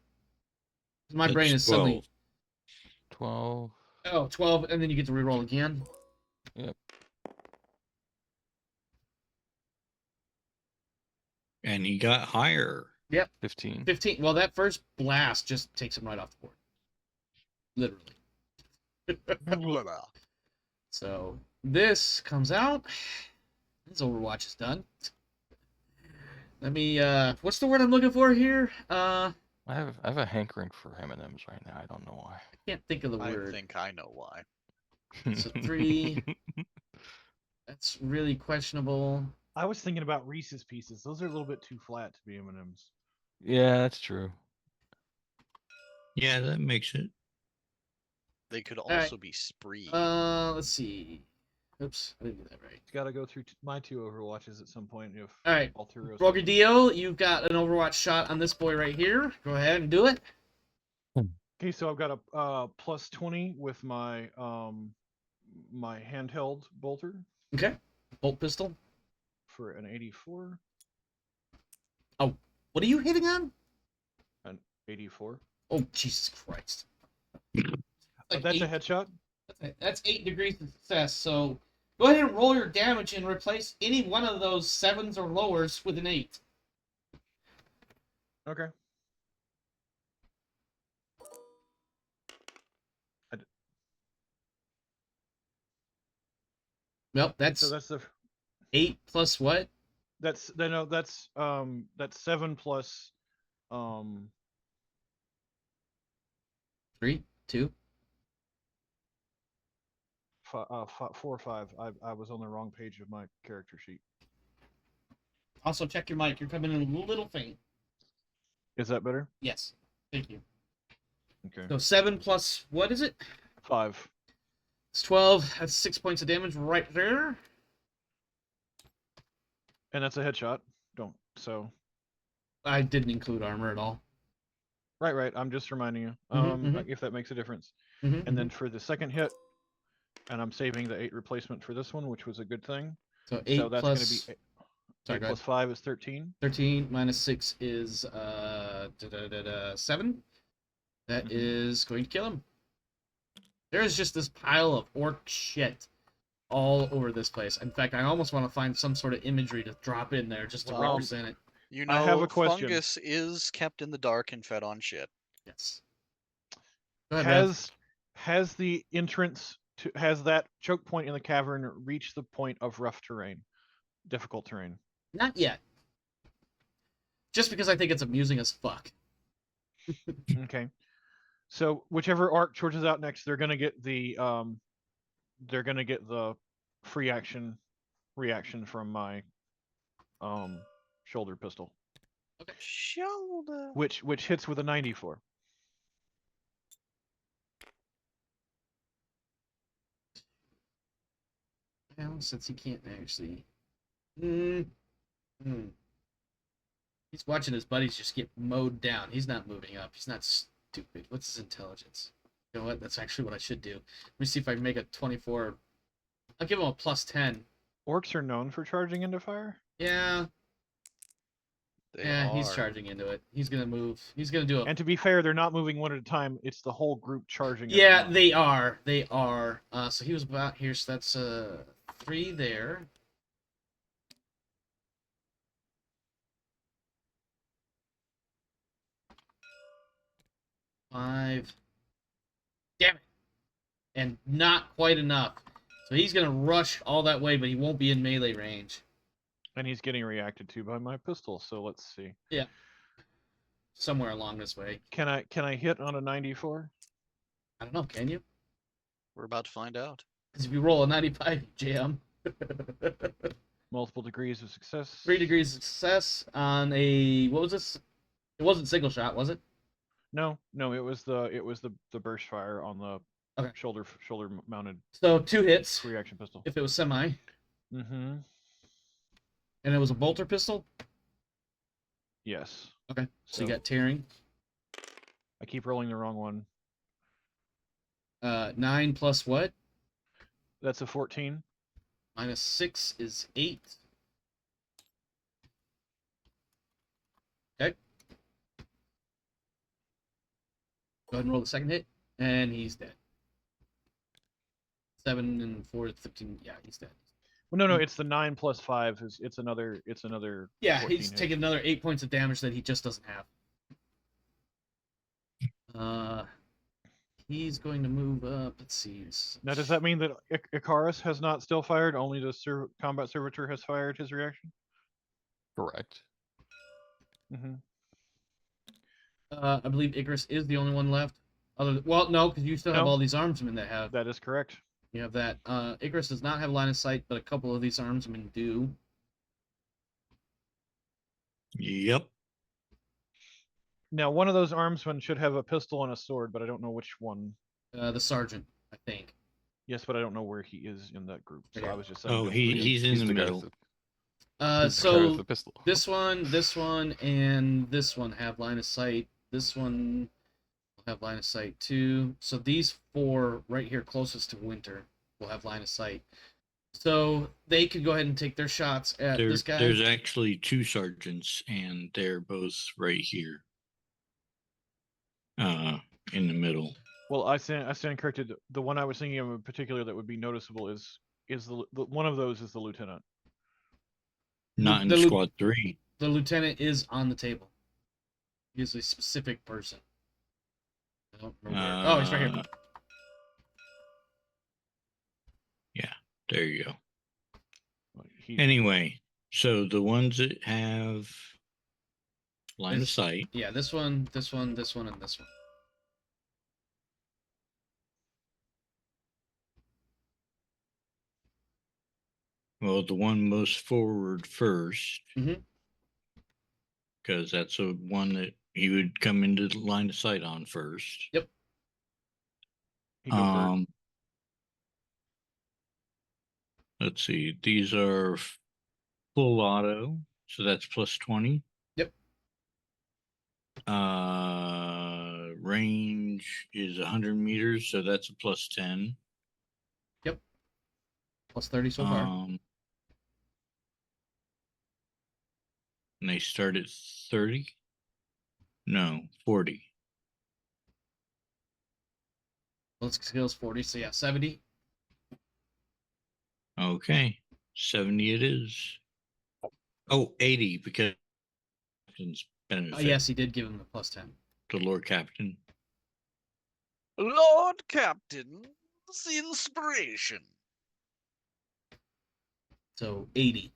My brain is That's suddenly... 12. 12, and then you get to reroll again. Yep. And he got higher. 15. 15. Well, that first blast just takes him right off the board. Literally. So this comes out. This Overwatch is done. Let me what's the word I'm looking for here? I have a hankering for M&Ms right now. I don't know why. I can't think of the I word. think I know why. So 3. That's really questionable. I was thinking about Reese's Pieces. Those are a little bit too flat to be M&Ms. Yeah, that's true. Yeah, that makes it. They could right. also be spree. Let's see. Oops, I didn't do that right. It's got to go through my 2 Overwatches at some point. If All right, Alteros Brogadillo, you've got an Overwatch shot on this boy right here. Go ahead and do it. Okay, so I've got a plus 20 with my my handheld bolter Okay. Bolt pistol. for an 84. What are you hitting on? An 84. Oh, Jesus Christ. Like That's 8, a headshot. That's 8 degrees of success. So go ahead and roll your damage and replace any one of those 7s or lowers with an 8. Okay. Well, that's So that's the 8 plus what? that's 7 plus 3, 2. 4 or 5. I was on the wrong page of my character sheet. Also, check your mic. You're coming in a little faint. Is that better? Yes. Thank you. Okay. So 7 plus, what is it? 5. It's 12. That's 6 points of damage right there. And that's a headshot. So I didn't include armor at all. right. I'm just reminding you. Mhm. If that makes a difference. Mhm, And then for the second hit, and I'm saving the 8 replacement for this one, which was a good thing. So 8 So that's plus... going to be 8 go plus ahead. 5 is 13. 13 minus 6 is 7. That Mhm. is going to kill him. There's just this pile of orc shit all over this place. In fact, I almost want to find some sort of imagery to drop in there just to Well, represent it. You know, I have a question. fungus is kept in the dark and fed on shit. Yes. Go ahead, Rev. Has the entrance has that choke point in the cavern reached the point of rough terrain, difficult terrain? Not yet. Just because I think it's amusing as fuck. Okay. So whichever Orc charges out next, they're gonna get the free action reaction from my shoulder pistol, Shoulder. which hits with a 94. Well, since he can't actually. Hmm. He's watching his buddies just get mowed down. He's not moving up. He's not stupid. What's his intelligence? You know what? That's actually what I should do. Let me see if I can make a 24. I'll give him a plus 10. Orcs are known for charging into fire. Yeah. They Yeah, are. he's charging into it. He's gonna move. He's gonna do a. And to be fair, they're not moving one at a time. It's the whole group charging. at Yeah, once. they are. They are. So he was about here. So that's 3 there. Five. Damn it. And not quite enough. So he's gonna rush all that way, but he won't be in melee range. And he's getting reacted to by my pistol. So let's see. Somewhere along this way. Can I hit on a 94? I don't know. Can you? We're about to find out. Because if you roll a 95, jam. Multiple degrees of success. 3 degrees of success on a. What was this? It wasn't single shot, was it? No, it was the burst fire on the Okay. shoulder mounted So 2 hits reaction pistol. if it was semi. Mm-hmm. And it was a bolter pistol? Yes. Okay. So you got tearing. I keep rolling the wrong one. 9 plus what? That's a 14. Minus 6 is 8. Okay. Go ahead and roll the second hit. And he's dead. 7 and 4 is 15. Yeah, he's dead. Well, no, it's the 9 plus 5. It's another. Yeah, 14 he's hit. taking another 8 points of damage that he just doesn't have. He's going to move up. Let's see. Now, does that mean that Icarus has not still fired? Only the combat servitor has fired his reaction. Correct. Mm-hmm. I believe Icarus is the only one left. Well, no, because you still have No. all these armsmen that have. That is correct. You have that. Icarus does not have line of sight, but a couple of these armsmen do. Yep. Now, one of those armsmen should have a pistol and a sword, but I don't know which one. The sergeant, I think. Yes, but I don't know where he is in that group. So Yeah. I was just saying. Oh, that he's in the guy middle. with he's the guy with So the pistol. this one, and this one have line of sight. This one will have line of sight too. So these 4 right here closest to Winter will have line of sight. So they could go ahead and take their shots at this guy. There's actually 2 sergeants, and they're both right here. In the middle. Well, I stand corrected. The one I was thinking of in particular that would be noticeable is the one of those is the lieutenant. Not in the squad 3. The lieutenant is on the table. He's a specific person. I don't remember where. Oh, he's right here. Yeah, there you go. He, Anyway, so the ones that have line of sight. Yeah, this one, this one, this one, and this one. Well, the one most forward first. Mhm. Because that's the one that he would come into the line of sight on first. Yep. he go first. Let's see. These are full auto, so that's plus 20. Yep. Range is 100 meters, so that's a plus 10. Plus 30 so far. And they start at 30? No, 40. Let's skills 40, so yeah, 70. Okay. 70 it is. Oh, 80 because captain's benefit. Yes, he did give him the plus 10. The Lord Captain. Lord Captain, the inspiration. So 80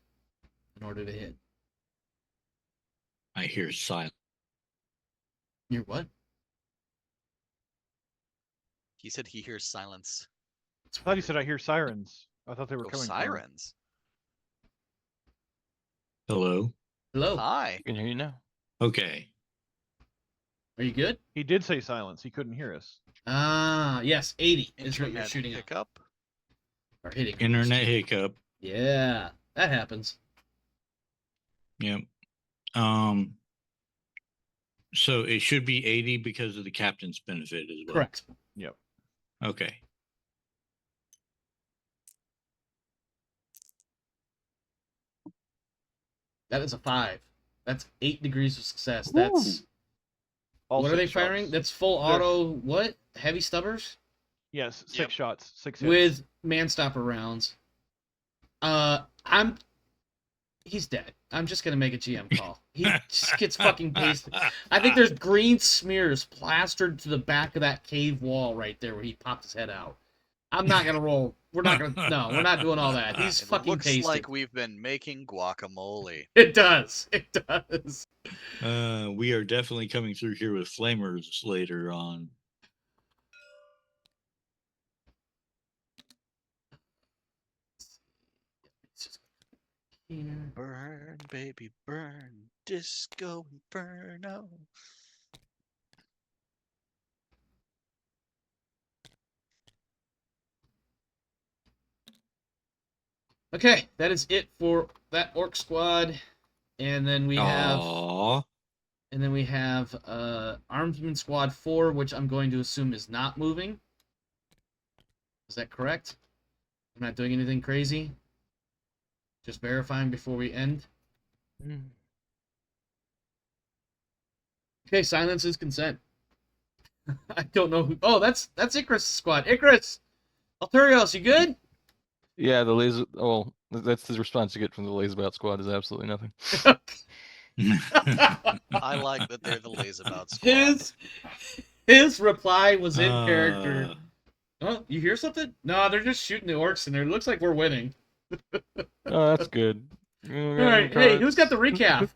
in order to hit. I hear silence. You're what? He said he hears silence. I thought you said I hear sirens. I thought they were Oh, coming from. sirens. Hello. Hello. Hi. I can hear you now. Okay. Are you good? He did say silence. He couldn't hear us. Ah, yes. 80 is what you're Internet shooting at. hiccup. Or hitting. Internet hiccup. Yeah, that happens. Yep. So it should be 80 because of the captain's benefit as well. Correct. Yep. Okay. That is a 5. That's 8 degrees of success. That's All what are they 6 firing? shots. That's full They're- auto. What? Heavy stubbers Yes, 6 Yep. shots, 6 hits. with man-stopper rounds. He's dead. I'm just gonna make a GM call. He just gets fucking pasted. I think there's green smears plastered to the back of that cave wall right there where he popped his head out. I'm not gonna roll. We're not gonna. No, we're not doing all that. He's It fucking looks pasted. like we've been making guacamole. It does. It does. We are definitely coming through here with flamers later on. Here. Burn, baby, burn. Disco Inferno. Okay, that is it for that orc squad, and then we have Aww. Armsman Squad 4, which I'm going to assume is not moving. Is that correct? I'm not doing anything crazy. Just verifying before we end. Okay, silence is consent. I don't know who. Oh, that's Icarus' squad. Icarus, Alturios, you good? Yeah, the laser. Oh, that's the response you get from the Laserbout squad is absolutely nothing. I like that they're the Lazabout squad. His reply was in character. Oh, you hear something? No, they're just shooting the orcs in there. It looks like we're winning. Oh, that's good. All right, hey, who's got the recap?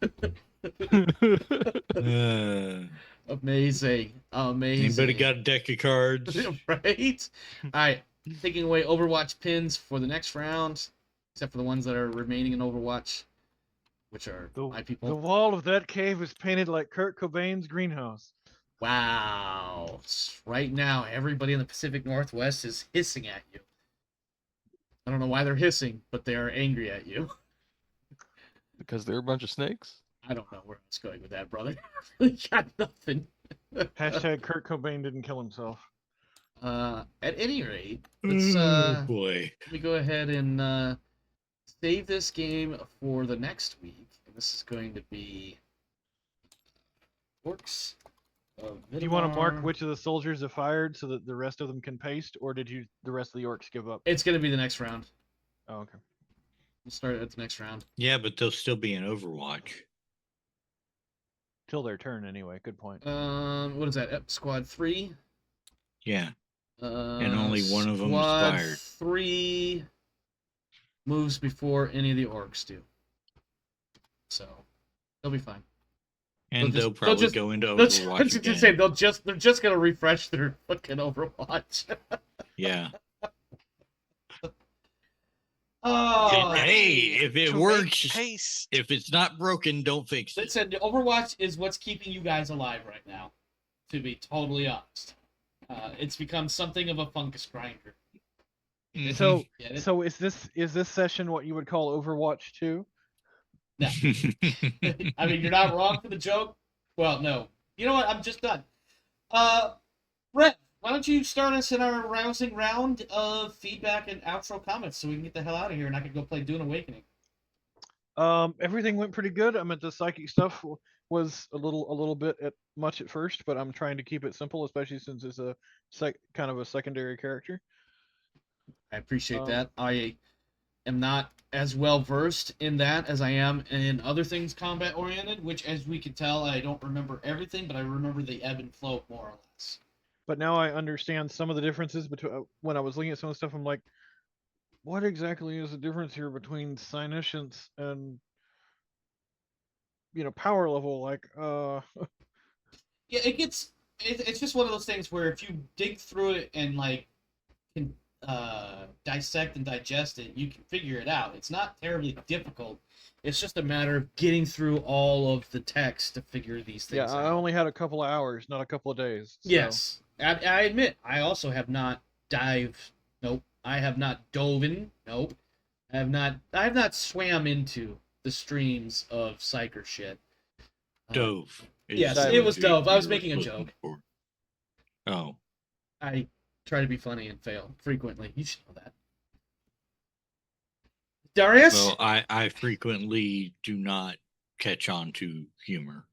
Amazing. Anybody got a deck of cards? Right? All right, taking away Overwatch pins for the next round, except for the ones that are remaining in Overwatch, which are my The people. wall of that cave is painted like Kurt Cobain's greenhouse. Wow. Right now, everybody in the Pacific Northwest is hissing at you. I don't know why they're hissing, but they are angry at you. Because they're a bunch of snakes. I don't know where I was going with that, brother. I really got nothing. Hashtag Kurt Cobain didn't kill himself. At any rate, let's boy. let me go ahead and save this game for the next week. And this is going to be Orks. Do you want to mark Videmar. which of the soldiers have fired so that the rest of them can paste, or did the rest of the orcs give up? It's going to be the next round. Oh, okay. We'll start at the next round. Yeah, but they'll still be in Overwatch. Till their turn, anyway. Good point. What is that? Squad 3. Yeah. And only one of them is Squad fired. 3 moves before any of the orcs do. So they'll be fine. And They'll they'll just- probably they'll go into I Overwatch was again. just say they're just gonna refresh their fucking Overwatch. Yeah. Oh, Hey, if it To make works, paste. if it's not broken, don't fix it. listen, Overwatch is what's keeping you guys alive right now. To be totally honest, it's become something of a fungus grinder. Mhm. So, Get it? so is this session what you would call Overwatch 2? I mean, you're not wrong for the joke. Well, no. You know what? I'm just done. Brett, why don't you start us in our rousing round of feedback and outro comments so we can get the hell out of here and I can go play Dune Awakening. Everything went pretty good. I mean, the psychic stuff was a little bit much at first, but I'm trying to keep it simple, especially since it's a kind of a secondary character. I appreciate that. I am not as well versed in that as I am in other things combat oriented, which, as we can tell, I don't remember everything, but I remember the ebb and flow more or less. But now I understand some of the differences between when I was looking at some of the stuff. I'm like, what exactly is the difference here between Psyniscience and power level? Like, Yeah, it gets it's just one of those things where if you dig through it and like can dissect and digest it, you can figure it out. It's not terribly difficult. It's just a matter of getting through all of the text to figure these Yeah, things I out. only had a couple of hours, not a couple of days. So. Yes, I admit I also have not dived. Nope, I have not dove in. Nope, I have not swam into the streams of psyker shit. Dove. Yes, that it what was what dove. I was you're making a looking joke. for. Oh. I try to be funny and fail frequently. You should know that. Darius? Well, I frequently do not catch on to humor.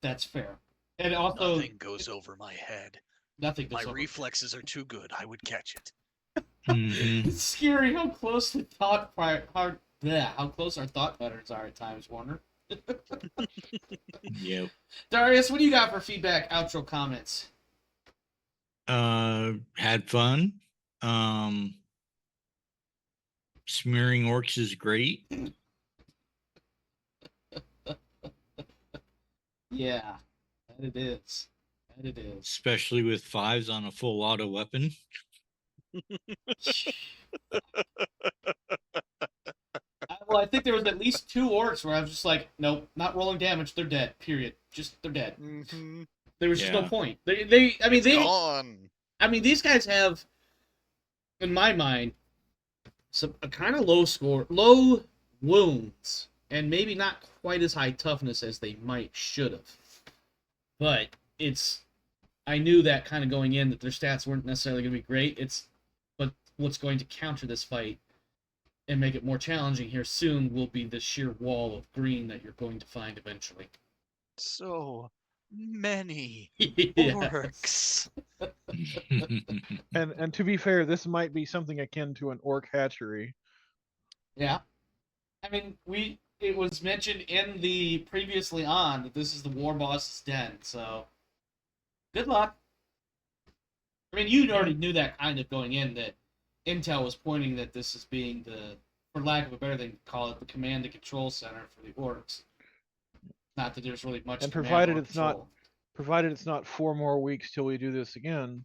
That's fair. And also, Nothing goes over my head. nothing My goes over. reflexes are too good. I would catch it. Mhm. It's scary how close the how close our thought patterns are at times, Warner. Yep. Darius, what do you got for feedback, outro comments? Had fun. Smearing orcs is great, Yeah, that it is. That it is. especially with 5s on a full auto weapon. Well, I think there was at least 2 orcs where I was just like, nope, not rolling damage. They're dead. Period. Just they're dead. Mm-hmm. There was just no Yeah. point. They Gone. I mean, these guys have, in my mind, some a kind of low wounds, and maybe not quite as high toughness as they might should have. But I knew that kind of going in that their stats weren't necessarily going to be great. But what's going to counter this fight and make it more challenging here soon will be the sheer wall of green that you're going to find eventually. So many Yes. orcs. And to be fair, this might be something akin to an orc hatchery. Yeah. I mean, it was mentioned in the previously on that this is the war boss's den, so good luck. I mean, you already knew that kind of going in, that Intel was pointing that this is being for lack of a better thing to call it, the command and control center for the orcs. Not that there's really much. And command provided or it's not control. provided it's not 4 more weeks till we do this again.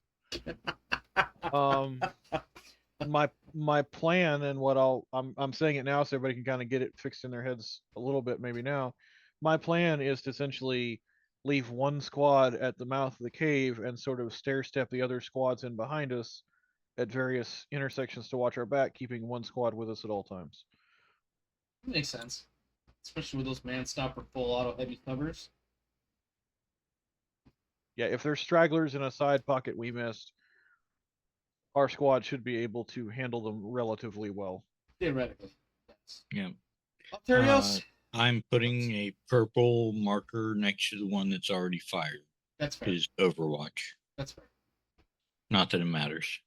My plan, and what I'm saying it now so everybody can kind of get it fixed in their heads a little bit maybe now. My plan is to essentially leave one squad at the mouth of the cave and sort of stair step the other squads in behind us at various intersections to watch our back, keeping one squad with us at all times. Makes sense, especially with those man-stopper full auto heavy covers. Yeah, if there's stragglers in a side pocket we missed, our squad should be able to handle them relatively well. Theoretically, yes. Yeah. Alterios? I'm putting a purple marker next to the one that's already fired. That's fair. Is Overwatch. That's fair. Not that it matters.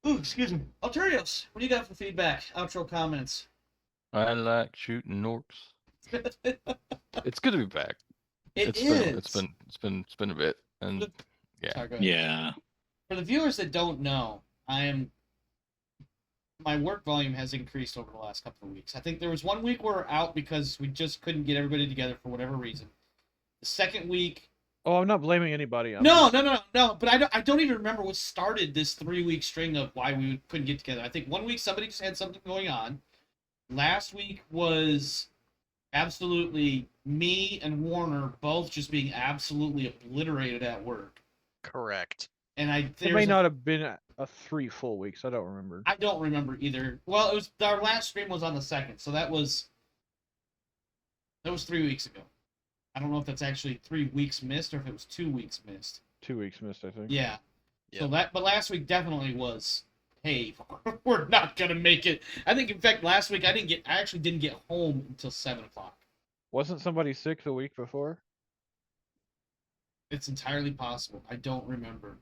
Excuse me. Alterios, what do you got for feedback? Outro comments. I like shooting orcs. It's good to be back. It's been a bit, and yeah. Sorry, go ahead. Yeah. For the viewers that don't know, my work volume has increased over the last couple of weeks. I think there was 1 week we were out because we just couldn't get everybody together for whatever reason. The second week. Oh, I'm not blaming anybody. No. But I don't even remember what started this 3-week string of why we couldn't get together. I think 1 week somebody just had something going on. Last week was absolutely me and Warner both just being absolutely obliterated at work. Correct. And It may not have been a 3 full weeks. I don't remember. I don't remember either. Well, it was our last stream was on the 2nd, so that was 3 weeks ago. I don't know if that's actually 3 weeks missed or if it was 2 weeks missed. 2 weeks missed, I think. Yeah. Yep. So but last week definitely was, hey, we're not gonna make it. I think in fact last week I actually didn't get home until 7 o'clock. Wasn't somebody sick the week before? It's entirely possible. I don't remember.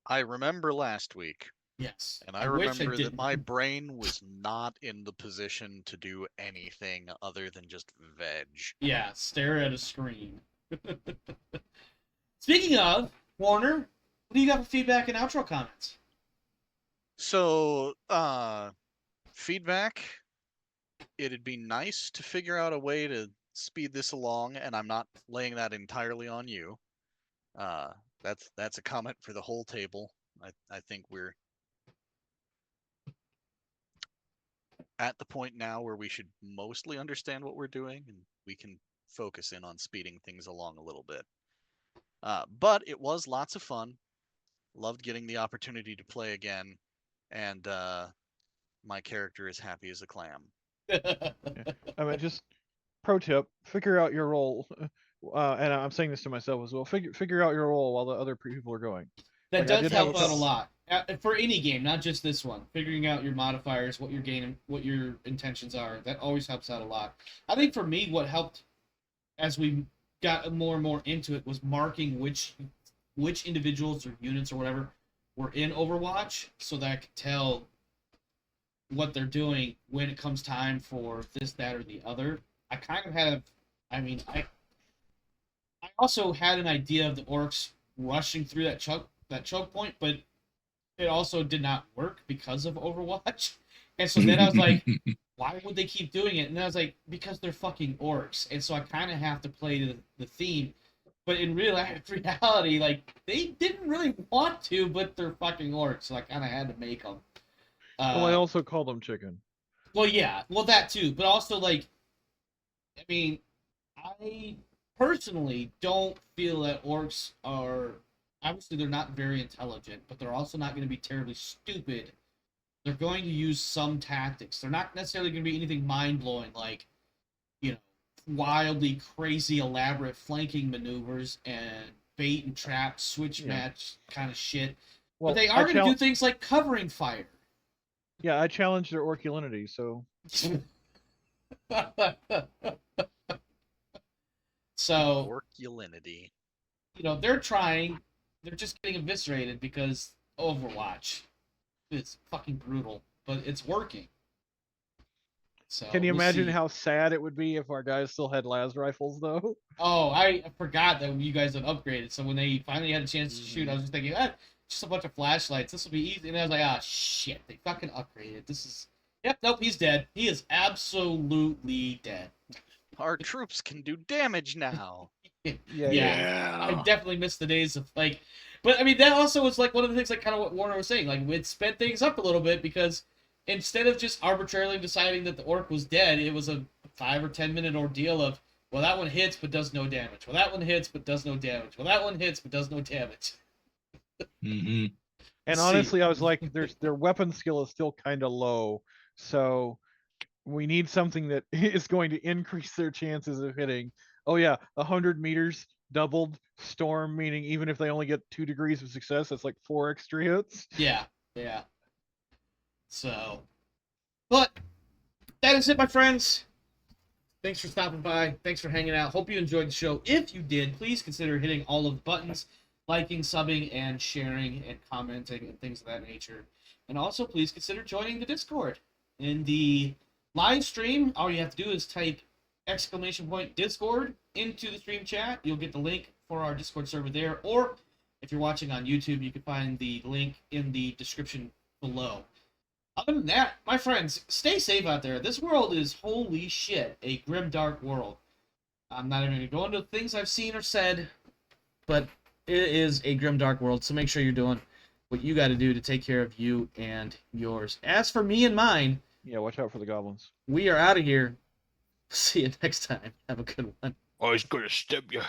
I remember last week, Yes. and I wish remember that didn't. my brain was not in the position to do anything other than just veg. Yeah, stare at a screen. Speaking of, Warner, what do you got for feedback and outro comments? So, feedback. It'd be nice to figure out a way to speed this along, and I'm not laying that entirely on you. That's a comment for the whole table. I think we're at the point now where we should mostly understand what we're doing, and we can focus in on speeding things along a little bit. But it was lots of fun. Loved getting the opportunity to play again, and my character is happy as a clam. I mean, just pro tip: figure out your role. And I'm saying this to myself as well. Figure out your role while the other people are going. That Like, I does did have help a out a couple- lot for any game, not just this one. Figuring out your modifiers, what you're gaining, what your intentions are, that always helps out a lot. I think for me, what helped as we got more and more into it was marking which individuals or units or whatever were in Overwatch, so that I could tell what they're doing when it comes time for this, that, or the other. I kind of have, I mean, I also had an idea of the Orks rushing through that choke point, but it also did not work because of Overwatch. And so then I was like, why would they keep doing it? And then I was like, because they're fucking Orks. And so I kind of have to play the theme. But in reality, like, they didn't really want to, but they're fucking Orks, so I kind of had to make them. Well, I also call them chicken. Well, yeah, well, that too. But also, like, I mean, I personally don't feel that Orks are... Obviously, they're not very intelligent, but they're also not going to be terribly stupid. They're going to use some tactics. They're not necessarily going to be anything mind-blowing, like, you know, wildly crazy, elaborate flanking maneuvers and bait and trap, switch match kind of shit. Well, but they are going to do things like covering fire. Yeah, I challenged their Orculinity, so... So... Orculinity. You know, they're trying... They're just getting eviscerated because Overwatch is fucking brutal, but it's working. So can you we'll imagine see. how sad it would be if our guys still had las rifles, though? Oh, I forgot that you guys had upgraded. So when they finally had a chance to shoot, I was just thinking, just a bunch of flashlights. This will be easy. And I was like, shit, they fucking upgraded. This is... Yep, nope, he's dead. He is absolutely dead. Our troops can do damage now. Yeah. I definitely missed the days of, like... But, I mean, that also was, like, one of the things, like, kind of what Warner was saying. Like, it sped things up a little bit because instead of just arbitrarily deciding that the orc was dead, it was a 5 or 10 minute ordeal of, well, that one hits but does no damage. Well, that one hits but does no damage. Well, that one hits but does no damage. Mm-hmm. And honestly, I was like, their weapon skill is still kind of low, so we need something that is going to increase their chances of hitting. Oh yeah, 100 meters doubled storm, meaning even if they only get 2 degrees of success, that's like 4 extra hits. Yeah. So, but that is it, my friends. Thanks for stopping by. Thanks for hanging out. Hope you enjoyed the show. If you did, please consider hitting all of the buttons, liking, subbing, and sharing, and commenting, and things of that nature. And also, please consider joining the Discord. In the live stream, all you have to do is type !Discord into the stream chat. You'll get the link for our Discord server there. Or, if you're watching on YouTube, you can find the link in the description below. Other than that, my friends, stay safe out there. This world is, holy shit, a grim, dark world. I'm not even going to go into things I've seen or said, but it is a grim, dark world, so make sure you're doing what you got to do to take care of you and yours. As for me and mine... Yeah, watch out for the goblins. We are out of here. See you next time. Have a good one. I was gonna stab you.